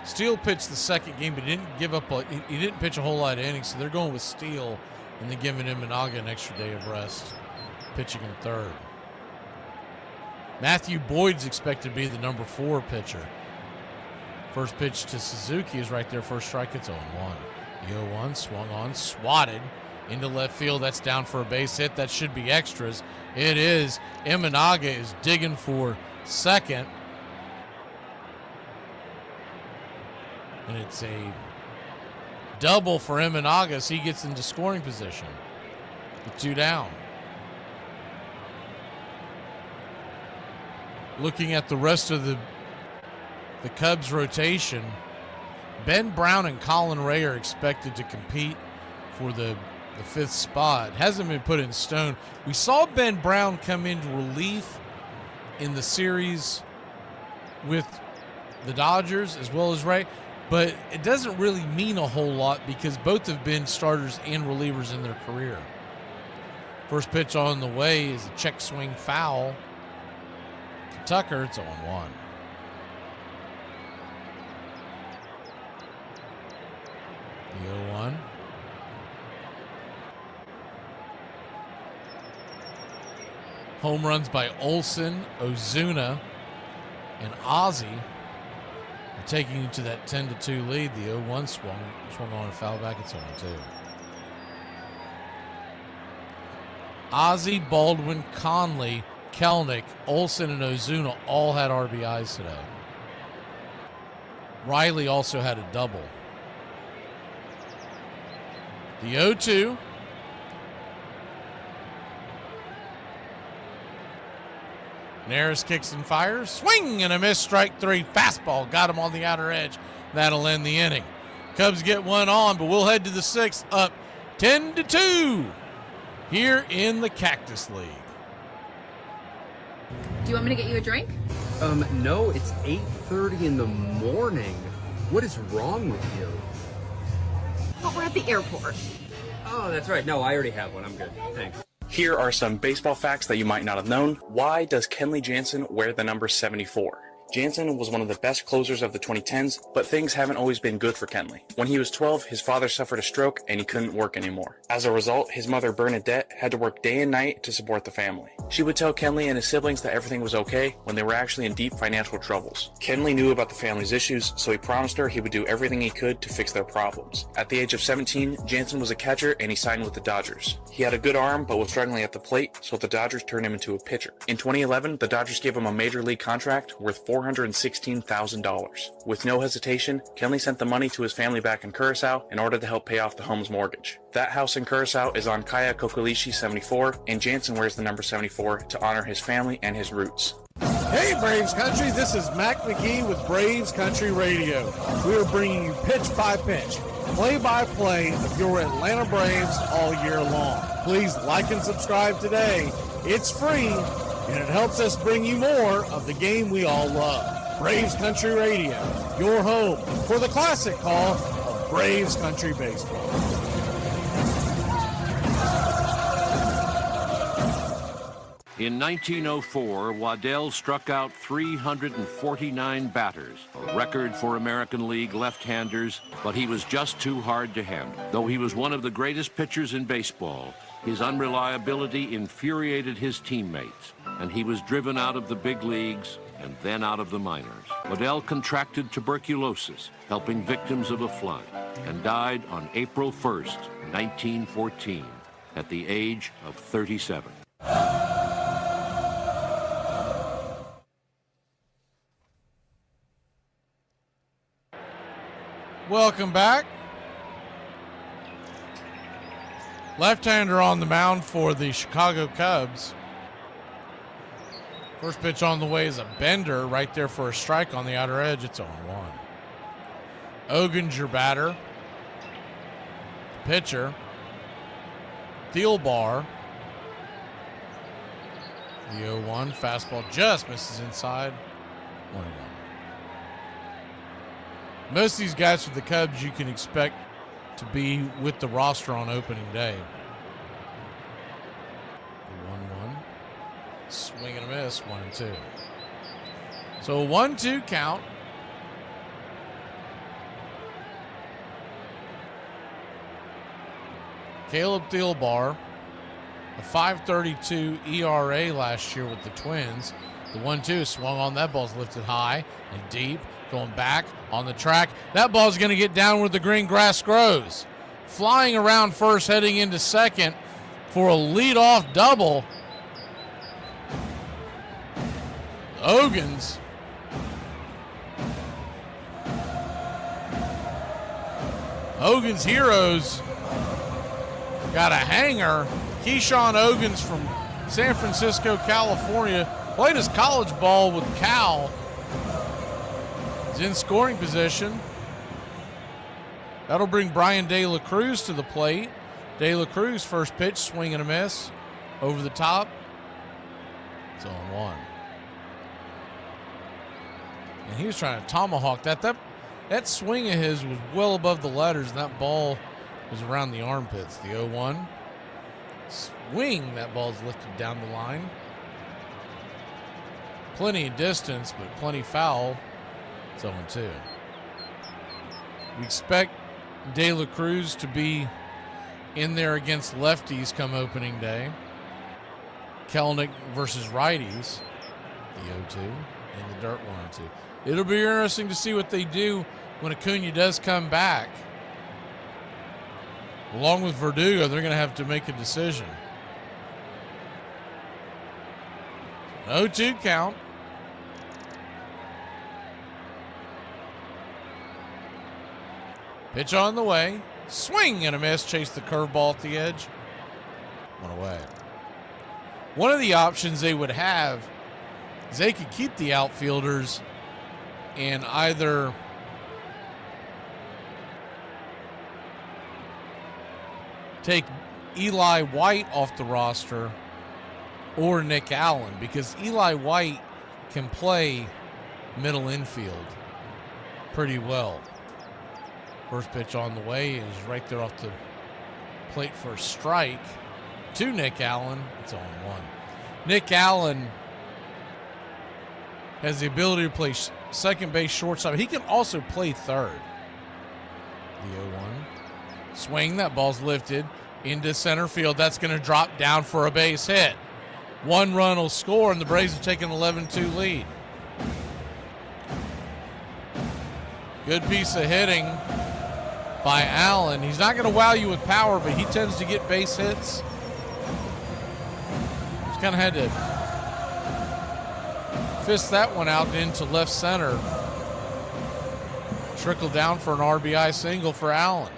Steele pitched the second game, but he didn't give up. He didn't pitch a whole lot of innings, so they're going with Steele and then giving Imanaga an extra day of rest, pitching in third. Matthew Boyd's expected to be the number 4 pitcher. First pitch to Suzuki is right there. First strike, it's 0-1. The 0-1 swung on, swatted into left field. That's down for a base hit. That should be extras. It is. Imanaga is digging for second. And it's a double for Imanaga, so he gets into scoring position with 2 down. Looking at the rest of the Cubs rotation, Ben Brown and Colin Ray are expected to compete for the 5th spot. Hasn't been put in stone. We saw Ben Brown come into relief in the series with the Dodgers as well as Ray, but it doesn't really mean a whole lot because both have been starters and relievers in their career. First pitch on the way is a check swing foul to Tucker. It's 0-1. The 0-1. Home runs by Olsen, Ozuna, and Ozzie are taking you to that 10-2 lead. The 0-1 swung on and foul back. It's 0-2. Ozzie, Baldwin, Conley, Kelnick, Olsen, and Ozuna all had RBIs today. Riley also had a double. The 0-2. Neris kicks and fires. Swing and a miss. Strike 3. Fastball. Got him on the outer edge. That'll end the inning. Cubs get one on, but we'll head to the 6th, up 10-2 here in the Cactus League. Do you want me to get you a drink? No, it's 8:30 in the morning. What is wrong with you? But we're at the airport. Oh, that's right. No, I already have one. I'm good. Thanks. Here are some baseball facts that you might not have known. Why does Kenley Jansen wear the number 74? Jansen was one of the best closers of the 2010s, but things haven't always been good for Kenley. When he was 12, his father suffered a stroke and he couldn't work anymore. As a result, his mother Bernadette had to work day and night to support the family. She would tell Kenley and his siblings that everything was okay when they were actually in deep financial troubles. Kenley knew about the family's issues, so he promised her he would do everything he could to fix their problems. At the age of 17, Jansen was a catcher and he signed with the Dodgers. He had a good arm but was struggling at the plate, so the Dodgers turned him into a pitcher. In 2011, the Dodgers gave him a major league contract worth $416,000. With no hesitation, Kenley sent the money to his family back in Curacao in order to help pay off the home's mortgage. That house in Curacao is on Kaya Kokolishi 74, and Jansen wears the number 74 to honor his family and his roots. Hey Braves Country, this is Mac Magee with Braves Country Radio. We are bringing you pitch by pitch, play-by-play of your Atlanta Braves all year long. Please like and subscribe today. It's free, and it helps us bring you more of the game we all love. Braves Country Radio, your home for the classic call of Braves Country Baseball. In 1904, Waddell struck out 349 batters, a record for American League left-handers, but he was just too hard to handle. Though he was one of the greatest pitchers in baseball, his unreliability infuriated his teammates, and he was driven out of the big leagues and then out of the minors. Waddell contracted tuberculosis, helping victims of a flood, and died on April 1st, 1914, at the age of 37. Welcome back. Left-hander on the mound for the Chicago Cubs. First pitch on the way is a bender right there for a strike on the outer edge. It's 0-1. Ogun's your batter. Pitcher. Thielbar. The 0-1. Fastball just misses inside. 1-1. Most of these guys for the Cubs you can expect to be with the roster on opening day. 1-1. Swing and a miss. 1-2. So a 1-2 count. Caleb Thielbar, a 5.32 ERA last year with the Twins. The 1-2 swung on. That ball's lifted high and deep. Going back on the track. That ball's going to get down where the green grass grows. Flying around first, heading into second for a leadoff double. Ogun's heroes got a hanger. Keyshawn Ogun's from San Francisco, California. Played his college ball with Cal. He's in scoring position. That'll bring Brian De La Cruz to the plate. De La Cruz, first pitch, swing and a miss. Over the top. It's 0-1. And he was trying to tomahawk that. That swing of his was well above the letters, and that ball was around the armpits. The 0-1. Swing, that ball's lifted down the line. Plenty of distance, but plenty foul. It's 0-2. We expect De La Cruz to be in there against lefties come opening day. Kelnick versus righties. The 0-2. In the dirt 1-2. It'll be interesting to see what they do when Acuna does come back. Along with Verdugo, they're going to have to make a decision. 0-2 count. Pitch on the way. Swing and a miss. Chase the curveball at the edge. One away. One of the options they would have is they could keep the outfielders and either take Eli White off the roster or Nick Allen, because Eli White can play middle infield pretty well. First pitch on the way is right there off the plate for a strike to Nick Allen. It's 0-1. Nick Allen has the ability to play second base, shortstop. He can also play third. The 0-1. Swing, that ball's lifted into center field. That's going to drop down for a base hit. One run will score, and the Braves have taken an 11-2 lead. Good piece of hitting by Allen. He's not going to wow you with power, but he tends to get base hits. Just kind of had to fist that one out into left center. Trickle down for an RBI single for Allen.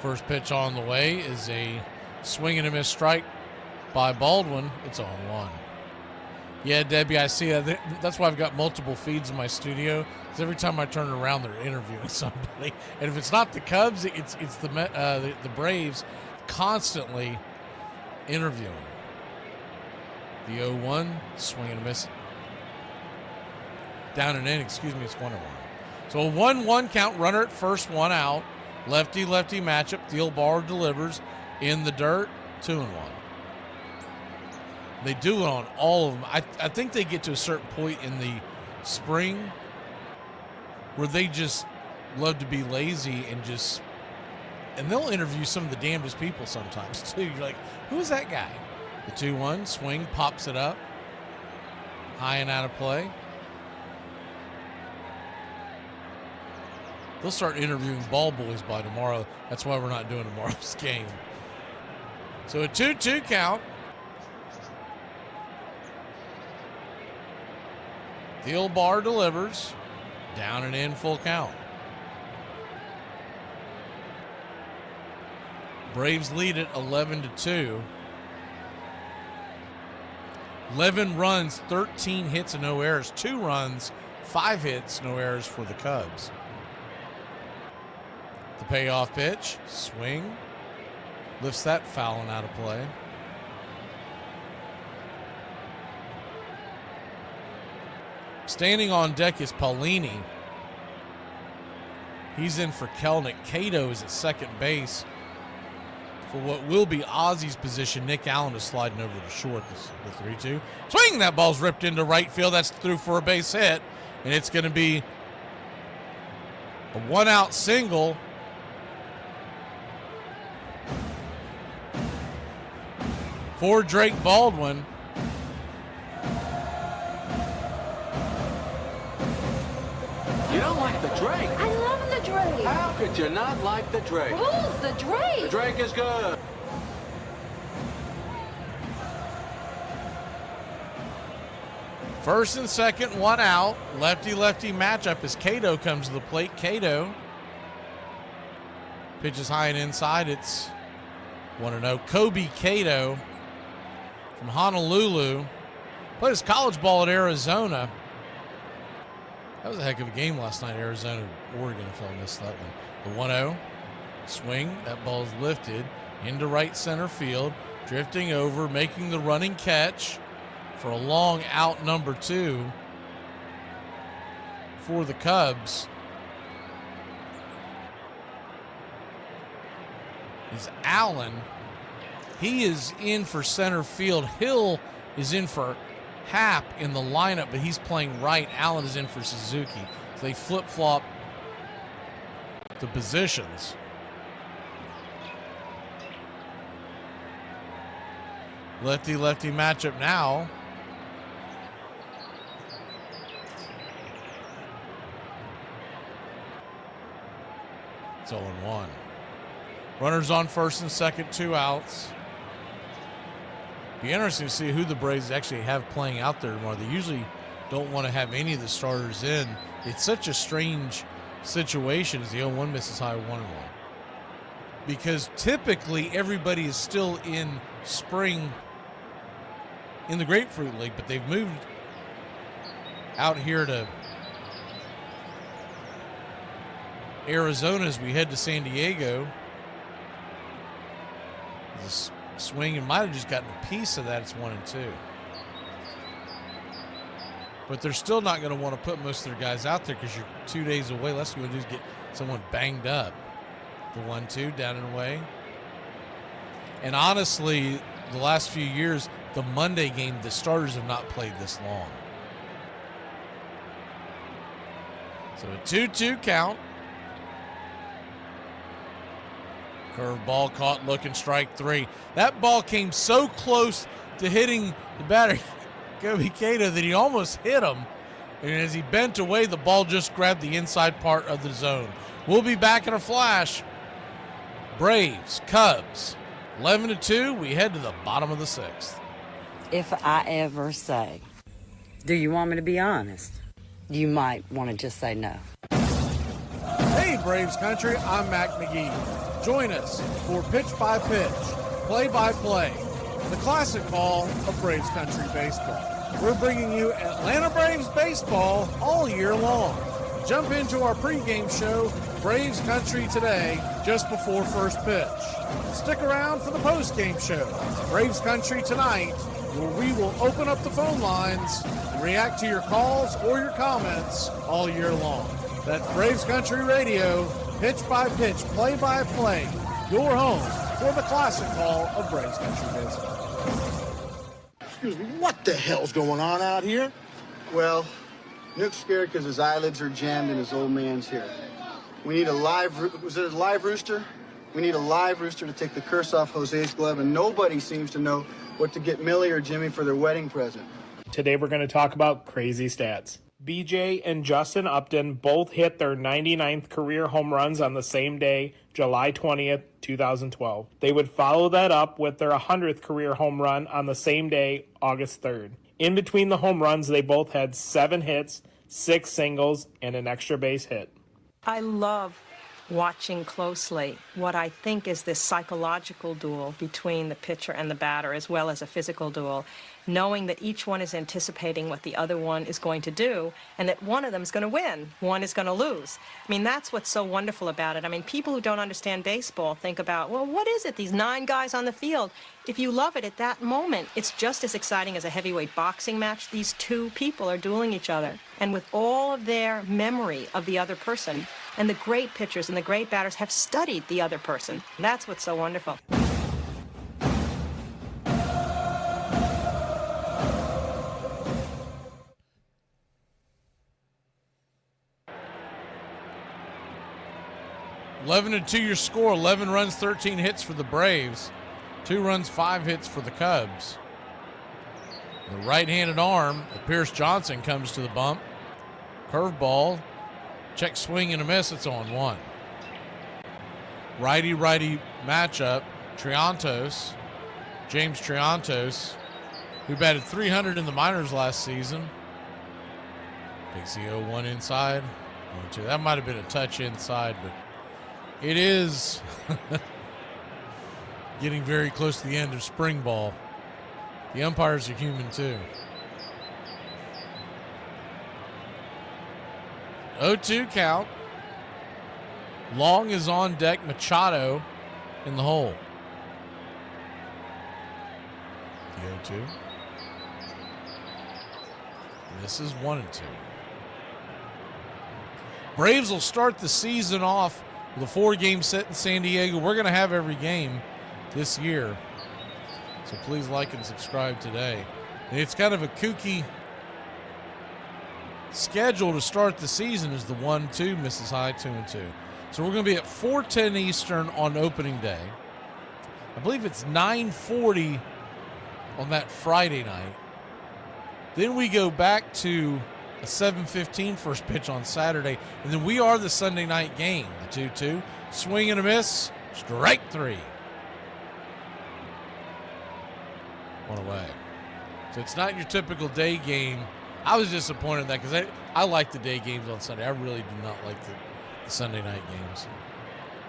First pitch on the way is a swing and a miss strike by Baldwin. It's 0-1. Yeah, Debbie, I see that. That's why I've got multiple feeds in my studio, because every time I turn around, they're interviewing somebody. And if it's not the Cubs, it's the Braves constantly interviewing. The 0-1, swing and a miss. Down and in, it's 1-1. So a 1-1 count, runner at first, one out. Lefty-lefty matchup. Thielbar delivers in the dirt. 2-1. They do it on all of them. I think they get to a certain point in the spring where they just love to be lazy and they'll interview some of the damnedest people sometimes too. You're like, who is that guy? The 2-1 swing, pops it up. High and out of play. They'll start interviewing ball boys by tomorrow. That's why we're not doing tomorrow's game. So a 2-2 count. Thielbar delivers. Down and in, full count. Braves lead it 11-2. 11 runs, 13 hits, and no errors. 2 runs, 5 hits, no errors for the Cubs. The payoff pitch, swing, lifts that foul and out of play. Standing on deck is Paulini. He's in for Kelnick. Cato is at second base. For what will be Ozzy's position, Nick Allen is sliding over to short. The 3-2. Swing! That ball's ripped into right field. That's through for a base hit. And it's going to be a 1-out single. For Drake Baldwin. You don't like the Drake? I love the Drake. How could you not like the Drake? Who's the Drake? The Drake is good. First and second, 1 out. Lefty-lefty matchup as Cato comes to the plate. Cato pitches high and inside. It's 1-0. Kobe Cato from Honolulu. Played his college ball at Arizona. That was a heck of a game last night, Arizona, Oregon, if I missed that one. The 1-0 swing. That ball's lifted into right center field. Drifting over, making the running catch for a long out number 2 for the Cubs. Is Allen. He is in for center field. Hill is in for Happ in the lineup, but he's playing right. Allen is in for Suzuki. So they flip-flop the positions. Lefty-lefty matchup now. It's 0-1. Runners on first and second, 2 outs. Be interesting to see who the Braves actually have playing out there tomorrow. They usually don't want to have any of the starters in. It's such a strange situation as the 0-1 misses high 1-1. Because typically everybody is still in spring in the Grapefruit League, but they've moved out here to Arizona as we head to San Diego. This swing and might have just gotten a piece of that. It's 1-2. But they're still not going to want to put most of their guys out there because you're 2 days away. Last thing you want to do is get someone banged up. The 1-2 down and away. And honestly, the last few years, the Monday game, the starters have not played this long. So a 2-2 count. Curveball caught, looking, strike 3. That ball came so close to hitting the batter, Kobe Cato, that he almost hit him. And as he bent away, the ball just grabbed the inside part of the zone. We'll be back in a flash. Braves, Cubs, 11-2. We head to the bottom of the 6th. If I ever say, do you want me to be honest? You might want to just say no. Hey, Braves country, I'm Mac Magee. Join us for Pitch by Pitch, Play by Play, the classic call of Braves country baseball. We're bringing you Atlanta Braves baseball all year long. Jump into our pregame show, Braves Country Today, just before first pitch. Stick around for the postgame show, Braves Country Tonight, where we will open up the phone lines and react to your calls or your comments all year long. That's Braves Country Radio, pitch-by-pitch, play-by-play, your home for the classic call of Braves Country Baseball. Excuse me, what the hell's going on out here? Well, Nook's scared because his eyelids are jammed in his old man's hair. We need a live rooster? We need a live rooster to take the curse off Jose's glove, and nobody seems to know what to get Millie or Jimmy for their wedding present. Today we're going to talk about crazy stats. BJ and Justin Upton both hit their 99th career home runs on the same day, July 20th, 2012. They would follow that up with their 100th career home run on the same day, August 3rd. In between the home runs, they both had 7 hits, 6 singles, and an extra base hit. I love watching closely what I think is this psychological duel between the pitcher and the batter, as well as a physical duel, knowing that each one is anticipating what the other one is going to do, and that one of them is going to win, one is going to lose. I mean, that's what's so wonderful about it. I mean, people who don't understand baseball think about, well, what is it, these 9 guys on the field? If you love it at that moment, it's just as exciting as a heavyweight boxing match. These 2 people are dueling each other, and with all of their memory of the other person, and the great pitchers and the great batters have studied the other person. That's what's so wonderful. (11-2) your score. 11 runs, 13 hits for the Braves. 2 runs, 5 hits for the Cubs. The right-handed arm of Pierce Johnson comes to the bump. Curveball. Check swing and a miss. It's on 1. Righty-righty matchup. James Triantos, who batted .300 in the minors last season. Takes the 0-1 inside. 0-2. That might have been a touch inside, but it is getting very close to the end of spring ball. The umpires are human too. 0-2 count. Long is on deck. Machado in the hole. The 0-2. This is 1-2. Braves will start the season off with a 4-game set in San Diego. We're going to have every game this year, so please like and subscribe today. And it's kind of a kooky schedule to start the season, is the 1-2 misses high, 2-2. So we're going to be at 4:10 Eastern on opening day. I believe it's 9:40 on that Friday night. Then we go back to a 7:15 first pitch on Saturday, and then we are the Sunday night game, the 2-2. Swing and a miss, strike 3. 1 away. So it's not your typical day game. I was disappointed in that because I like the day games on Sunday. I really do not like the Sunday night games.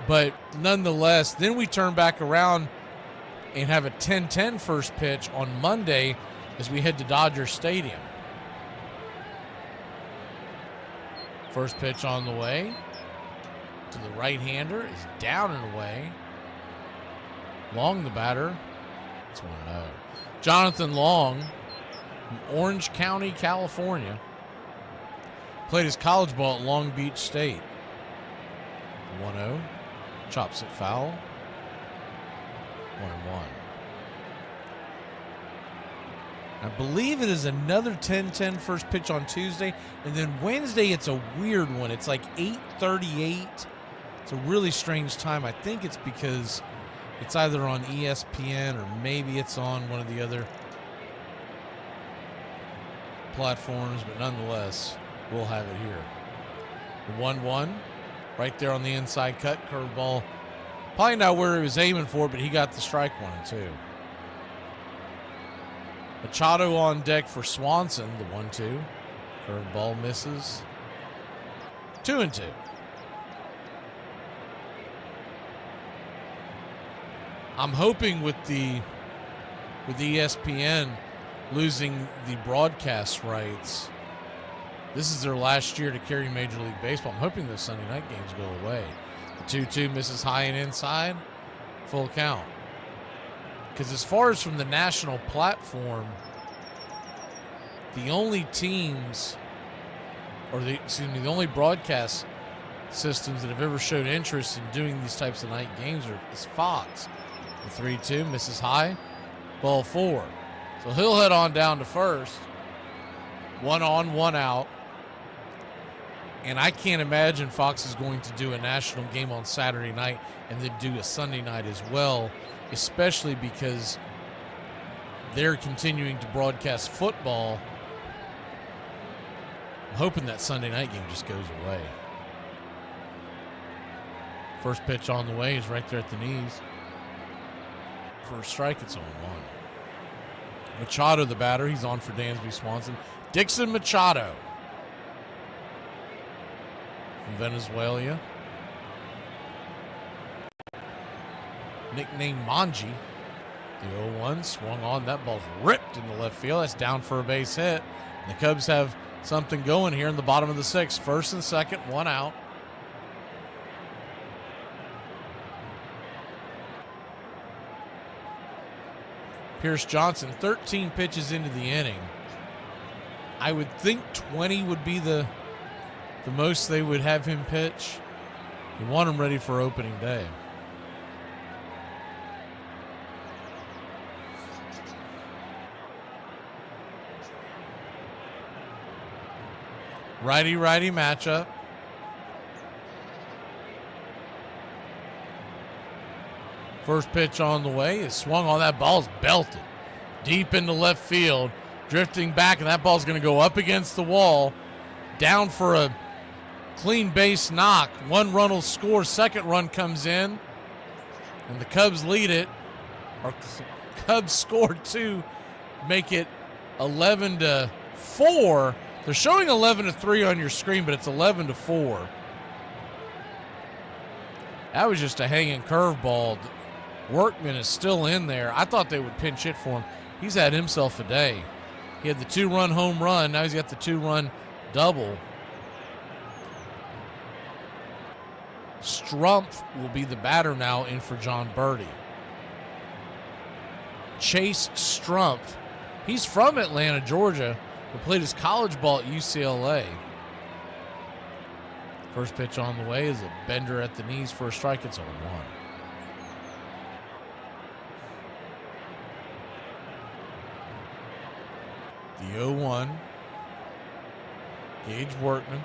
But nonetheless, then we turn back around and have a 10:10 first pitch on Monday as we head to Dodger Stadium. First pitch on the way to the right-hander is down and away. Long, the batter. It's 1-0. Jonathan Long from Orange County, California. Played his college ball at Long Beach State. 1-0. Chops it foul. 1-1. I believe it is another 10-10 first pitch on Tuesday. And then Wednesday, it's a weird one. It's like 8:38. It's a really strange time. I think it's because it's either on ESPN or maybe it's on one of the other platforms. But nonetheless, we'll have it here. The 1-1. Right there on the inside cut. Curveball. Probably not where he was aiming for, but he got the strike 1-2. Machado on deck for Swanson, the 1-2. Curveball misses. 2-2. I'm hoping with ESPN losing the broadcast rights, this is their last year to carry Major League Baseball. I'm hoping those Sunday night games go away. The 2-2 misses high and inside. Full count. Because as far as from the national platform, the only teams, or the only broadcasts systems that have ever showed interest in doing these types of night games is Fox. The 3-2 misses high, ball 4. So he'll head on down to first. 1 on, 1 out. And I can't imagine Fox is going to do a national game on Saturday night and then do a Sunday night as well, especially because they're continuing to broadcast football. I'm hoping that Sunday night game just goes away. First pitch on the way is right there at the knees. For a strike, it's on 1. Machado, the batter, he's on for Dansby Swanson. Dixon Machado from Venezuela. Nicknamed Manji. The 0-1 swung on. That ball's ripped into left field. That's down for a base hit. And the Cubs have something going here in the bottom of the 6th. First and second, 1 out. Pierce Johnson, 13 pitches into the inning. I would think 20 would be the most they would have him pitch. You want him ready for opening day. Righty-righty matchup. First pitch on the way is swung on. That ball's belted deep into left field, drifting back, and that ball's going to go up against the wall, down for a clean base knock. 1 run will score. Second run comes in, and the Cubs lead it. Or Cubs scored 2, make it 11-4. They're showing 11-3 on your screen, but it's 11-4. That was just a hanging curveball. Workman is still in there. I thought they would pinch hit for him. He's had himself a day. He had the 2-run home run. Now he's got the 2-run double. Strumpf will be the batter now in for John Birdie. Chase Strumpf. He's from Atlanta, Georgia, but played his college ball at UCLA. First pitch on the way is a bender at the knees for a strike. It's on 1. The 0-1. Gage Workman.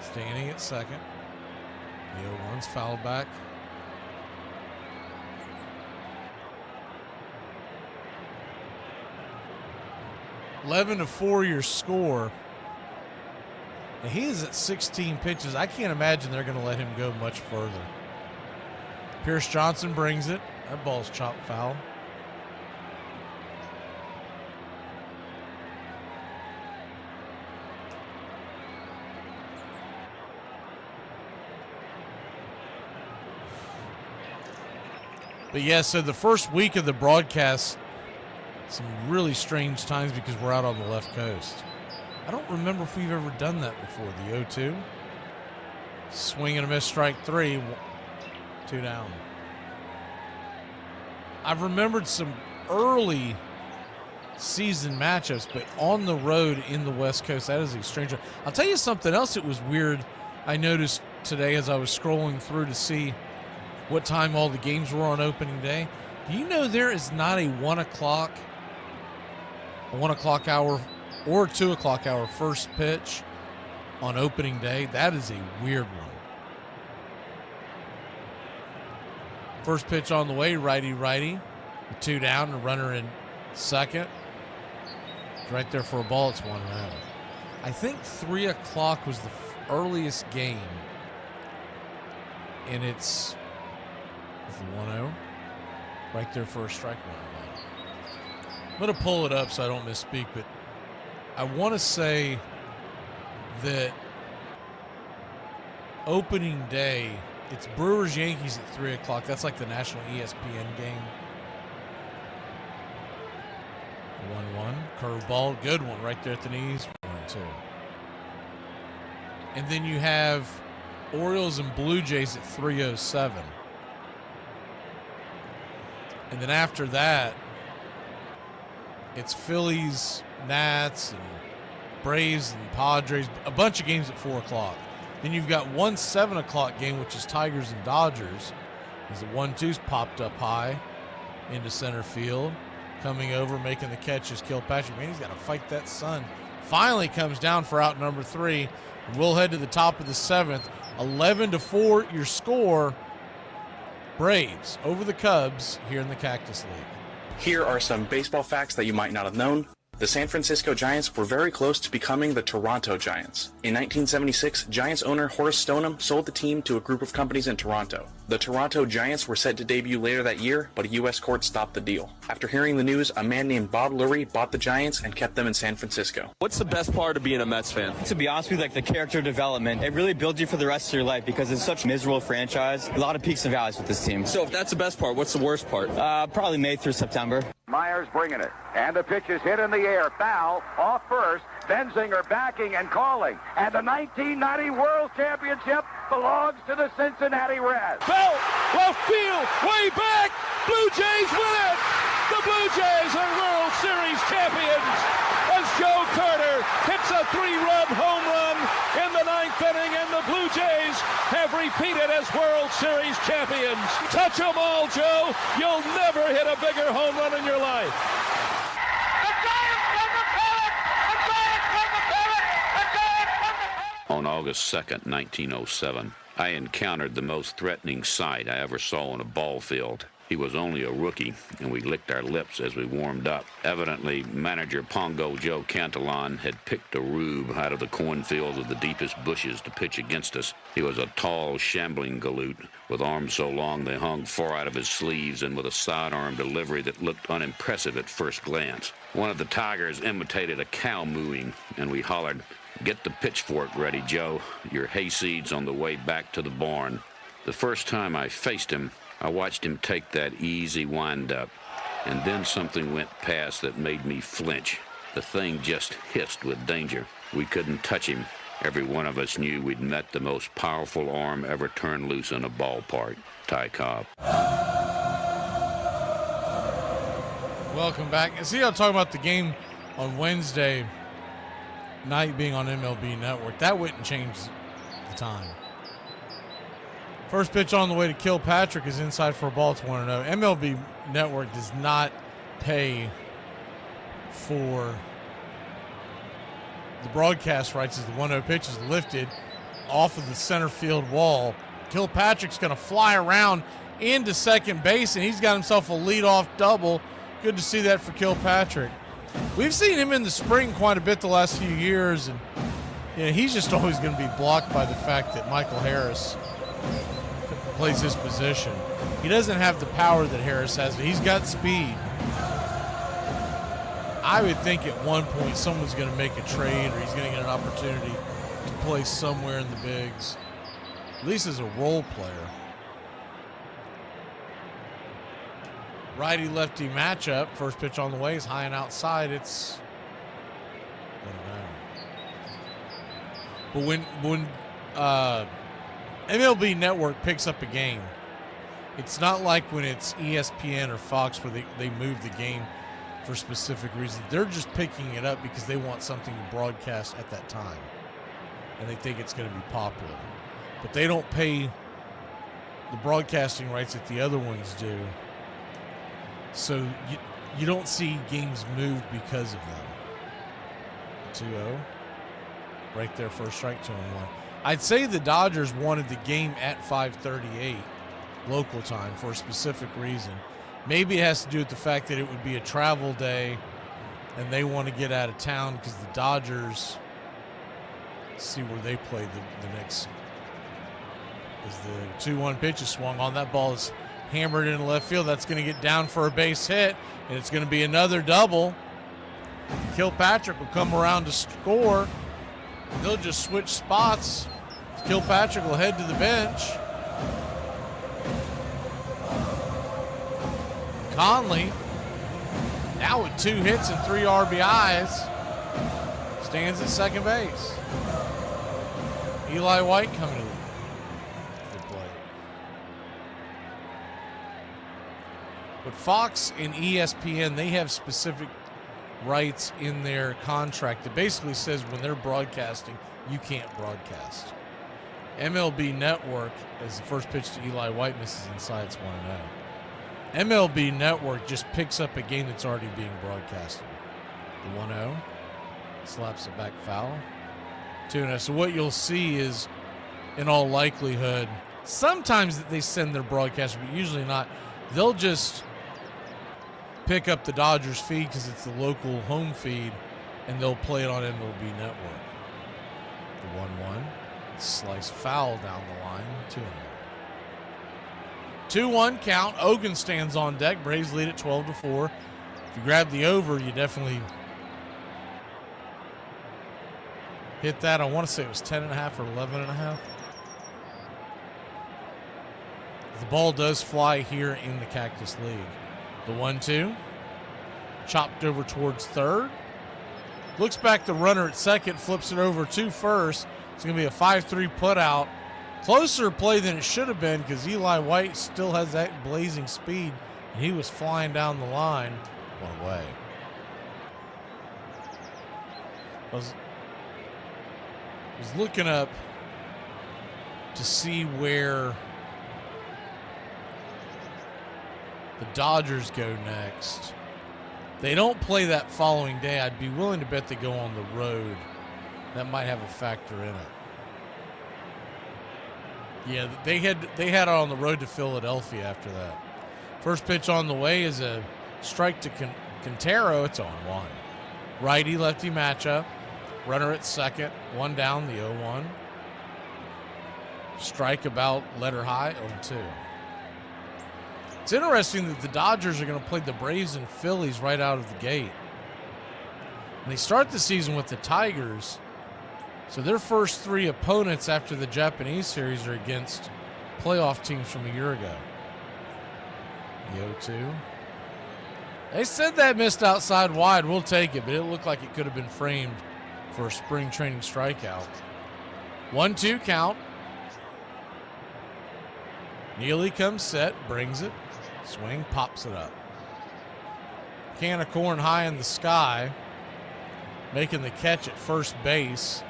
Standing at second. The 0-1's fouled back. (11-4) your score. And he is at 16 pitches. I can't imagine they're going to let him go much further. Pierce Johnson brings it. That ball's chopped foul. But yeah, so the first week of the broadcast, some really strange times because we're out on the left coast. I don't remember if we've ever done that before. The 0-2. Swing and a miss, strike 3. 2 down. I've remembered some early season matchups, but on the road in the West Coast, that is a strange one. I'll tell you something else that was weird I noticed today as I was scrolling through to see what time all the games were on opening day. Do you know there is not a 1 o'clock hour or 2 o'clock hour first pitch on opening day? That is a weird one. First pitch on the way, righty-righty. 2 down, a runner in second. It's right there for a ball. It's 1-0. I think 3 o'clock was the earliest game. And it's the 1-0. Right there for a strike. 1-1. I'm going to pull it up so I don't misspeak, but I want to say that opening day, it's Brewers-Yankees at 3 o'clock. That's like the national ESPN game. 1-1. Curveball. Good one right there at the knees. 1-2. And then you have Orioles and Blue Jays at 3:07. And then after that, It's Phillies, Nats, and Braves and Padres. A bunch of games at 4 o'clock. Then you've got one 7 o'clock game, which is Tigers and Dodgers. As the 1-2's popped up high into center field. Coming over, making the catch is Kilpatrick. Man, he's got to fight that sun. Finally comes down for out number 3. We'll head to the top of the 7th. 11-4 your score. Braves over the Cubs here in the Cactus League. Here are some baseball facts that you might not have known. The San Francisco Giants were very close to becoming the Toronto Giants. In 1976, Giants owner Horace Stoneham sold the team to a group of companies in Toronto. The Toronto Giants were set to debut later that year, but a U.S. court stopped the deal. After hearing the news, a man named Bob Lurie bought the Giants and kept them in San Francisco. What's the best part of being a Mets fan? To be honest with you, like the character development, it really builds you for the rest of your life because it's such a miserable franchise. A lot of peaks and valleys with this team. So if that's the best part, what's the worst part? Probably May through September. Myers bringing it, and the pitch is hit in the air, foul, off first, Benzinger backing and calling, and the 1990 World Championship belongs to the Cincinnati Reds. Bell, left field, way back, Blue Jays win it! The Blue Jays are World Series champions as Joe Carter hits a 3-run home run in the 9th inning, and the Blue Jays have repeated as World Series champions. Touch them all, Joe. You'll never hit a bigger home run in your life. On August 2nd, 1907, I encountered the most threatening sight I ever saw on a ball field. He was only a rookie, and we licked our lips as we warmed up. Evidently, manager Pongo Joe Cantillon had picked a Rube out of the cornfields of the deepest bushes to pitch against us. He was a tall, shambling galoot, with arms so long they hung far out of his sleeves and with a sidearm delivery that looked unimpressive at first glance. One of the Tigers imitated a cow mooing, and we hollered, "Get the pitchfork ready, Joe. Your hayseed's on the way back to the barn." The first time I faced him, I watched him take that easy wind-up, and then something went past that made me flinch. The thing just hissed with danger. We couldn't touch him. Every one of us knew we'd met the most powerful arm ever turned loose in a ballpark. Ty Cobb. Welcome back. And see, I'm talking about the game on Wednesday night being on MLB Network. That wouldn't change the time. First pitch on the way to Kilpatrick is inside for a ball. It's 1-0. MLB Network does not pay for the broadcast rights as the 1-0 pitch is lifted off of the center field wall. Kilpatrick's going to fly around into second base, and he's got himself a leadoff double. Good to see that for Kilpatrick. We've seen him in the spring quite a bit the last few years, and he's just always going to be blocked by the fact that Michael Harris plays his position. He doesn't have the power that Harris has, but he's got speed. I would think at one point someone's going to make a trade or he's going to get an opportunity to play somewhere in the bigs, at least as a role player. Righty-lefty matchup. First pitch on the way is high and outside. It's but when MLB Network picks up a game, it's not like when it's ESPN or Fox where they move the game for specific reasons. They're just picking it up because they want something to broadcast at that time, and they think it's going to be popular. But they don't pay the broadcasting rights that the other ones do. So you don't see games moved because of them. 2-0. Right there, first strike, 2-1. I'd say the Dodgers wanted the game at 5:38 local time for a specific reason. Maybe it has to do with the fact that it would be a travel day and they want to get out of town because the Dodgers see where they play the next. As the 2-1 pitch is swung on, that ball is hammered into left field. That's going to get down for a base hit, and it's going to be another double. Kilpatrick will come around to score. They'll just switch spots. Kilpatrick will head to the bench. Conley, now with 2 hits and 3 RBIs, stands at second base. Eli White coming to the plate. But Fox and ESPN, they have specific rights in their contract that basically says when they're broadcasting, you can't broadcast. MLB Network, as the first pitch to Eli White misses inside, it's 1-0. MLB Network just picks up a game that's already being broadcasted. The 1-0 slaps it back foul. 2-0. So what you'll see is, in all likelihood, sometimes they send their broadcast, but usually not. They'll just pick up the Dodgers feed because it's the local home feed, and they'll play it on MLB Network. The 1-1. Slice foul down the line. 2-1 count. Ogun stands on deck. Braves lead at 12-4. If you grab the over, you definitely hit that. I want to say it was 10.5 or 11.5. The ball does fly here in the Cactus League. The 1-2. Chopped over towards third. Looks back the runner at second. Flips it over to first. It's going to be a 5-3 put out. Closer play than it should have been because Eli White still has that blazing speed, and he was flying down the line. One away. I was looking up to see where the Dodgers go next. They don't play that following day. I'd be willing to bet they go on the road. That might have a factor in it. Yeah, they had it on the road to Philadelphia after that. First pitch on the way is a strike to Quintero. It's on 1. Righty-lefty matchup. Runner at second. 1 down, the 0-1. Strike about letter high, 0-2. It's interesting that the Dodgers are going to play the Braves and Phillies right out of the gate. And they start the season with the Tigers. So their first 3 opponents after the Japanese series are against playoff teams from a year ago. The 0-2. They said that missed outside wide. We'll take it, but it looked like it could have been framed for a spring training strikeout. 1-2 count. Neely comes set, brings it. Swing, pops it up. Can of corn high in the sky. Making the catch at first base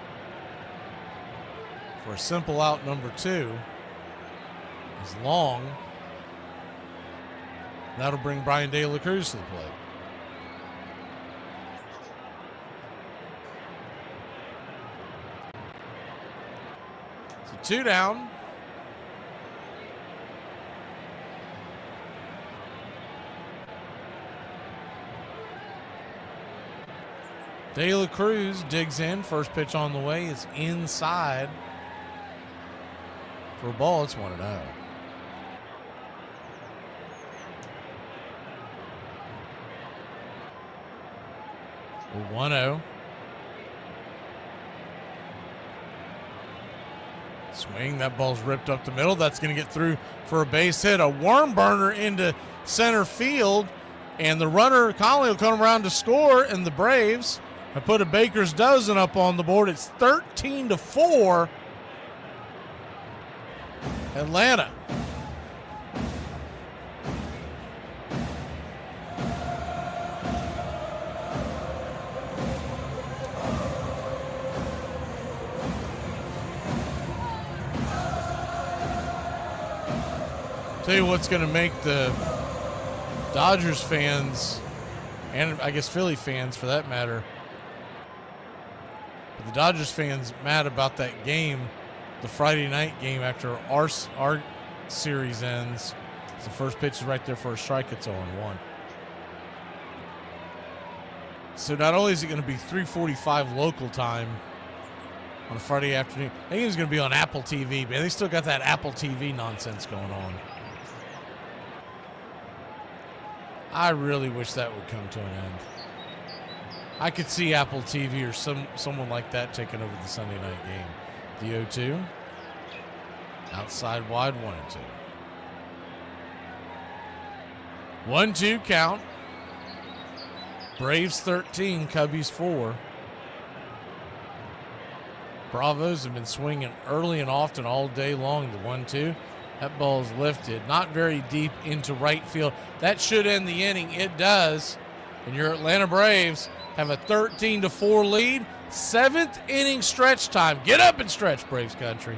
for a simple out number 2 is Long. That'll bring Brian De La Cruz to the plate. So 2 down. De La Cruz digs in. First pitch on the way is inside. For a ball, it's 1-0. Well, 1-0. Swing. That ball's ripped up the middle. That's going to get through for a base hit. A worm burner into center field. And the runner, Conley, will come around to score. And the Braves have put a baker's dozen up on the board. It's 13-4. Atlanta. Tell you what's going to make the Dodgers fans, and I guess Philly fans for that matter, but the Dodgers fans mad about that game, the Friday night game after our series ends. The first pitch is right there for a strike. It's 0-1. So not only is it going to be 3:45 local time on a Friday afternoon, I think it's going to be on Apple TV, but they still got that Apple TV nonsense going on. I really wish that would come to an end. I could see Apple TV or someone like that taking over the Sunday night game. The 0-2. Outside wide, 1-2. 1-2 count. Braves 13, Cubbies 4. Bravos have been swinging early and often all day long. The 1-2. That ball's lifted. Not very deep into right field. That should end the inning. It does. And your Atlanta Braves have a 13-4 lead. 7th inning stretch time. Get up and stretch, Braves country.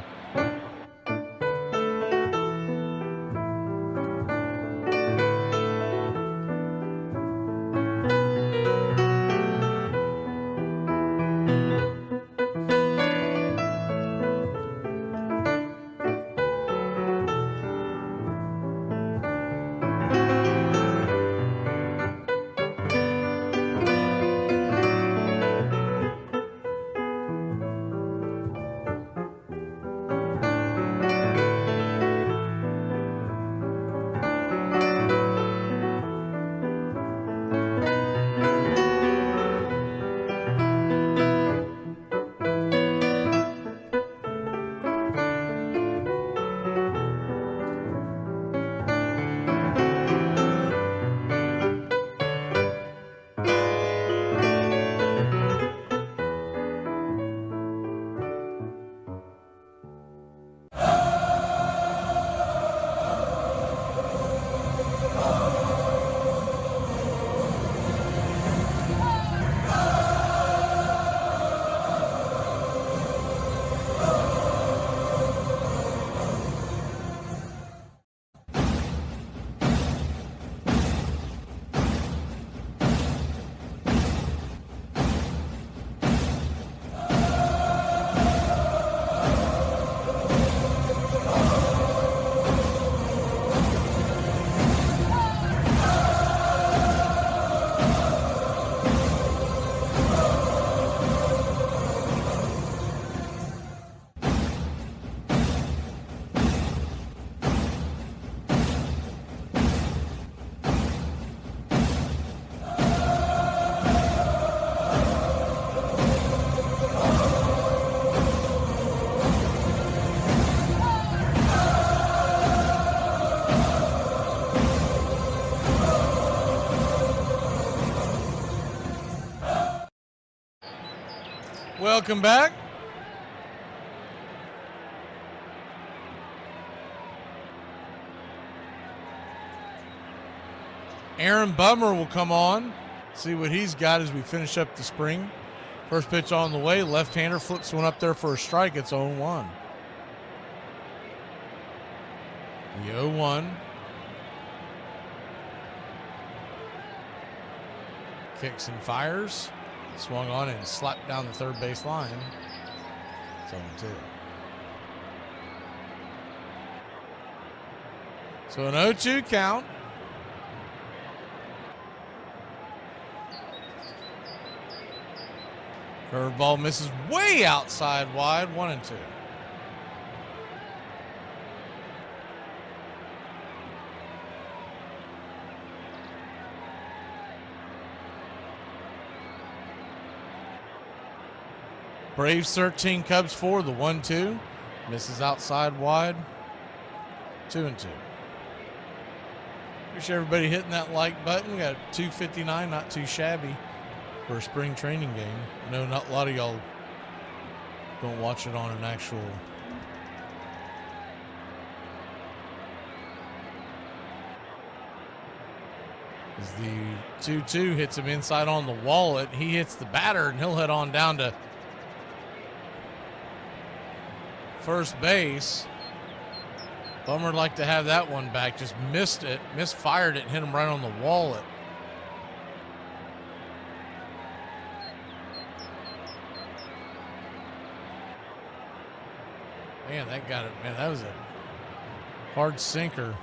Welcome back. Aaron Bummer will come on, see what he's got as we finish up the spring. First pitch on the way, left-hander flips one up there for a strike. It's 0-1. The 0-1. Kicks and fires. Swung on and slapped down the third base line. It's 0-2. So an 0-2 count. Curveball misses way outside wide, 1-2. Braves 13, Cubs 4, the 1-2. Misses outside wide, 2-2. Appreciate everybody hitting that like button. We got 259, not too shabby for a spring training game. I know not a lot of y'all don't watch it on an actual as the 2-2 hits him inside on the wallet. He hits the batter and he'll head on down to first base. Bummer'd like to have that one back. Just missed it, misfired it, and hit him right on the wallet. Man, that got it. Man, that was a hard sinker.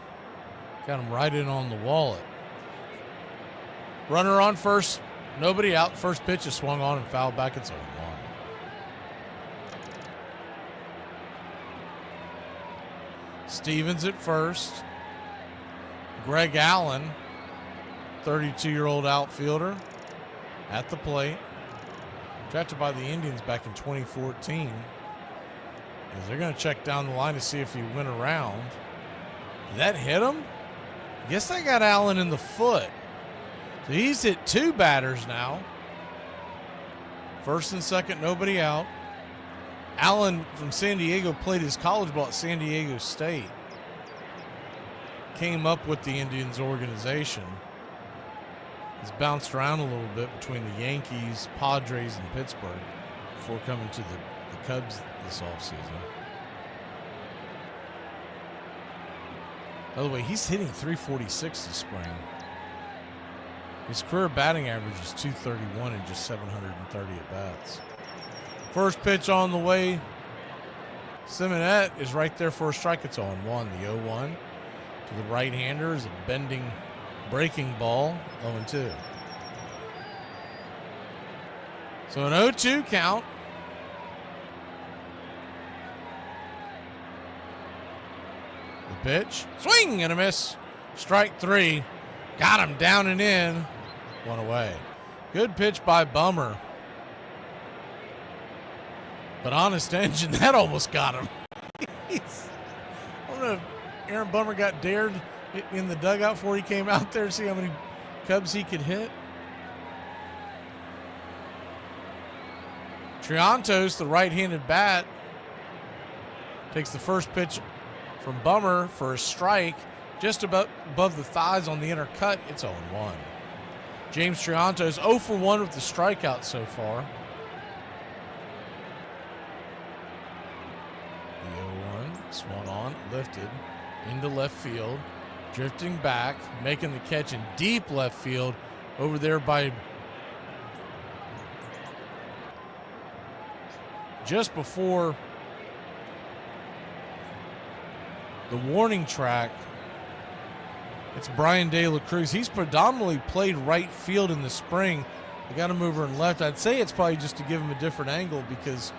Got him right in on the wallet. Runner on first, nobody out. First pitch is swung on and fouled back. It's 0-1. Stevens at first. Greg Allen, 32-year-old outfielder, at the plate. Drafted by the Indians back in 2014. As they're going to check down the line to see if he went around. Did that hit him? I guess that got Allen in the foot. So he's hit two batters now. First and second, nobody out. Allen from San Diego played his college ball at San Diego State. Came up with the Indians organization. He's bounced around a little bit between the Yankees, Padres, and Pittsburgh before coming to the Cubs this offseason. By the way, he's hitting .346 this spring. His career batting average is .231 and just 730 at-bats. First pitch on the way. Simmons is right there for a strike. It's 0-1. The 0-1 to the right-hander is a bending, breaking ball. 0-2. So an 0-2 count. The pitch. Swing and a miss. Strike 3. Got him down and in. 1 away. Good pitch by Bummer. But honest engine, that almost got him. I don't know if Aaron Bummer got dared in the dugout before he came out there to see how many Cubs he could hit. Triantos, the right-handed bat, takes the first pitch from Bummer for a strike just above the thighs on the inner cut. It's 0-1. James Triantos 0 for 1 with the strikeout so far. The 0-1 swung on, lifted into left field, drifting back, making the catch in deep left field over there by just before the warning track. It's Brian De La Cruz. He's predominantly played right field in the spring. They got him over in left. I'd say it's probably just to give him a different angle because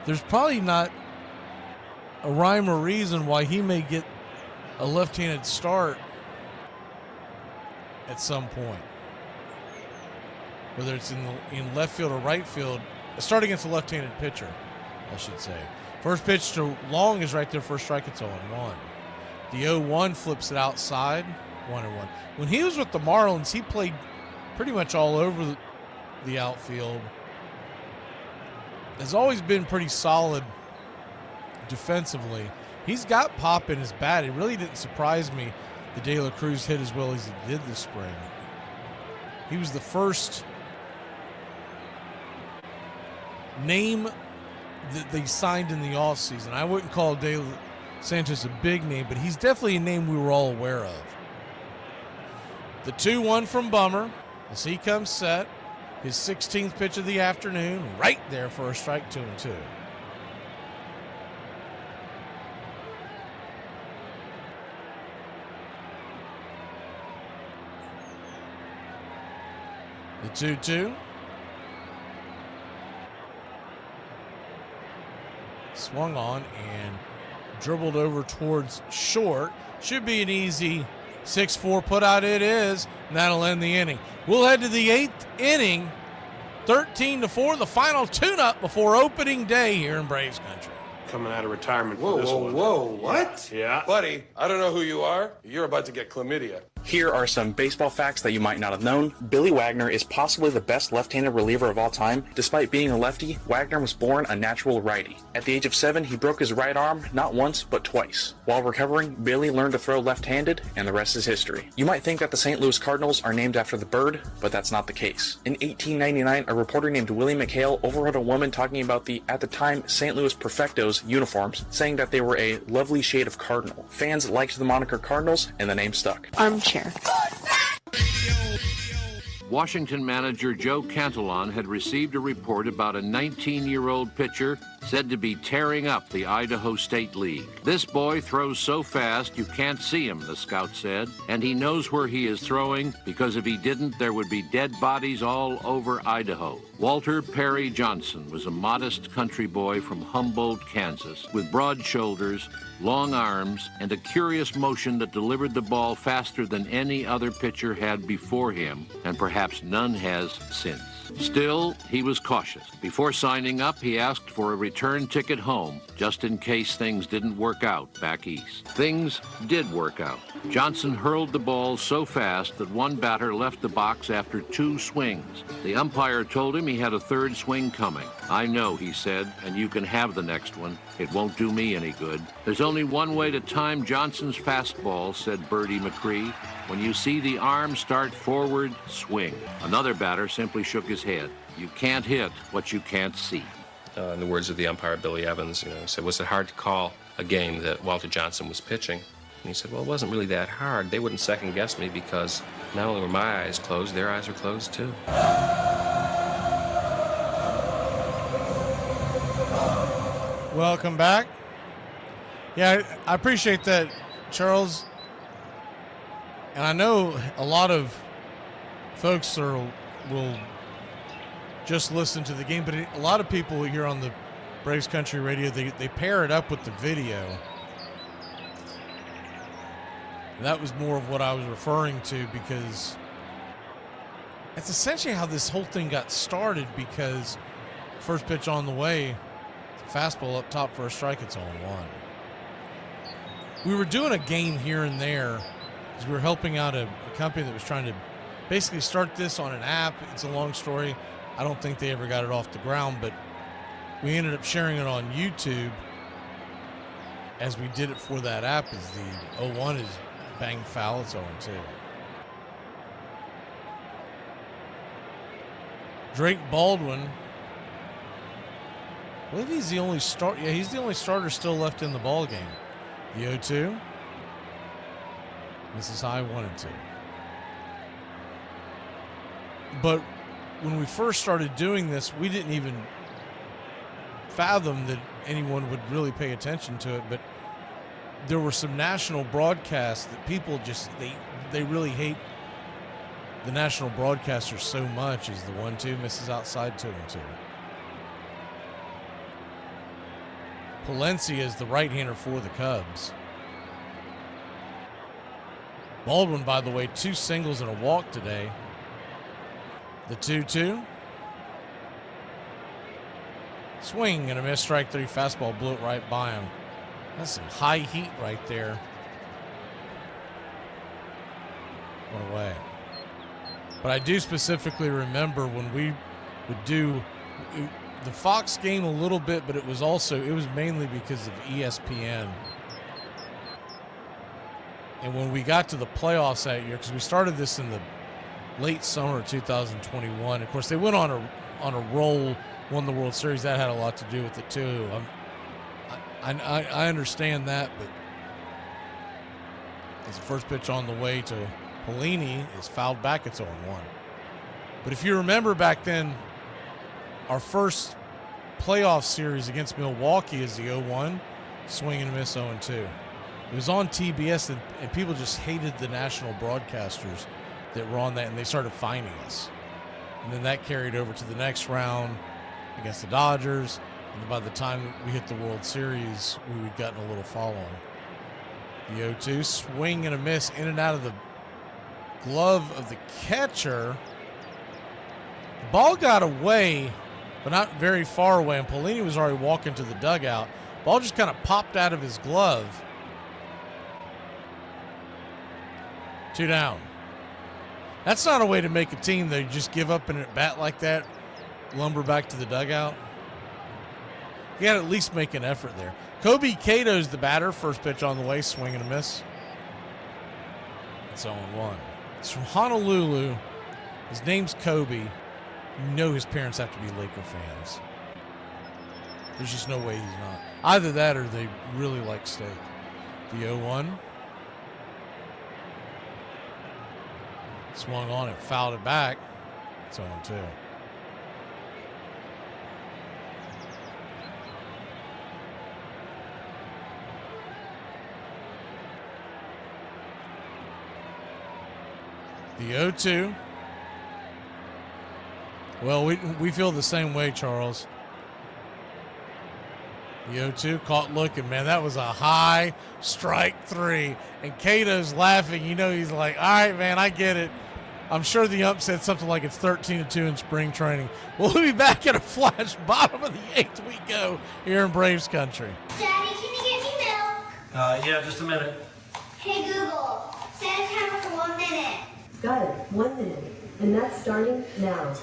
there's probably not a rhyme or reason why he may get a left-handed start at some point. Whether it's in left field or right field. A start against a left-handed pitcher, I should say. First pitch to Long is right there for a strike. It's 0-1. The 0-1 flips it outside, 1-1. When he was with the Marlins, he played pretty much all over the outfield. Has always been pretty solid defensively. He's got pop in his bat. It really didn't surprise me that De La Cruz hit as well as he did this spring. He was the first name that they signed in the offseason. I wouldn't call De La Santos a big name, but he's definitely a name we were all aware of. The 2-1 from Bummer as he comes set. His 16th pitch of the afternoon, right there for a strike, 2-2. The 2-2. Swung on and dribbled over towards short. Should be an easy 6-4 put out. It is, and that'll end the inning. We'll head to the 8th inning. 13-4, the final tune-up before opening day here in Braves country. Coming out of retirement for this one. Whoa, what? Yeah. Buddy, I don't know who you are. You're about to get chlamydia. Here are some baseball facts that you might not have known. Billy Wagner is possibly the best left-handed reliever of all time. Despite being a lefty, Wagner was born a natural righty. At the age of 7, he broke his right arm not once, but twice. While recovering, Billy learned to throw left-handed, and the rest is history. You might think that the St. Louis Cardinals are named after the bird, but that's not the case. In 1899, a reporter named Willie McHale overheard a woman talking about the, at the time, St. Louis Perfectos uniforms, saying that they were a lovely shade of cardinal. Fans liked the moniker Cardinals, and the name stuck. Armchair. Washington manager Joe Cantillon had received a report about a 19-year-old pitcher said to be tearing up the Idaho State League. This boy throws so fast you can't see him, the scout said, and he knows where he is throwing because if he didn't, there would be dead bodies all over Idaho. Walter Perry Johnson was a modest country boy from Humboldt, Kansas, with broad shoulders, long arms, and a curious motion that delivered the ball faster than any other pitcher had before him, and perhaps none has since. Still, he was cautious. Before signing up, he asked for a return return ticket home, just in case things didn't work out back east. Things did work out. Johnson hurled the ball so fast that one batter left the box after 2 swings. The umpire told him he had a 3rd swing coming. "I know," he said, "and you can have the next one. It won't do me any good." "There's only one way to time Johnson's fastball," said Bertie McCree. "When you see the arm start forward, swing." Another batter simply shook his head. "You can't hit what you can't see." In the words of the umpire, Billy Evans, he said, "Was it hard to call a game that Walter Johnson was pitching?" And he said, "Well, it wasn't really that hard. They wouldn't second guess me because not only were my eyes closed, their eyes were closed too." Welcome back. Yeah, I appreciate that, Charles. And I know a lot of folks will just listen to the game, but a lot of people here on the Braves Country Radio, they pair it up with the video. And that was more of what I was referring to, because that's essentially how this whole thing got started, because first pitch on the way, fastball up top for a strike, it's 0-1. We were doing a game here and there because we were helping out a company that was trying to basically start this on an app. It's a long story. I don't think they ever got it off the ground, but we ended up sharing it on YouTube as we did it for that app. Is the 0-1 is bang foul, it's 0-2. Drake Baldwin, I believe he's the only he's the only starter still left in the ball game. The 0-2. Misses high, 1-2. But when we first started doing this, we didn't even fathom that anyone would really pay attention to it. But there were some national broadcasts that people just, they really hate the national broadcasters so much. Is the 1-2, misses outside, 2-2. Palencia is the right-hander for the Cubs. Baldwin, by the way, 2 singles and a walk today. The 2-2. Swing and a miss, strike 3. Fastball blew it right by him. That's some high heat right there. Went away. But I do specifically remember when we would do the Fox game a little bit, but it was mainly because of ESPN. And when we got to the playoffs that year, because we started this in the late summer of 2021, of course they went on a roll, won the World Series. That had a lot to do with it too. I understand that, but as the first pitch on the way to Pelini is fouled back, it's 0-1. But if you remember back then, our first playoff series against Milwaukee is the 0-1, swing and a miss, 0-2. It was on TBS, and people just hated the national broadcasters that were on that, and they started fining us. And then that carried over to the next round against the Dodgers, and by the time we hit the World Series, we had gotten a little following. The 0-2, swing and a miss, in and out of the glove of the catcher. The ball got away, but not very far away, and Pelini was already walking to the dugout. Ball just kind of popped out of his glove. 2 down. That's not a way to make a team, though. You just give up an at-bat like that, lumber back to the dugout. You got to at least make an effort there. Kobe Cato's the batter. First pitch on the way, swing and a miss. It's 0-1. It's from Honolulu. His name's Kobe. You know his parents have to be Laker fans. There's just no way he's not. Either that or they really like steak. The 0-1. Swung on it, fouled it back. It's 0-2. The 0-2. Well, we feel the same way, Charles. The 0-2, caught looking, man. That was a high strike 3. And Cato's laughing. You know, he's like, all right, man, I get it. I'm sure the ump said something like it's 13-2 in spring training. We'll be back at a flash. Bottom of the 8th we go here in Braves country. Daddy, can you get me milk? Yeah, just a minute. Hey Google, set a timer for 1 minute. Got it. 1 minute. And that's starting now.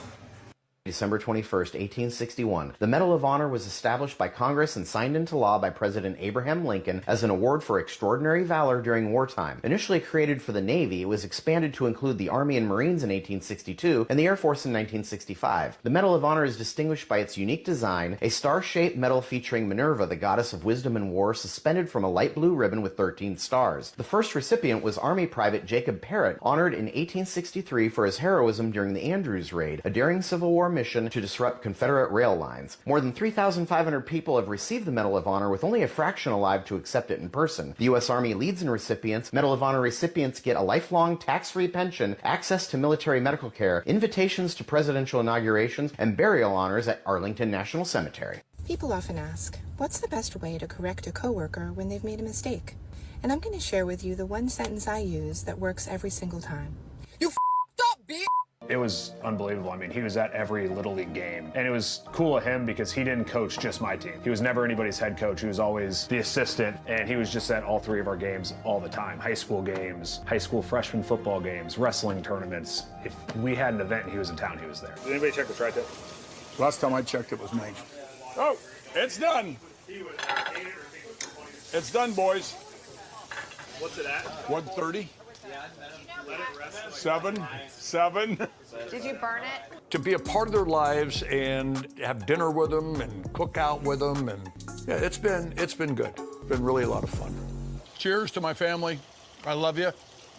December 21st, 1861. The Medal of Honor was established by Congress and signed into law by President Abraham Lincoln as an award for extraordinary valor during wartime. Initially created for the Navy, it was expanded to include the Army and Marines in 1862 and the Air Force in 1965. The Medal of Honor is distinguished by its unique design, a star-shaped medal featuring Minerva, the goddess of wisdom and war, suspended from a light blue ribbon with 13 stars. The first recipient was Army Private Jacob Parrott, honored in 1863 for his heroism during the Andrews Raid, a daring Civil War mission to disrupt Confederate rail lines. More than 3,500 people have received the Medal of Honor, with only a fraction alive to accept it in person. The U.S. Army leads in recipients. Medal of Honor recipients get a lifelong tax-free pension, access to military medical care, invitations to presidential inaugurations, and burial honors at Arlington National Cemetery. People often ask, what's the best way to correct a coworker when they've made a mistake? And I'm going to share with you the one sentence I use that works every single time. You f***ed up, bitch! It was unbelievable. I mean, he was at every Little League game. And it was cool of him because he didn't coach just my team. He was never anybody's head coach. He was always the assistant. And he was just at all 3 of our games all the time. High school games, high school freshman football games, wrestling tournaments. If we had an event and he was in town, he was there. Did anybody check the tri-tip? Last time I checked, it was me. Oh, it's done. It's done, boys. What's it at? 130. Let it rest. 7. Did you burn it? To be a part of their lives and have dinner with them and cook out with them, and yeah, it's been good. It's been really a lot of fun. Cheers to my family. I love you.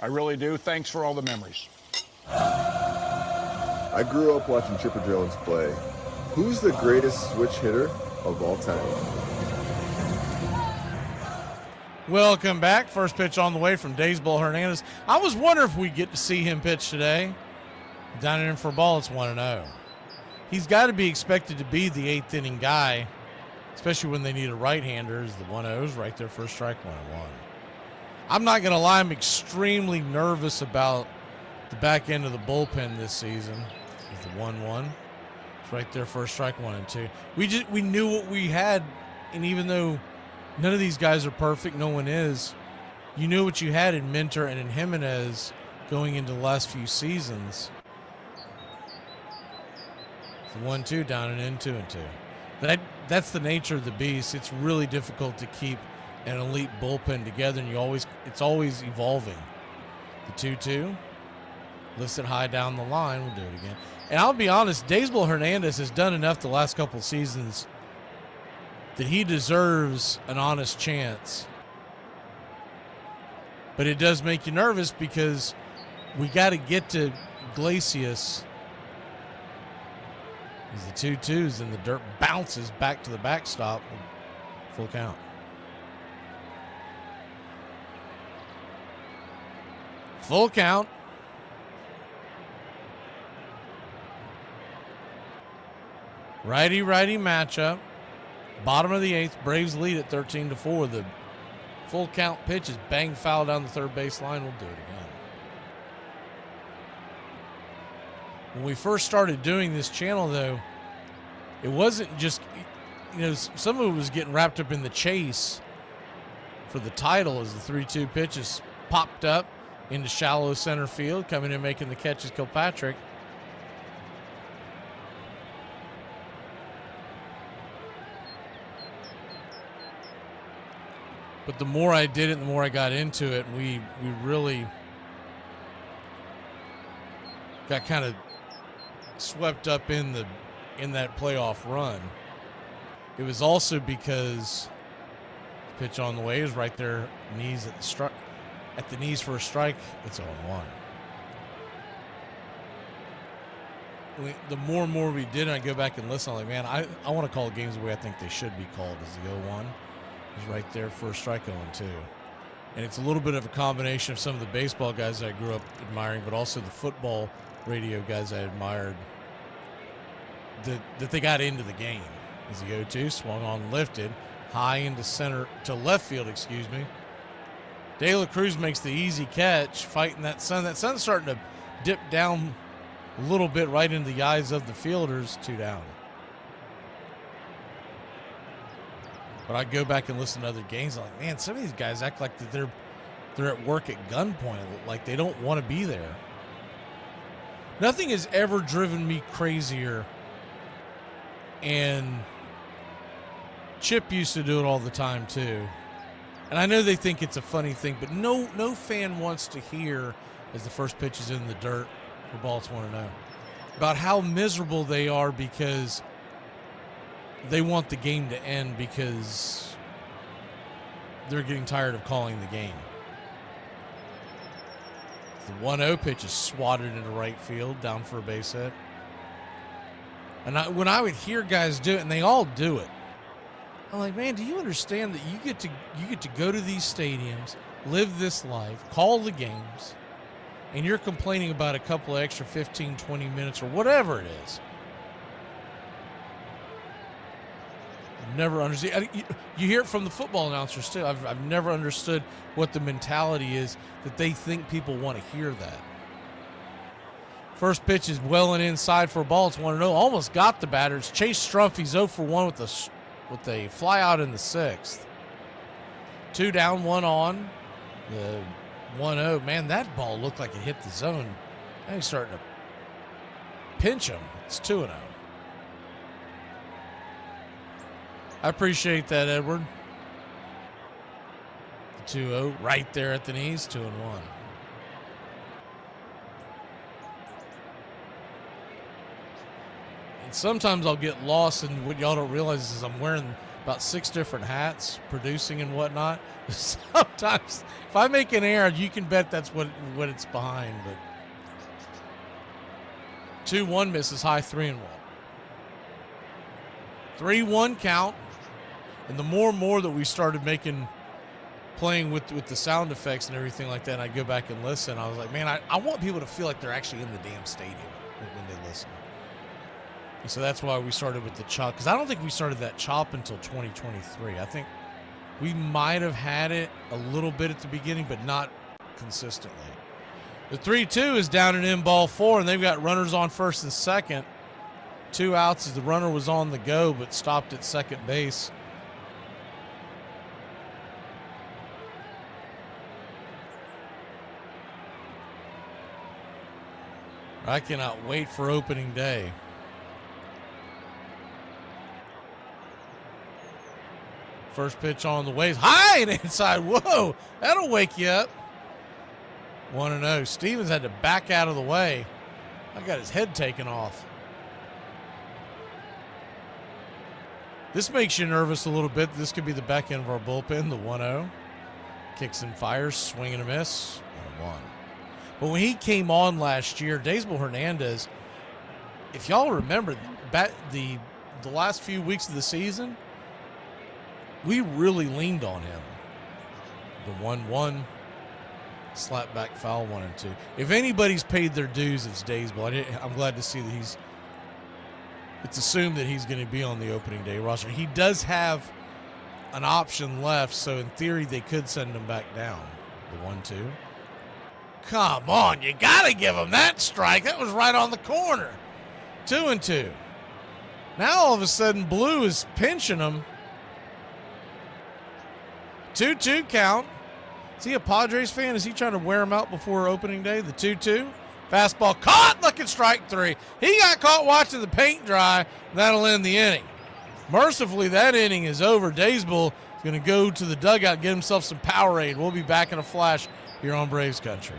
I really do. Thanks for all the memories. I grew up watching Chipper Jones play. Who's the greatest switch hitter of all time? Welcome back. First pitch on the way from Daysbel Hernandez. I was wondering if we get to see him pitch today. Down in for a ball, it's 1-0. He's got to be expected to be the 8th inning guy, especially when they need a right-hander. As the 1-0's right there, first strike, 1-1. I'm not going to lie, I'm extremely nervous about the back end of the bullpen this season. It's the 1-1. It's right there, first strike, 1-2. We knew what we had, and even though none of these guys are perfect, no one is, you knew what you had in Minter and in Jimenez going into the last few seasons. 1-2 down and in, 2-2. That's the nature of the beast. It's really difficult to keep an elite bullpen together, and it's always evolving. The 2-2 lifts it high down the line. We'll do it again. And I'll be honest, Daysbel Hernandez has done enough the last couple seasons that he deserves an honest chance. But it does make you nervous because we got to get to Iglesias. As the 2-2s and the dirt bounces back to the backstop. Full count. Full count. Righty-righty matchup. Bottom of the 8th. Braves lead at 13-4. The full count pitch is banged foul down the third base line. We'll do it again. When we first started doing this channel, though, it wasn't just, some of it was getting wrapped up in the chase for the title as the 3-2 pitches popped up into shallow center field, coming in making the catch is Kilpatrick. But the more I did it, the more I got into it, we really got kind of swept up in that playoff run. It was also because the pitch on the way is right there, knees at the knees for a strike. It's 0-1. The more and more we did, and I go back and listen, I'm like, man, I want to call games the way I think they should be called. Is the 0-1 is right there, first strike, 0-2. And it's a little bit of a combination of some of the baseball guys I grew up admiring, but also the football radio guys I admired that they got into the game. As the 0-2 swung on, lifted high into left field, De La Cruz makes the easy catch, fighting that sun. That sun's starting to dipped down a little bit right into the eyes of the fielders. 2 down. But I go back and listen to other games. I'm like, man, some of these guys act like that they're at work at gunpoint, like they don't want to be there. Nothing has ever driven me crazier, and Chip used to do it all the time too. And I know they think it's a funny thing, but no fan wants to hear, as the first pitch is in the dirt for Baltimore to know, about how miserable they are because they want the game to end because they're getting tired of calling the game. The 1-0 pitch is swatted into right field, down for a base hit. And when I would hear guys do it, and they all do it, I'm like, man, do you understand that you get to go to these stadiums, live this life, call the games, and you're complaining about a couple of extra 15, 20 minutes or whatever it is? I've never understood. You hear it from the football announcers too. I've never understood what the mentality is that they think people want to hear that. First pitch is welling inside for a ball. It's 1-0. Almost got the batter. It's Chase Strumpf. He's 0 for 1 with a fly out in the 6th. 2 down, 1 on. The 1-0. Man, that ball looked like it hit the zone. Now he's starting to pinch him. It's 2-0. I appreciate that, Edward. The 2-0 right there at the knees, 2-1. And sometimes I'll get lost, and what y'all don't realize is I'm wearing about 6 different hats, producing and whatnot. Sometimes if I make an error, you can bet that's what it's behind. But 2-1 misses high, 3-1. 3-1 count. And the more and more that we started playing with the sound effects and everything like that, and I go back and listen, I was like, man, I want people to feel like they're actually in the damn stadium when they listen. And so that's why we started with the chop, because I don't think we started that chop until 2023. I think we might have had it a little bit at the beginning, but not consistently. The 3-2 is down and in ball 4, and they've got runners on first and second. 2 outs as the runner was on the go, but stopped at second base. I cannot wait for opening day. First pitch on the waves. High and inside. Whoa, that'll wake you up. 1-0. Stevens had to back out of the way. I got his head taken off. This makes you nervous a little bit. This could be the back end of our bullpen, the 1-0. Kicks and fires, swing and a miss, 1-1. But when he came on last year, Daysbel Hernandez, if y'all remember, the last few weeks of the season, we really leaned on him. The 1-1, slap back foul, 1-2. If anybody's paid their dues, it's Daysbel. I'm glad to see that it's assumed that he's going to be on the opening day roster. He does have an option left, so in theory they could send him back down. The 1-2. Come on, you got to give him that strike. That was right on the corner. 2-2. Now all of a sudden Blue is pinching him. 2-2 count. Is he a Padres fan? Is he trying to wear him out before opening day? The 2-2. Fastball caught, looking strike 3. He got caught watching the paint dry. That'll end the inning. Mercifully, that inning is over. Daysbel is going to go to the dugout, get himself some Powerade. We'll be back in a flash here on Braves Country.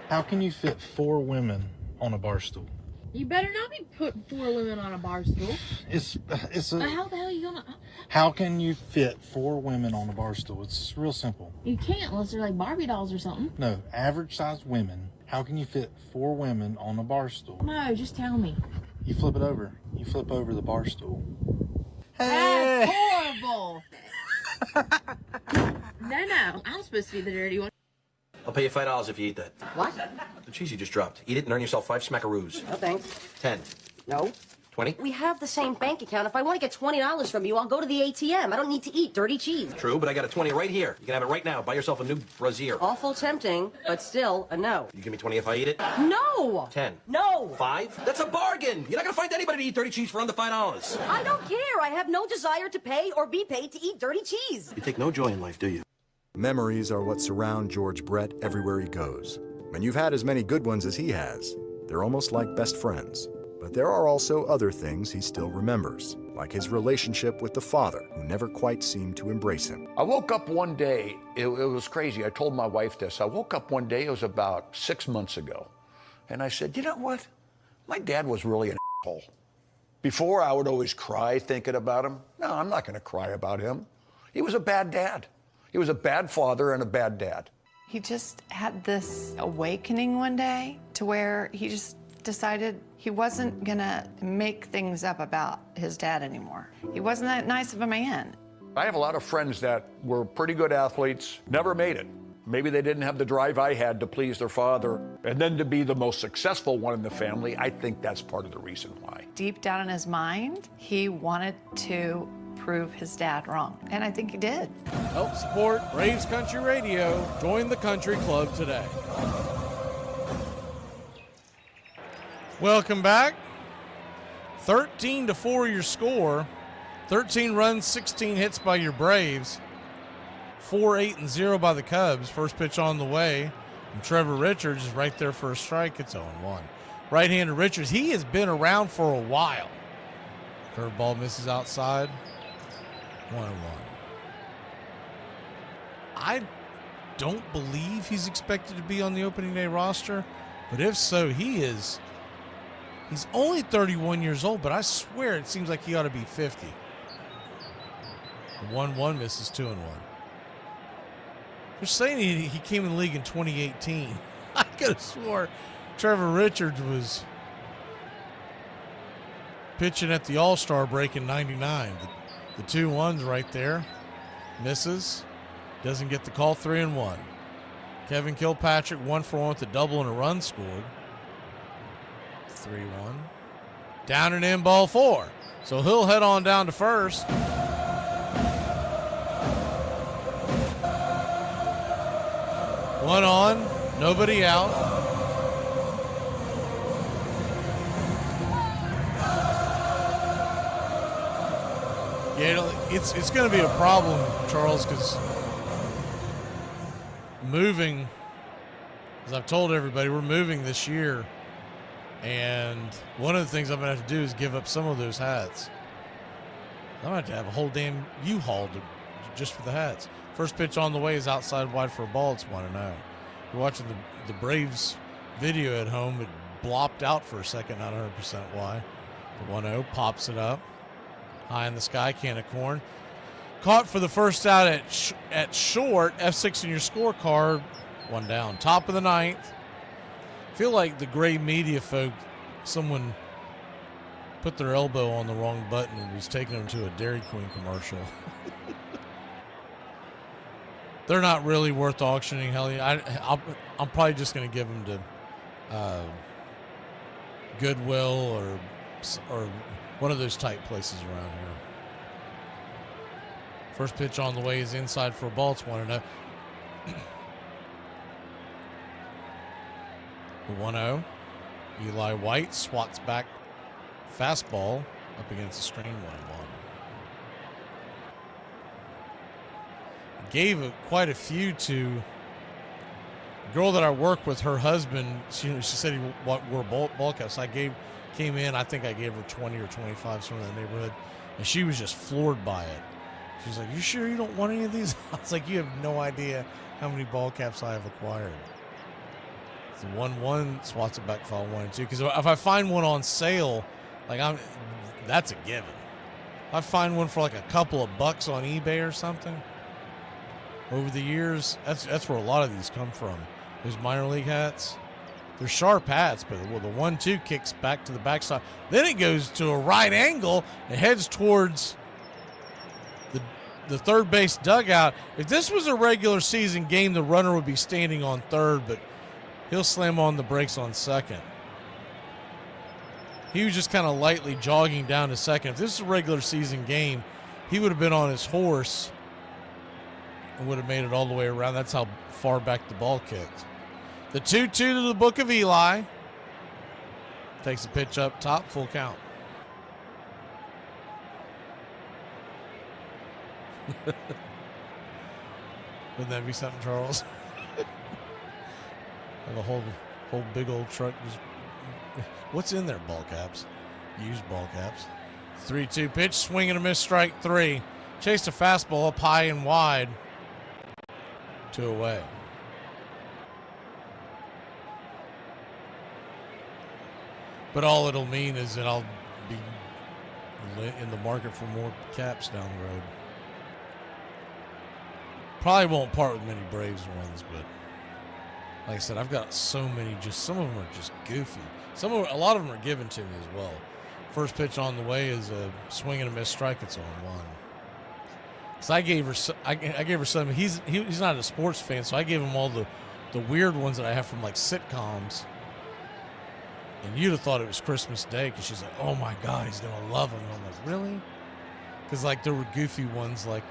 How can you fit 4 women on a bar stool? You better not be putting 4 women on a bar stool. It's How the hell are you gonna? How can you fit 4 women on a bar stool? It's real simple. You can't unless they're like Barbie dolls or something. No, average sized women. How can you fit 4 women on a bar stool? No, just tell me. You flip it over. You flip over the bar stool. That's horrible. No, I'm supposed to be the dirty one. I'll pay you $5 if you eat that. What? The cheese you just dropped. Eat it and earn yourself 5 smackaroos. No thanks. 10. No. 20? We have the same bank account. If I want to get $20 from you, I'll go to the ATM. I don't need to eat dirty cheese. True, but I got a 20 right here. You can have it right now. Buy yourself a new brassiere. Awful tempting, but still a no. You give me 20 if I eat it? No! 10. No! 5? That's a bargain! You're not gonna find anybody to eat dirty cheese for under $5. I don't care. I have no desire to pay or be paid to eat dirty cheese. You take no joy in life, do you? Memories are what surround George Brett everywhere he goes. And you've had as many good ones as he has. They're almost like best friends. But there are also other things he still remembers, like his relationship with the father, who never quite seemed to embrace him. I woke up one day, it was crazy. I told my wife this. I woke up one day, it was about 6 months ago, and I said, you know what? My dad was really an asshole. Before, I would always cry thinking about him. No, I'm not going to cry about him. He was a bad dad. He was a bad father and a bad dad. He just had this awakening one day to where he just decided he wasn't gonna make things up about his dad anymore. He wasn't that nice of a man. I have a lot of friends that were pretty good athletes, never made it. Maybe they didn't have the drive I had to please their father. And then to be the most successful one in the family, I think that's part of the reason why. Deep down in his mind, he wanted to prove his dad wrong. And I think he did. Help support Braves Country Radio. Join the country club today. Welcome back. 13-4 your score. 13 runs, 16 hits by your Braves. 4-8-0 by the Cubs. First pitch on the way. And Trevor Richards is right there for a strike. It's 0-1. Right-hander Richards, he has been around for a while. Curveball misses outside. 1-1. I don't believe he's expected to be on the opening day roster, but if so, he is. He's only 31 years old, but I swear it seems like he ought to be 50. 1-1 misses 2-1. They're saying he came in the league in 2018. I could have swore Trevor Richards was pitching at the All-Star break in 99. The 2-1's right there. Misses. Doesn't get the call. 3-1. Kevin Kilpatrick 1-for-1 with a double and a run scored. 3-1. Down and in, ball 4. So he'll head on down to first. One on, nobody out. Yeah, it's going to be a problem, Charles, because moving, as I've told everybody, we're moving this year. And one of the things I'm going to have to do is give up some of those hats. I'm going to have a whole damn U-Haul just for the hats. First pitch on the way is outside wide for a ball. It's 1-0. You're watching the Braves video at home. It blopped out for a second, not 100% why. The 1-0 pops it up. High in the sky, can of corn. Caught for the first out at short. F6 in your scorecard. 1 down. Top of the 9th. Feel like the gray media folk, someone put their elbow on the wrong button and was taking them to a Dairy Queen commercial. They're not really worth auctioning. Hell, I'm probably just going to give them to Goodwill or one of those type places around here. First pitch on the way is inside for a ball. It's 1-0. The 1-0. Eli White swats back fastball up against the screen. 1-1. Gave quite a few to a girl that I work with. Her husband, she said he wore ball caps. Came in, I think I gave her 20 or 25, somewhere in the neighborhood, and she was just floored by it. She's like, "You sure you don't want any of these?" I was like, "You have no idea how many ball caps I have acquired." The 1-1 swats it back foul 1-2. Because if I find one on sale, that's a given. If I find one for like a couple of bucks on eBay or something, over the years, that's where a lot of these come from. Those minor league hats, they're sharp hats, but the 1-2 kicks back to the backside. Then it goes to a right angle and heads towards the third base dugout. If this was a regular season game, the runner would be standing on third, but he'll slam on the brakes on second. He was just kind of lightly jogging down to second. If this is a regular season game, he would have been on his horse and would have made it all the way around. That's how far back the ball kicked. The 2-2 to the book of Eli. Takes a pitch up top, full count. Wouldn't that be something, Charles? Have a whole big old truck. Just, what's in there? Ball caps. Used ball caps. 3-2 pitch, swing and a miss, strike 3. Chased a fastball up high and wide. 2 away. But all it'll mean is that I'll be in the market for more caps down the road. Probably won't part with many Braves ones, but like I said, I've got so many. Just some of them are just goofy. A lot of them are given to me as well. First pitch on the way is a swing and a miss strike. It's on 1. So I gave her some. He's not a sports fan, so I gave him all the weird ones that I have from like sitcoms. And you'd have thought it was Christmas Day because she's like, "Oh my God, he's gonna love them." And I'm like, "Really?" Because like there were goofy ones like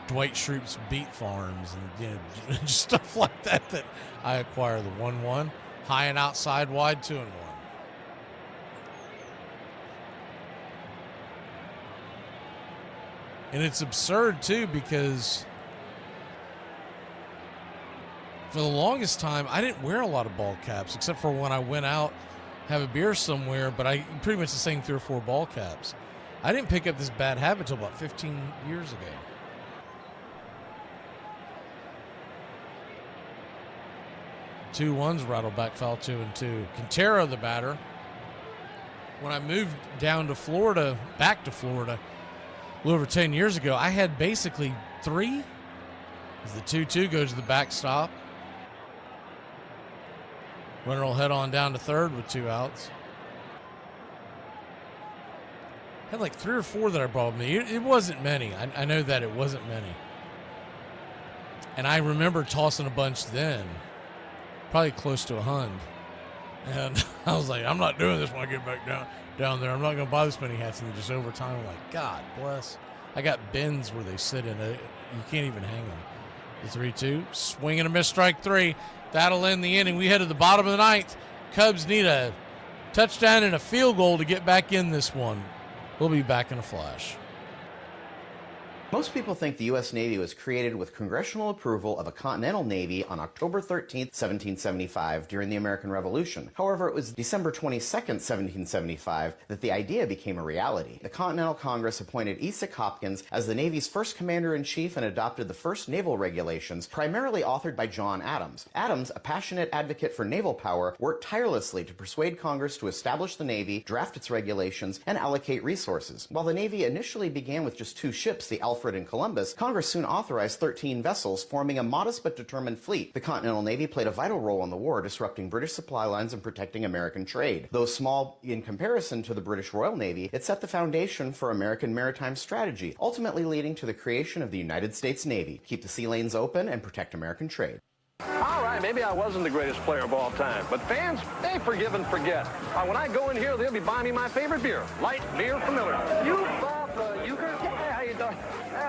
Dwight Schrute's Beet Farms and just stuff like that I acquire. The 1-1, high and outside, wide, 2-1. And it's absurd too because for the longest time, I didn't wear a lot of ball caps except for when I went out, have a beer somewhere, but I pretty much the same 3 or 4 ball caps. I didn't pick up this bad habit until about 15 years ago. Two ones, rattle back foul, 2-2. Quintero, the batter. When I moved down to Florida, back to Florida, a little over 10 years ago, I had basically 3. As the 2-2 goes to the backstop. Runner will head on down to third with 2 outs. Had like 3 or 4 that I brought with me. It wasn't many. I know that it wasn't many. And I remember tossing a bunch then. Probably close to 100. And I was like, I'm not doing this when I get back down there. I'm not going to buy this many hats. And just over time, I'm like, God bless. I got bins where they sit in it. You can't even hang them. The 3-2, swing and a miss, strike 3. That'll end the inning. We head to the bottom of the 9th. Cubs need a touchdown and a field goal to get back in this one. We'll be back in a flash. Most people think the U.S. Navy was created with congressional approval of a Continental Navy on October 13, 1775, during the American Revolution. However, it was December 22, 1775, that the idea became a reality. The Continental Congress appointed Esek Hopkins as the Navy's first commander-in-chief and adopted the first naval regulations, primarily authored by John Adams. Adams, a passionate advocate for naval power, worked tirelessly to persuade Congress to establish the Navy, draft its regulations, and allocate resources. While the Navy initially began with just 2 ships, the Alfred and Columbus, Congress soon authorized 13 vessels, forming a modest but determined fleet. The Continental Navy played a vital role in the war, disrupting British supply lines and protecting American trade. Though small in comparison to the British Royal Navy, it set the foundation for American maritime strategy, ultimately leading to the creation of the United States Navy. Keep the sea lanes open and protect American trade. All right, maybe I wasn't the greatest player of all time, but fans, they forgive and forget. When I go in here, they'll be buying me my favorite beer, light beer from Miller. You Bob Euchre? Yeah, how you doing?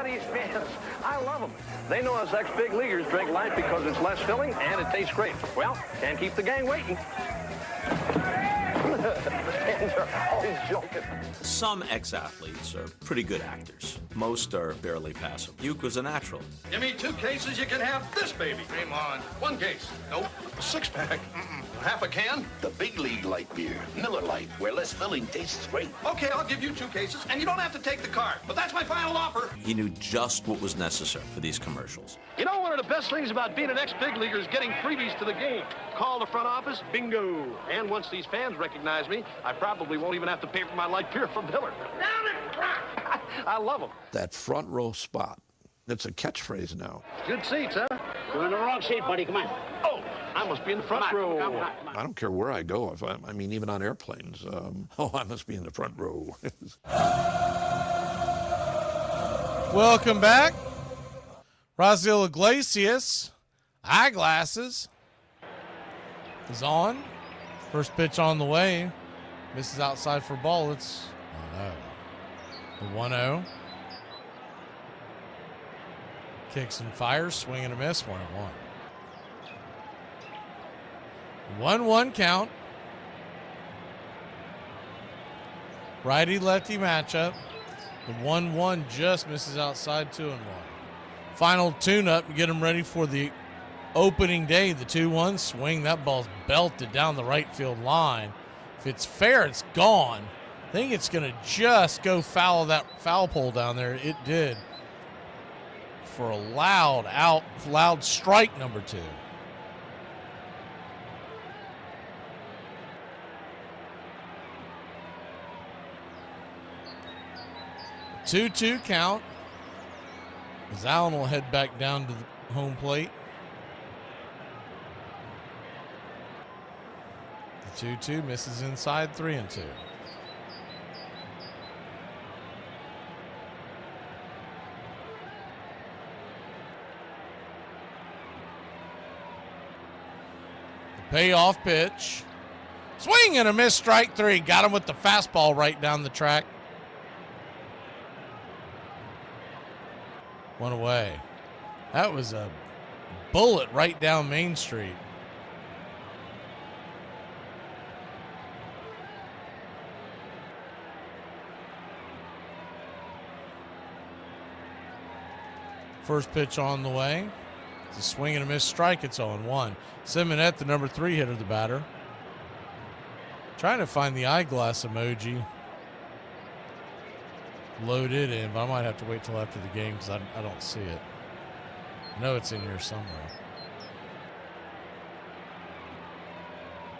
These fans, I love them. They know us ex-big leaguers drink light because it's less filling and it tastes great. Well, can't keep the gang waiting. The fans are always joking. Some ex-athletes are pretty good actors. Most are barely passive. Uke was a natural. Give me 2 cases, you can have this baby. Game on. 1 case. Nope. A 6-pack. Half a can. The big league light beer, Miller Lite, where less filling tastes great. Okay, I'll give you 2 cases, and you don't have to take the card. But that's my final offer. He knew just what was necessary for these commercials. You know, one of the best things about being an ex-big leaguer is getting freebies to the game. Call the front office, bingo. And once these fans recognize me, I probably won't even have to pay for my light beer from Miller. I love them. That front row spot. It's a catchphrase now. Good seats, huh? You're in the wrong seat, buddy. Come on. Oh, I must be in the front row. Come on. I don't care where I go. I mean, even on airplanes. I must be in the front row. Welcome back. Raziel Iglesias, eyeglasses, is on. First pitch on the way. Misses outside for a ball. It's the 1-0. Kicks and fires. Swing and a miss. 1-1. 1-1 count. Righty-lefty matchup. The 1-1 just misses outside. 2-1. Final tune-up to get them ready for the opening day. The 2-1 swing. That ball's belted down the right field line. If it's fair, it's gone. I think it's going to just go foul of that foul pole down there. It did. For a loud strike number 2. A 2-2 count. As Allen will head back down to the home plate. The 2-2 misses inside. 3-2. Payoff pitch. Swing and a miss, strike 3. Got him with the fastball right down the track. 1 away. That was a bullet right down Main Street. First pitch on the way. It's a swing and a miss strike. It's 0-1. Simmons, the number 3 hitter, the batter. Trying to find the eyeglass emoji. Loaded in, but I might have to wait till after the game because I don't see it. I know it's in here somewhere.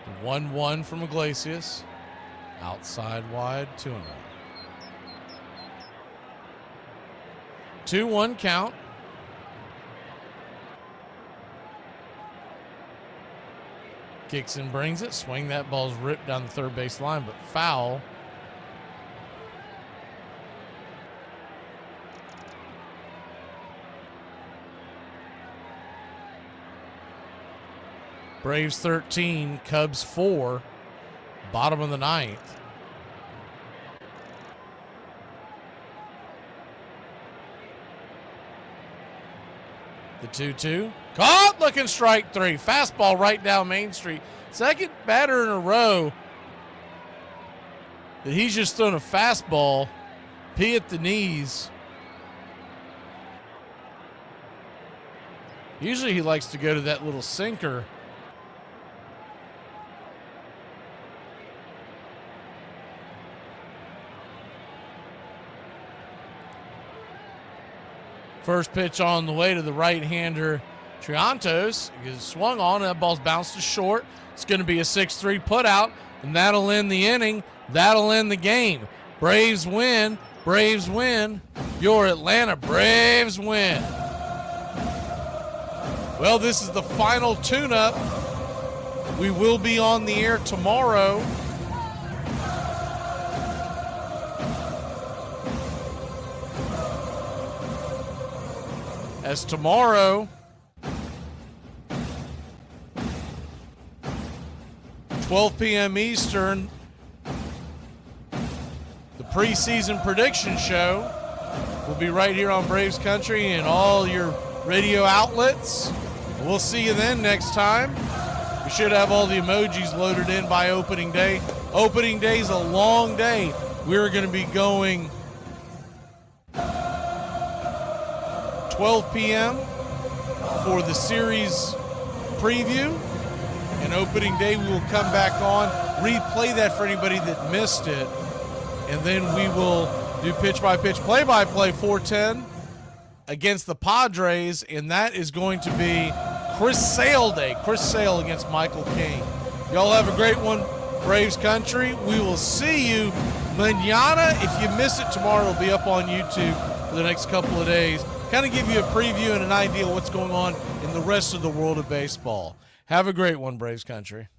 The 1-1 from Iglesias. Outside wide, 2-1. 2-1 count. Kicks and brings it. Swing. That ball's ripped down the third base line, but foul. Braves 13, Cubs 4, bottom of the 9th. The 2-2. Caught, looking strike 3. Fastball right down Main Street. Second batter in a row that he's just thrown a fastball. P at the knees. Usually he likes to go to that little sinker. First pitch on the way to the right-hander, Triantos. Is swung on, and that ball's bounced to short. It's going to be a 6-3 putout, and that'll end the inning. That'll end the game. Braves win. Braves win. Your Atlanta Braves win. Well, this is the final tune-up. We will be on the air tomorrow. As tomorrow, 12 p.m. Eastern, the preseason prediction show will be right here on Braves Country and all your radio outlets. We'll see you then next time. We should have all the emojis loaded in by opening day. Opening day is a long day. We're going to be going 12 p.m. for the series preview. And opening day, we will come back on, replay that for anybody that missed it. And then we will do pitch-by-pitch, play-by-play 410 against the Padres. And that is going to be Chris Sale Day. Chris Sale against Michael King. Y'all have a great one, Braves Country. We will see you mañana. If you miss it tomorrow, it'll be up on YouTube for the next couple of days. Kind of give you a preview and an idea of what's going on in the rest of the world of baseball. Have a great one, Braves Country.